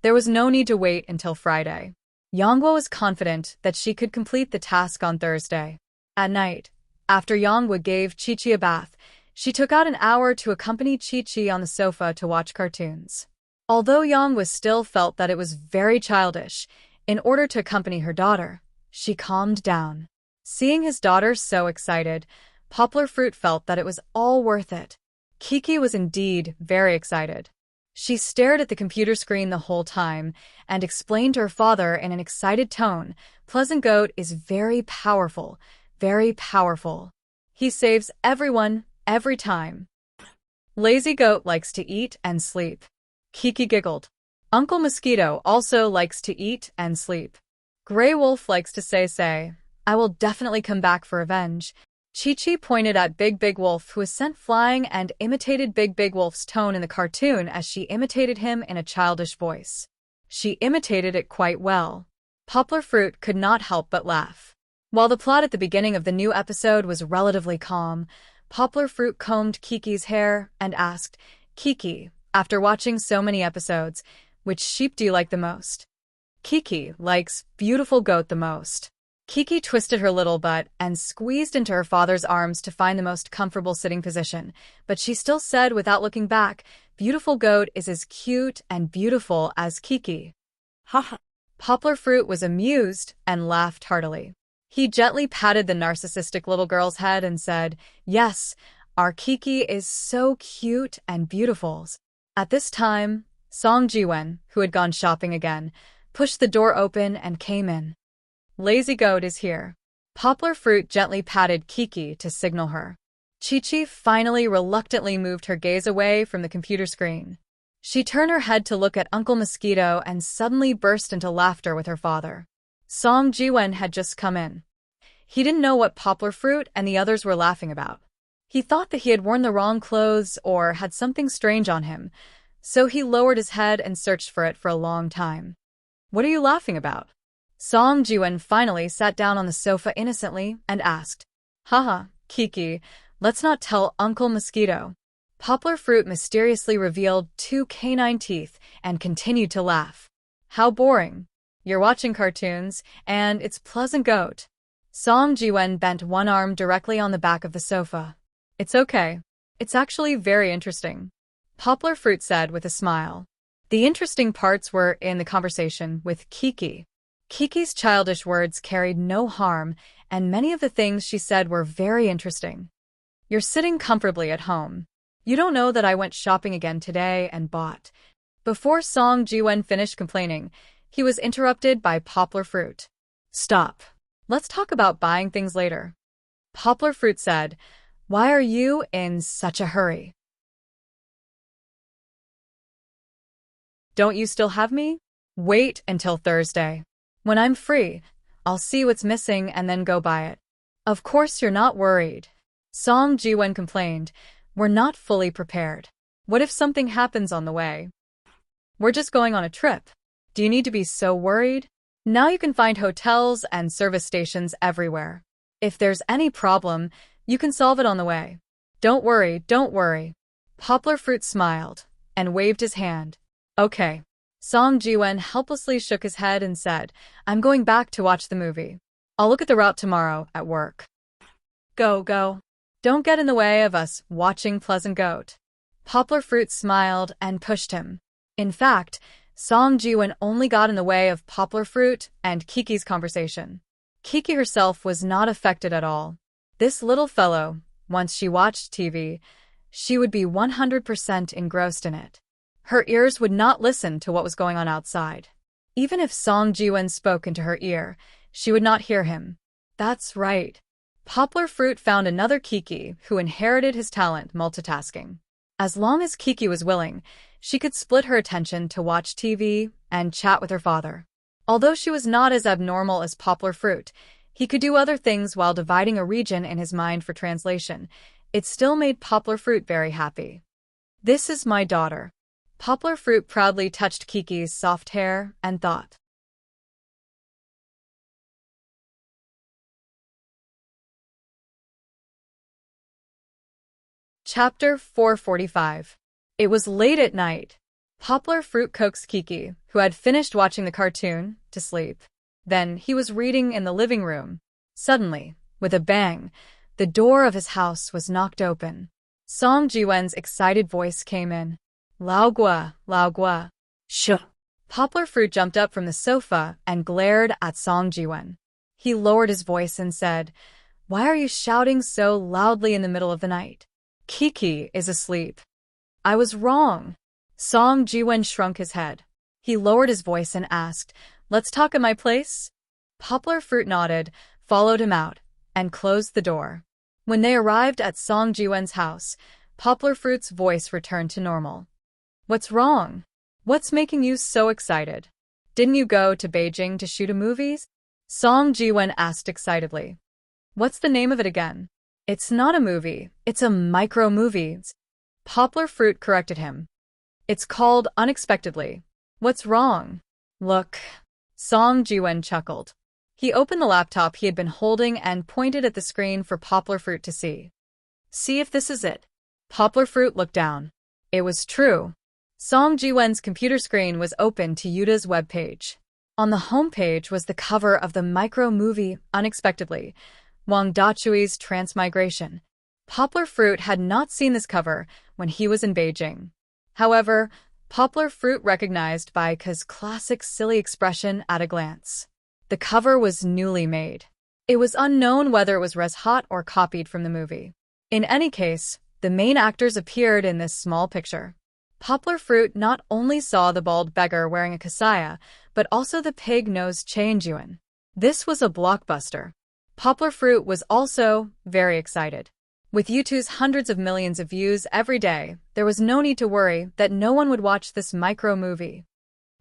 There was no need to wait until Friday. Yangguo was confident that she could complete the task on Thursday. At night, after Yangguo gave Chi-Chi a bath, she took out an hour to accompany Chi-Chi on the sofa to watch cartoons. Although Yangguo still felt that it was very childish, in order to accompany her daughter, she calmed down. Seeing his daughter so excited, Poplar Fruit felt that it was all worth it. Kiki was indeed very excited. She stared at the computer screen the whole time and explained to her father in an excited tone, "Pleasant Goat is very powerful, very powerful. He saves everyone, every time. Lazy Goat likes to eat and sleep." Kiki giggled. Uncle Mosquito also likes to eat and sleep. Grey Wolf likes to say, "I will definitely come back for revenge." Chi-Chi pointed at Big Wolf, who was sent flying, and imitated Big Wolf's tone in the cartoon as she imitated him in a childish voice. She imitated it quite well. Poplar Fruit could not help but laugh. While the plot at the beginning of the new episode was relatively calm, Poplar Fruit combed Kiki's hair and asked, Kiki, after watching so many episodes, which sheep do you like the most? Kiki likes beautiful goat the most. Kiki twisted her little butt and squeezed into her father's arms to find the most comfortable sitting position, but she still said without looking back, beautiful goat is as cute and beautiful as Kiki. Haha. Poplar Fruit was amused and laughed heartily. He gently patted the narcissistic little girl's head and said, "Yes, our Kiki is so cute and beautiful." At this time, Song Jiwen, who had gone shopping again, pushed the door open and came in. Lazy Goat is here. Poplar Fruit gently patted Kiki to signal her. Chi-Chi finally reluctantly moved her gaze away from the computer screen. She turned her head to look at Uncle Mosquito and suddenly burst into laughter with her father. Song Jiwen had just come in. He didn't know what Poplar Fruit and the others were laughing about. He thought that he had worn the wrong clothes or had something strange on him, so he lowered his head and searched for it for a long time. "What are you laughing about?" Song Jiwen finally sat down on the sofa innocently and asked. "Haha, Kiki, let's not tell Uncle Mosquito." Poplar Fruit mysteriously revealed 2 canine teeth and continued to laugh. "How boring. You're watching cartoons, and it's Pleasant Goat." Song Jiwen bent one arm directly on the back of the sofa. "It's okay. It's actually very interesting," Poplar Fruit said with a smile. The interesting parts were in the conversation with Kiki. Kiki's childish words carried no harm, and many of the things she said were very interesting. "You're sitting comfortably at home. You don't know that I went shopping again today and bought." Before Song Jiwen finished complaining, he was interrupted by Poplar Fruit. "Stop. Let's talk about buying things later." Poplar Fruit said, "Why are you in such a hurry? Don't you still have me? Wait until Thursday. When I'm free, I'll see what's missing and then go buy it." "Of course you're not worried," Song Jiwen complained. "We're not fully prepared. What if something happens on the way? We're just going on a trip. Do you need to be so worried? Now you can find hotels and service stations everywhere. If there's any problem, you can solve it on the way. Don't worry, don't worry." Poplar Fruit smiled and waved his hand. "Okay." Song Jiwen helplessly shook his head and said, "I'm going back to watch the movie. I'll look at the route tomorrow at work." Go, go. Don't get in the way of us watching Pleasant Goat." Poplar Fruit smiled and pushed him. In fact, Song Jiwen only got in the way of Poplar Fruit and Kiki's conversation. Kiki herself was not affected at all. This little fellow, once she watched TV, she would be 100% engrossed in it. Her ears would not listen to what was going on outside. Even if Song Jiwen spoke into her ear, she would not hear him. That's right. Poplar Fruit found another Kiki who inherited his talent multitasking. As long as Kiki was willing, she could split her attention to watch TV and chat with her father. Although she was not as abnormal as Poplar Fruit, he could do other things while dividing a region in his mind for translation. It still made Poplar Fruit very happy. "This is my daughter." Poplar Fruit proudly touched Kiki's soft hair and thought. Chapter 445. It was late at night. Poplar Fruit coaxed Kiki, who had finished watching the cartoon, to sleep. Then he was reading in the living room. Suddenly, with a bang, the door of his house was knocked open. Song Jiwen's excited voice came in. "Lao Gua, Lao Gua." "Shh." Poplar Fruit jumped up from the sofa and glared at Song Jiwen. He lowered his voice and said, "Why are you shouting so loudly in the middle of the night? Kiki is asleep." "I was wrong." Song Jiwen shrunk his head. He lowered his voice and asked, "Let's talk at my place?" Poplar Fruit nodded, followed him out, and closed the door. When they arrived at Song Jiwen's house, Poplar Fruit's voice returned to normal. "What's wrong? What's making you so excited? Didn't you go to Beijing to shoot a movie?" Song Jiwen asked excitedly. "What's the name of it again?" "It's not a movie, it's a micro-movie." Poplar Fruit corrected him. "It's called Unexpectedly." "What's wrong?" "Look." Song Jiwen chuckled. He opened the laptop he had been holding and pointed at the screen for Poplar Fruit to see. "See if this is it." Poplar Fruit looked down. It was true. Song Ji-wen's computer screen was open to Yuda's webpage. On the homepage was the cover of the micro-movie Unexpectedly, Wang Dachui's Transmigration. Poplar Fruit had not seen this cover when he was in Beijing. However, Poplar Fruit recognized Baika's classic silly expression at a glance. The cover was newly made. It was unknown whether it was res hot or copied from the movie. In any case, the main actors appeared in this small picture. Poplar Fruit not only saw the bald beggar wearing a kasaya, but also the pig-nosed Chaein-juan. This was a blockbuster. Poplar Fruit was also very excited. With YouTube's hundreds of millions of views every day, there was no need to worry that no one would watch this micro-movie.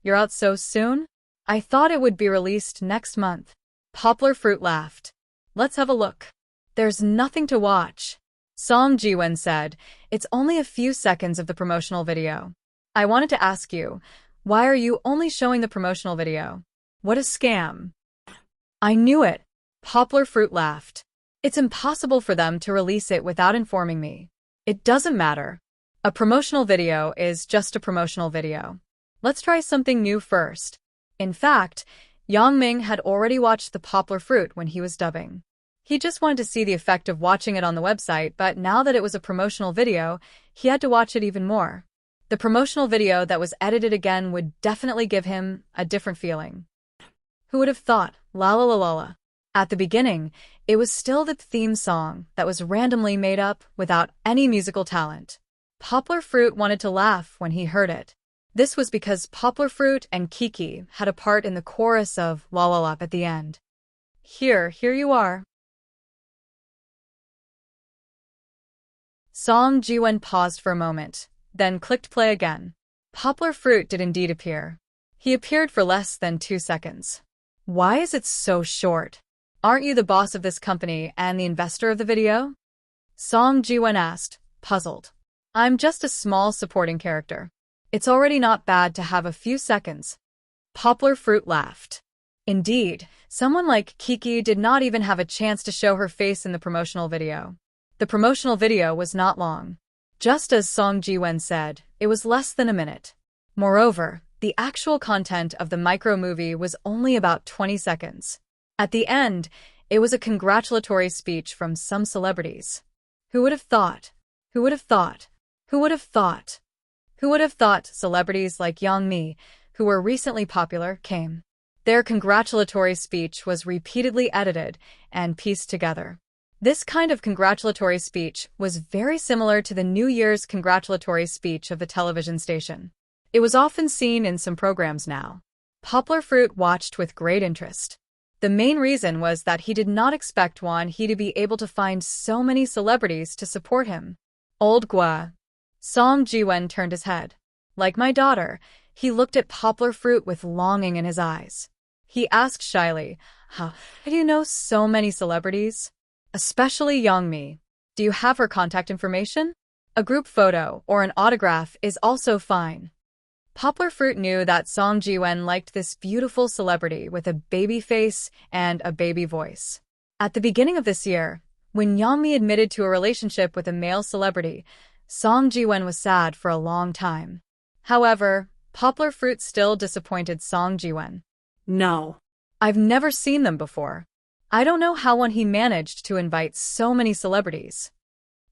You're out so soon? I thought it would be released next month. Poplar Fruit laughed. Let's have a look. There's nothing to watch. Song Ji-wen said, it's only a few seconds of the promotional video. I wanted to ask you, why are you only showing the promotional video? What a scam. I knew it. Poplar Fruit laughed. It's impossible for them to release it without informing me. It doesn't matter. A promotional video is just a promotional video. Let's try something new first. In fact, Yang Ming had already watched the Poplar Fruit when he was dubbing. He just wanted to see the effect of watching it on the website, but now that it was a promotional video, he had to watch it even more. The promotional video that was edited again would definitely give him a different feeling. Who would have thought? La la la la la. At the beginning, it was still the theme song that was randomly made up without any musical talent. Poplar Fruit wanted to laugh when he heard it. This was because Poplar Fruit and Kiki had a part in the chorus of La La La at the end. Here you are. Song Ji-wen paused for a moment, then clicked play again. Poplar Fruit did indeed appear. He appeared for less than 2 seconds. Why is it so short? Aren't you the boss of this company and the investor of the video? Song Ji-wen asked, puzzled. I'm just a small supporting character. It's already not bad to have a few seconds. Poplar Fruit laughed. Indeed, someone like Kiki did not even have a chance to show her face in the promotional video. The promotional video was not long. Just as Song Ji-wen said, it was less than a minute. Moreover, the actual content of the micro-movie was only about 20 seconds. At the end, it was a congratulatory speech from some celebrities. Who would have thought? Who would have thought? Who would have thought? Who would have thought celebrities like Yang Mi, who were recently popular, came? Their congratulatory speech was repeatedly edited and pieced together. This kind of congratulatory speech was very similar to the New Year's congratulatory speech of the television station. It was often seen in some programs now. Poplar Fruit watched with great interest. The main reason was that he did not expect He to be able to find so many celebrities to support him. Old Gua. Song Ji-wen turned his head. Like my daughter, he looked at Poplar Fruit with longing in his eyes. He asked shyly, how do you know so many celebrities? Especially Yang Mi. Do you have her contact information? A group photo or an autograph is also fine. Poplar Fruit knew that Song Ji-wen liked this beautiful celebrity with a baby face and a baby voice. At the beginning of this year, when Yang Mi admitted to a relationship with a male celebrity, Song Ji-wen was sad for a long time. However, Poplar Fruit still disappointed Song Ji-wen. No. I've never seen them before. I don't know how he managed to invite so many celebrities.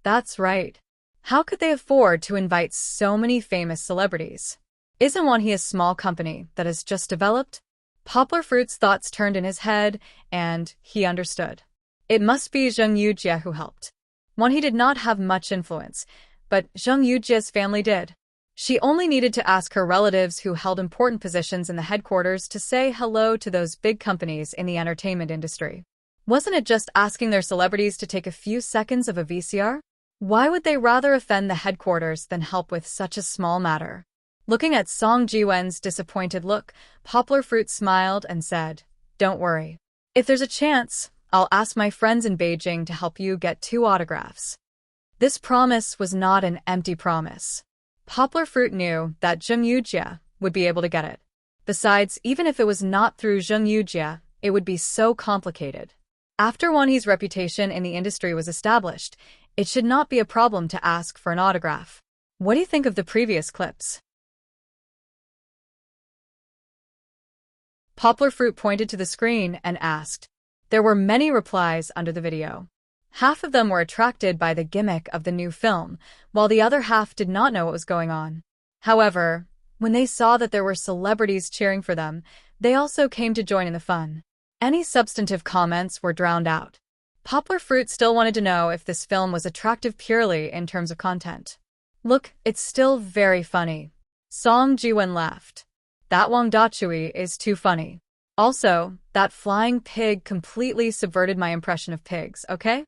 That's right. How could they afford to invite so many famous celebrities? Isn't he a small company that has just developed? Poplar Fruit's thoughts turned in his head, and he understood. It must be Zheng Yujie who helped. He did not have much influence, but Zheng Yujie's family did. She only needed to ask her relatives who held important positions in the headquarters to say hello to those big companies in the entertainment industry. Wasn't it just asking their celebrities to take a few seconds of a VCR? Why would they rather offend the headquarters than help with such a small matter? Looking at Song Ji-wen's disappointed look, Poplar Fruit smiled and said, don't worry. If there's a chance, I'll ask my friends in Beijing to help you get 2 autographs. This promise was not an empty promise. Poplar Fruit knew that Zheng Yujie would be able to get it. Besides, even if it was not through Zheng Yujie, it would be so complicated. After He's reputation in the industry was established, it should not be a problem to ask for an autograph. What do you think of the previous clips? Poplar Fruit pointed to the screen and asked. There were many replies under the video. Half of them were attracted by the gimmick of the new film, while the other half did not know what was going on. However, when they saw that there were celebrities cheering for them, they also came to join in the fun. Any substantive comments were drowned out. Poplar Fruit still wanted to know if this film was attractive purely in terms of content. Look, it's still very funny. Song Ji-wen laughed. That Wang Dachui is too funny. Also, that flying pig completely subverted my impression of pigs, okay?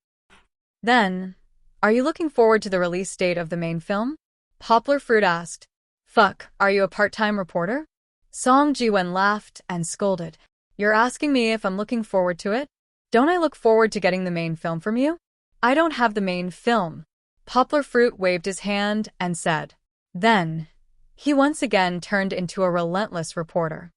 Then, are you looking forward to the release date of the main film? Poplar Fruit asked. Fuck, are you a part-time reporter? Song Ji-wen laughed and scolded. You're asking me if I'm looking forward to it? Don't I look forward to getting the main film from you? I don't have the main film. Poplar Fruit waved his hand and said. Then, he once again turned into a relentless reporter.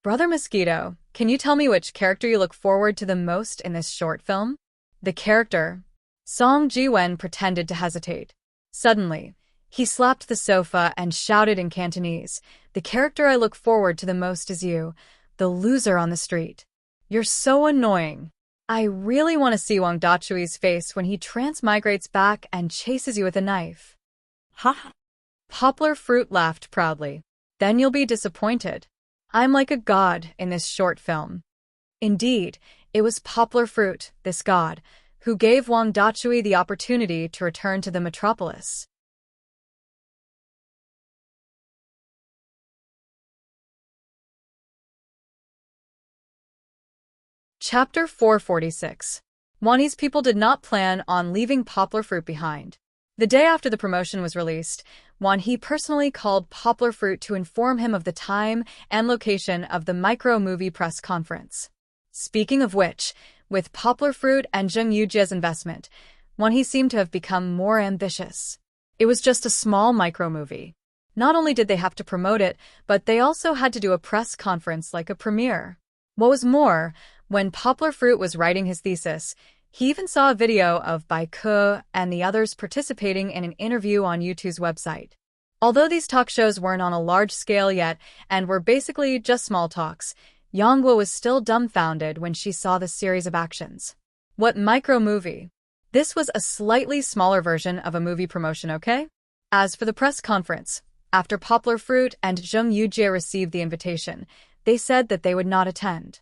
Brother Mosquito, can you tell me which character you look forward to the most in this short film? The character. Song Ji-wen pretended to hesitate. Suddenly, he slapped the sofa and shouted in Cantonese, the character I look forward to the most is you, the loser on the street. You're so annoying. I really want to see Wang Dachui's face when he transmigrates back and chases you with a knife. Ha! Poplar Fruit laughed proudly. Then you'll be disappointed. I'm like a god in this short film. Indeed, it was Poplar Fruit, this god, who gave Wang Dachui the opportunity to return to the metropolis. Chapter 446. Wanni's people did not plan on leaving Poplar Fruit behind. The day after the promotion was released, Wan He personally called Poplar Fruit to inform him of the time and location of the micro-movie press conference. Speaking of which, with Poplar Fruit and Zheng Yujia's investment, Wan He seemed to have become more ambitious. It was just a small micro-movie. Not only did they have to promote it, but they also had to do a press conference like a premiere. What was more, when Poplar Fruit was writing his thesis, he even saw a video of Bai Ke and the others participating in an interview on YouTube's website. Although these talk shows weren't on a large scale yet and were basically just small talks, Yangguo was still dumbfounded when she saw the series of actions. What micro-movie? This was a slightly smaller version of a movie promotion, okay? As for the press conference, after Poplar Fruit and Zheng Yujie received the invitation, they said that they would not attend.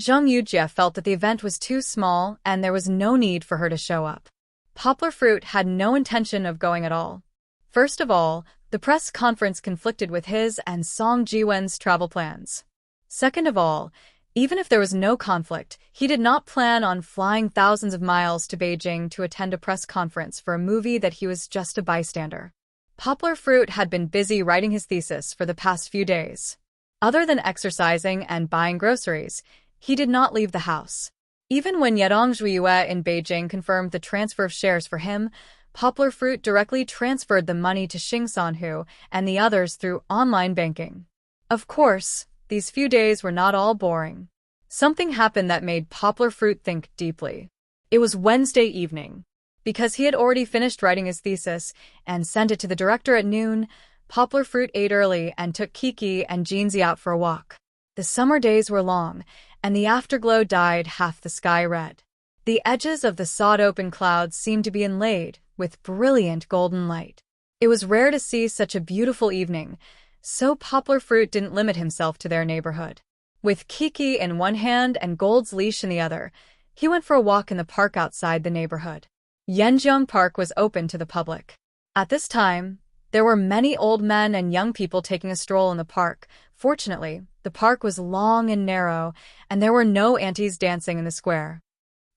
Zheng Yujie felt that the event was too small and there was no need for her to show up. Poplar Fruit had no intention of going at all. First of all, the press conference conflicted with his and Song Ji-wen's travel plans. Second of all, even if there was no conflict, he did not plan on flying thousands of miles to Beijing to attend a press conference for a movie that he was just a bystander. Poplar Fruit had been busy writing his thesis for the past few days. Other than exercising and buying groceries, he did not leave the house. Even when Yedong Zhuiyue in Beijing confirmed the transfer of shares for him, Poplar Fruit directly transferred the money to Xing Sanhu and the others through online banking. Of course, these few days were not all boring. Something happened that made Poplar Fruit think deeply. It was Wednesday evening. Because he had already finished writing his thesis and sent it to the director at noon, Poplar Fruit ate early and took Kiki and Jeansy out for a walk. The summer days were long, and the afterglow dyed half the sky red. The edges of the sawed-open clouds seemed to be inlaid with brilliant golden light. It was rare to see such a beautiful evening, so Poplar Fruit didn't limit himself to their neighborhood. With Kiki in one hand and Gold's leash in the other, he went for a walk in the park outside the neighborhood. Yanjiang Park was open to the public. At this time, there were many old men and young people taking a stroll in the park. Fortunately, the park was long and narrow, and there were no aunties dancing in the square.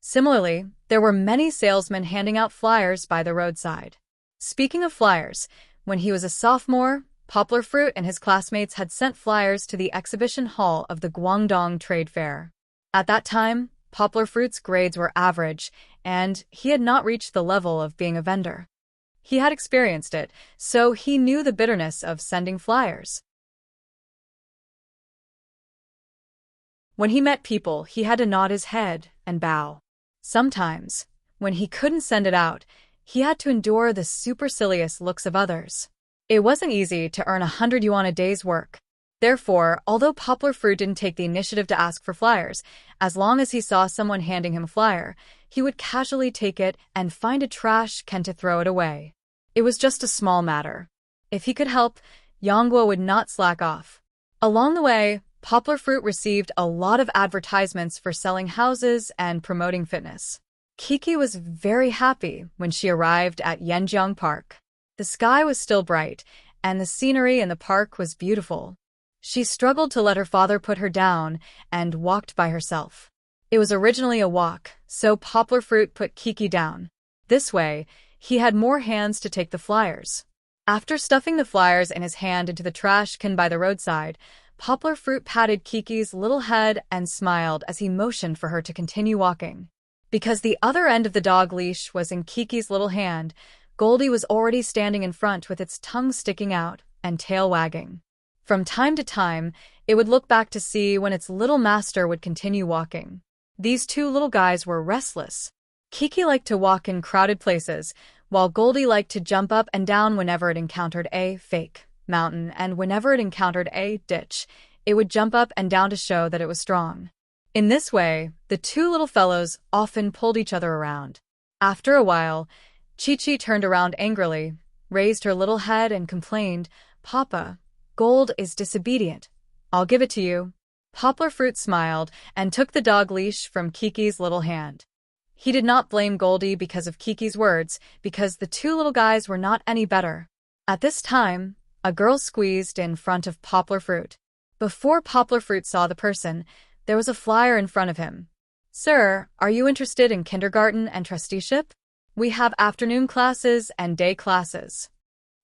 Similarly, there were many salesmen handing out flyers by the roadside. Speaking of flyers, when he was a sophomore, Poplar Fruit and his classmates had sent flyers to the exhibition hall of the Guangdong Trade Fair. At that time, Poplar Fruit's grades were average, and he had not reached the level of being a vendor. He had experienced it, so he knew the bitterness of sending flyers. When he met people, he had to nod his head and bow. Sometimes, when he couldn't send it out, he had to endure the supercilious looks of others. It wasn't easy to earn 100 yuan a day's work. Therefore, although Poplar Fruit didn't take the initiative to ask for flyers, as long as he saw someone handing him a flyer, he would casually take it and find a trash can to throw it away. It was just a small matter. If he could help, Yangguo would not slack off. Along the way, Poplar Fruit received a lot of advertisements for selling houses and promoting fitness. Kiki was very happy when she arrived at Yanjiang Park. The sky was still bright, and the scenery in the park was beautiful. She struggled to let her father put her down and walked by herself. It was originally a walk, so Poplar Fruit put Kiki down. This way, he had more hands to take the flyers. After stuffing the flyers in his hand into the trash can by the roadside, Poplar Fruit patted Kiki's little head and smiled as he motioned for her to continue walking. Because the other end of the dog leash was in Kiki's little hand, Goldie was already standing in front with its tongue sticking out and tail wagging. From time to time, it would look back to see when its little master would continue walking. These two little guys were restless. Kiki liked to walk in crowded places, while Goldie liked to jump up and down whenever it encountered a fake mountain, and whenever it encountered a ditch, it would jump up and down to show that it was strong. In this way, the two little fellows often pulled each other around. After a while, Chi-Chi turned around angrily, raised her little head and complained, "Papa, Gold is disobedient. I'll give it to you." Poplar Fruit smiled and took the dog leash from Kiki's little hand. He did not blame Goldie because of Kiki's words, because the two little guys were not any better. At this time, a girl squeezed in front of Poplar Fruit. Before Poplar Fruit saw the person, there was a flyer in front of him. "Sir, are you interested in kindergarten and trusteeship? We have afternoon classes and day classes."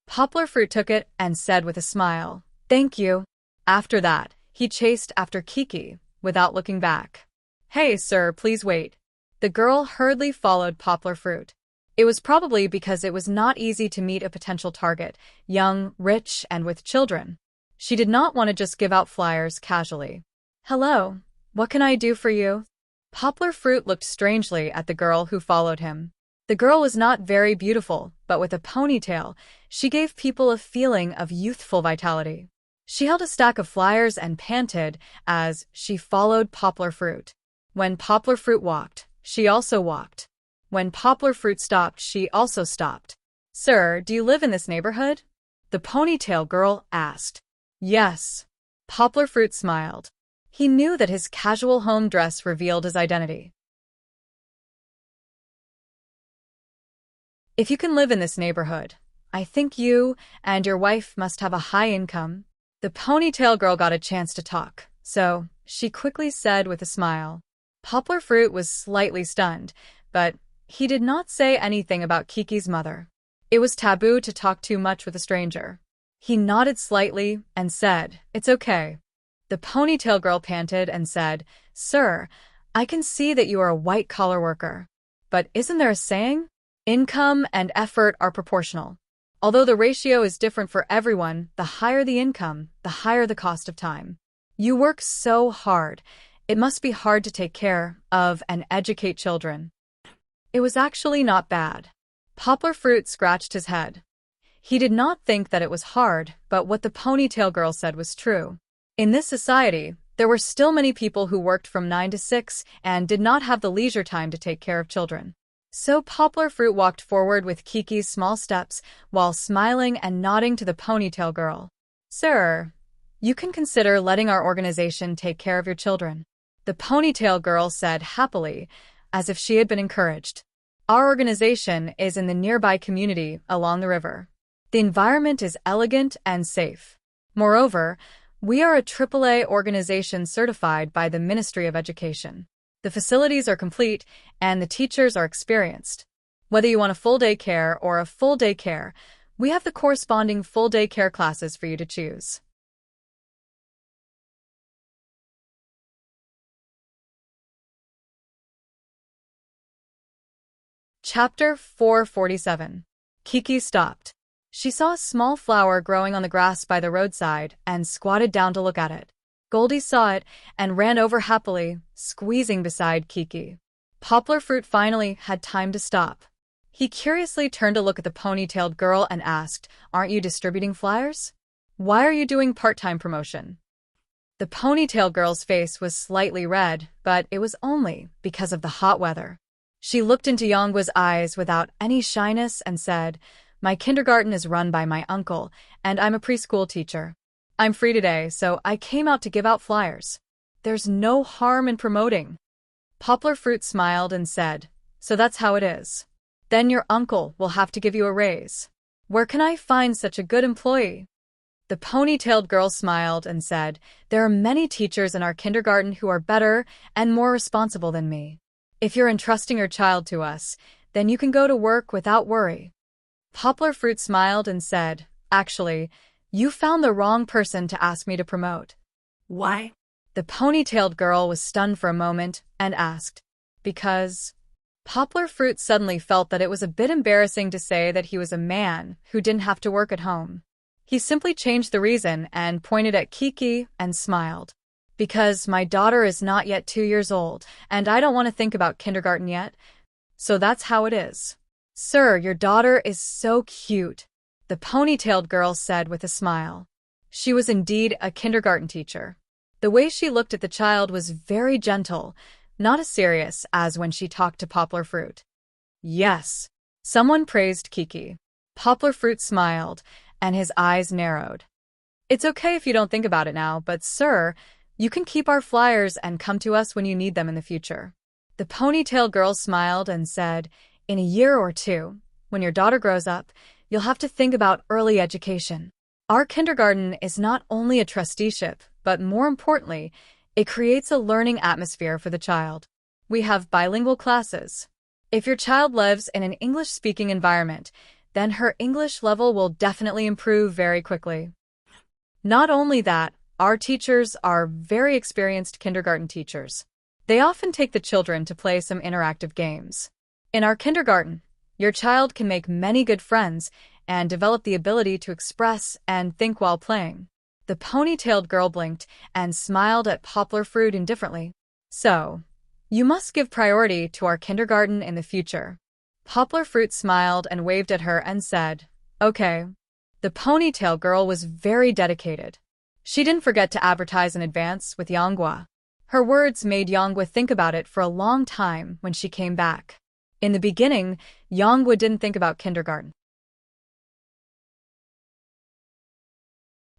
Poplar Fruit took it and said with a smile, "Thank you." After that, he chased after Kiki, without looking back. "Hey, sir, please wait." The girl hurriedly followed Poplar Fruit. It was probably because it was not easy to meet a potential target, young, rich, and with children. She did not want to just give out flyers casually. "Hello, what can I do for you?" Poplar Fruit looked strangely at the girl who followed him. The girl was not very beautiful, but with a ponytail, she gave people a feeling of youthful vitality. She held a stack of flyers and panted as she followed Poplar Fruit. When Poplar Fruit walked, she also walked. When Poplar Fruit stopped, she also stopped. "Sir, do you live in this neighborhood?" the ponytail girl asked. "Yes." Poplar Fruit smiled. He knew that his casual home dress revealed his identity. "If you can live in this neighborhood, I think you and your wife must have a high income." The ponytail girl got a chance to talk, so she quickly said with a smile. Poplar Fruit was slightly stunned, but he did not say anything about Kiki's mother. It was taboo to talk too much with a stranger. He nodded slightly and said, "It's okay." The ponytail girl panted and said, "Sir, I can see that you are a white-collar worker. But isn't there a saying? Income and effort are proportional. Although the ratio is different for everyone, the higher the income, the higher the cost of time. You work so hard. It must be hard to take care of and educate children." It was actually not bad. Poplar Fruit scratched his head. He did not think that it was hard, but what the ponytail girl said was true. In this society, there were still many people who worked from 9 to 6 and did not have the leisure time to take care of children. So Poplar Fruit walked forward with Kiki's small steps while smiling and nodding to the ponytail girl. "Sir, you can consider letting our organization take care of your children," the ponytail girl said happily, as if she had been encouraged. "Our organization is in the nearby community along the river. The environment is elegant and safe. Moreover, we are a AAA organization certified by the Ministry of Education. The facilities are complete, and the teachers are experienced. Whether you want a full-day care or a full-day care, we have the corresponding full-day care classes for you to choose." Chapter 447. Kiki stopped. She saw a small flower growing on the grass by the roadside and squatted down to look at it. Goldie saw it and ran over happily, squeezing beside Kiki. Poplar Fruit finally had time to stop. He curiously turned to look at the ponytailed girl and asked, "Aren't you distributing flyers? Why are you doing part-time promotion?" The ponytail girl's face was slightly red, but it was only because of the hot weather. She looked into Yongwa's eyes without any shyness and said, "My kindergarten is run by my uncle, and I'm a preschool teacher. I'm free today, so I came out to give out flyers. There's no harm in promoting." Poplar Fruit smiled and said, "So that's how it is. Then your uncle will have to give you a raise. Where can I find such a good employee?" The ponytailed girl smiled and said, "There are many teachers in our kindergarten who are better and more responsible than me. If you're entrusting your child to us, then you can go to work without worry." Poplar Fruit smiled and said, "Actually, you found the wrong person to ask me to promote." Why? The ponytailed girl was stunned for a moment and asked, "Because?" Poplar Fruit suddenly felt that it was a bit embarrassing to say that he was a man who didn't have to work at home. He simply changed the reason and pointed at Kiki and smiled. "Because my daughter is not yet 2 years old, and I don't want to think about kindergarten yet. So that's how it is." "Sir, your daughter is so cute," the ponytailed girl said with a smile. She was indeed a kindergarten teacher. The way she looked at the child was very gentle, not as serious as when she talked to Poplar Fruit. "Yes," someone praised Kiki. Poplar Fruit smiled, and his eyes narrowed. "It's okay if you don't think about it now, but sir, you can keep our flyers and come to us when you need them in the future." The ponytail girl smiled and said, "In a year or two, when your daughter grows up, you'll have to think about early education. Our kindergarten is not only a trusteeship, but more importantly, it creates a learning atmosphere for the child. We have bilingual classes. If your child lives in an English-speaking environment, then her English level will definitely improve very quickly. Not only that, our teachers are very experienced kindergarten teachers. They often take the children to play some interactive games. In our kindergarten, your child can make many good friends and develop the ability to express and think while playing." The ponytailed girl blinked and smiled at Poplar Fruit indifferently. "So, you must give priority to our kindergarten in the future." Poplar Fruit smiled and waved at her and said, "Okay." The ponytail girl was very dedicated. She didn't forget to advertise in advance with Yongwa. Her words made Yongwa think about it for a long time when she came back. In the beginning, Yongwa didn't think about kindergarten.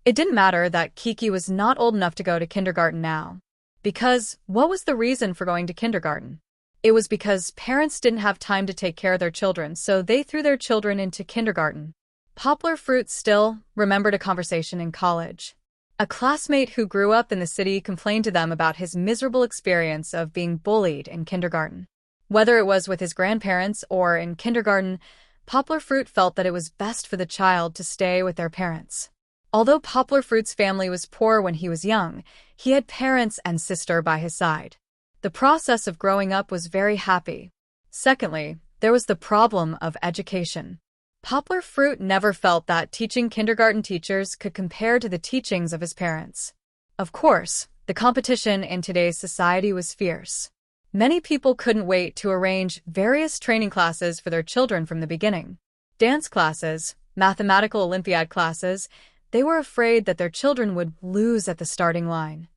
It didn't matter that Kiki was not old enough to go to kindergarten now. Because what was the reason for going to kindergarten? It was because parents didn't have time to take care of their children, so they threw their children into kindergarten. Poplar Fruit still remembered a conversation in college. A classmate who grew up in the city complained to them about his miserable experience of being bullied in kindergarten. Whether it was with his grandparents or in kindergarten, Poplar Fruit felt that it was best for the child to stay with their parents. Although Poplar Fruit's family was poor when he was young, he had parents and sister by his side. The process of growing up was very happy. Secondly, there was the problem of education. Poplar Fruit never felt that teaching kindergarten teachers could compare to the teachings of his parents. Of course, the competition in today's society was fierce. Many people couldn't wait to arrange various training classes for their children from the beginning. Dance classes, mathematical Olympiad classes, they were afraid that their children would lose at the starting line.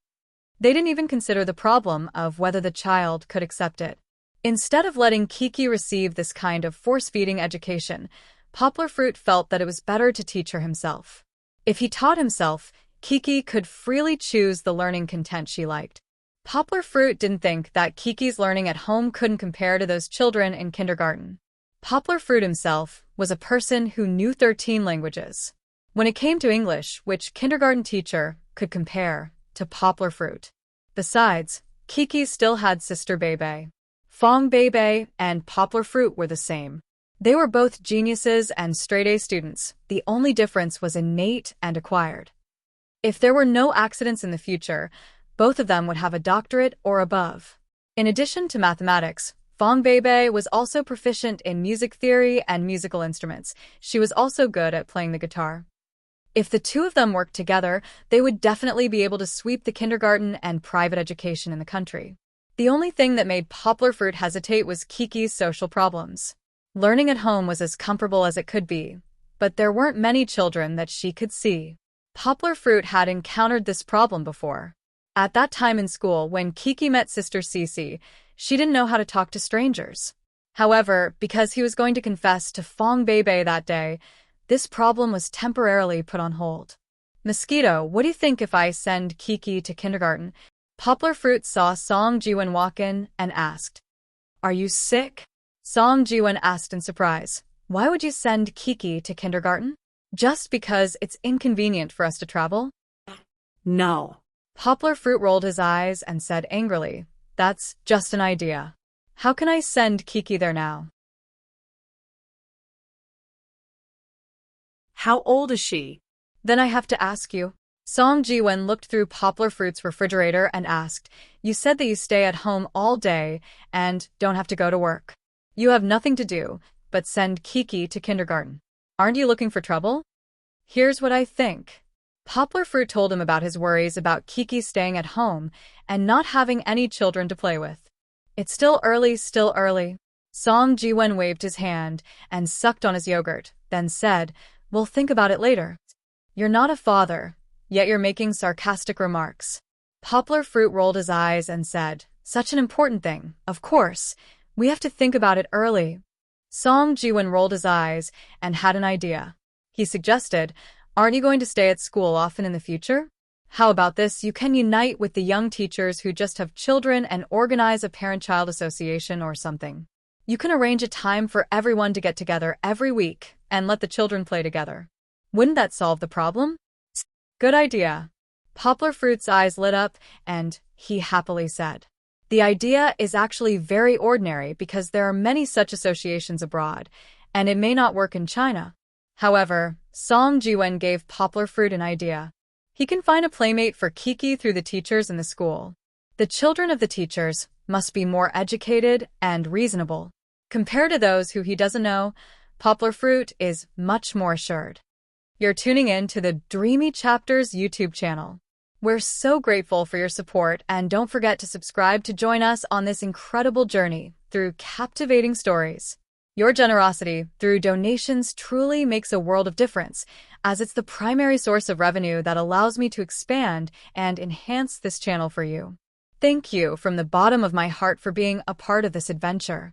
They didn't even consider the problem of whether the child could accept it. Instead of letting Kiki receive this kind of force-feeding education, Poplar Fruit felt that it was better to teach her himself. If he taught himself, Kiki could freely choose the learning content she liked. Poplar Fruit didn't think that Kiki's learning at home couldn't compare to those children in kindergarten. Poplar Fruit himself was a person who knew 13 languages. When it came to English, which kindergarten teacher could compare to Poplar Fruit? Besides, Kiki still had sister Bebe. Fong Bebe and Poplar Fruit were the same. They were both geniuses and straight-A students. The only difference was innate and acquired. If there were no accidents in the future, both of them would have a doctorate or above. In addition to mathematics, Fong Bebe was also proficient in music theory and musical instruments. She was also good at playing the guitar. If the two of them worked together, they would definitely be able to sweep the kindergarten and private education in the country. The only thing that made Poplar Fruit hesitate was Kiki's social problems. Learning at home was as comfortable as it could be, but there weren't many children that she could see. Poplar Fruit had encountered this problem before. At that time in school, when Kiki met Sister Cece, she didn't know how to talk to strangers. However, because he was going to confess to Fong Beibei that day, this problem was temporarily put on hold. Mosquito, what do you think if I send Kiki to kindergarten? Poplar Fruit saw Song Jiwen walk in and asked, "Are you sick?" Song Jiwen asked in surprise, "Why would you send Kiki to kindergarten? Just because it's inconvenient for us to travel?" No. Poplar Fruit rolled his eyes and said angrily, "That's just an idea. How can I send Kiki there now?" How old is she? Then I have to ask you. Song Jiwen looked through Poplar Fruit's refrigerator and asked, "You said that you stay at home all day and don't have to go to work. You have nothing to do but send Kiki to kindergarten. Aren't you looking for trouble?" "Here's what I think." Poplar Fruit told him about his worries about Kiki staying at home and not having any children to play with. "It's still early, still early." Song Jiwen waved his hand and sucked on his yogurt, then said, "We'll think about it later." "You're not a father, yet you're making sarcastic remarks." Poplar Fruit rolled his eyes and said, "Such an important thing, of course. We have to think about it early." Song Jiwen rolled his eyes and had an idea. He suggested, "Aren't you going to stay at school often in the future? How about this? You can unite with the young teachers who just have children and organize a parent-child association or something. You can arrange a time for everyone to get together every week and let the children play together. Wouldn't that solve the problem?" "Good idea." Poplar Fruit's eyes lit up, and he happily said, "The idea is actually very ordinary because there are many such associations abroad, and it may not work in China." However, Song Jiwen gave Poplar Fruit an idea. He can find a playmate for Kiki through the teachers in the school. The children of the teachers must be more educated and reasonable. Compared to those who he doesn't know, Poplar Fruit is much more assured. You're tuning in to the Dreamy Chapters YouTube channel. We're so grateful for your support, and don't forget to subscribe to join us on this incredible journey through captivating stories. Your generosity through donations truly makes a world of difference, as it's the primary source of revenue that allows me to expand and enhance this channel for you. Thank you from the bottom of my heart for being a part of this adventure.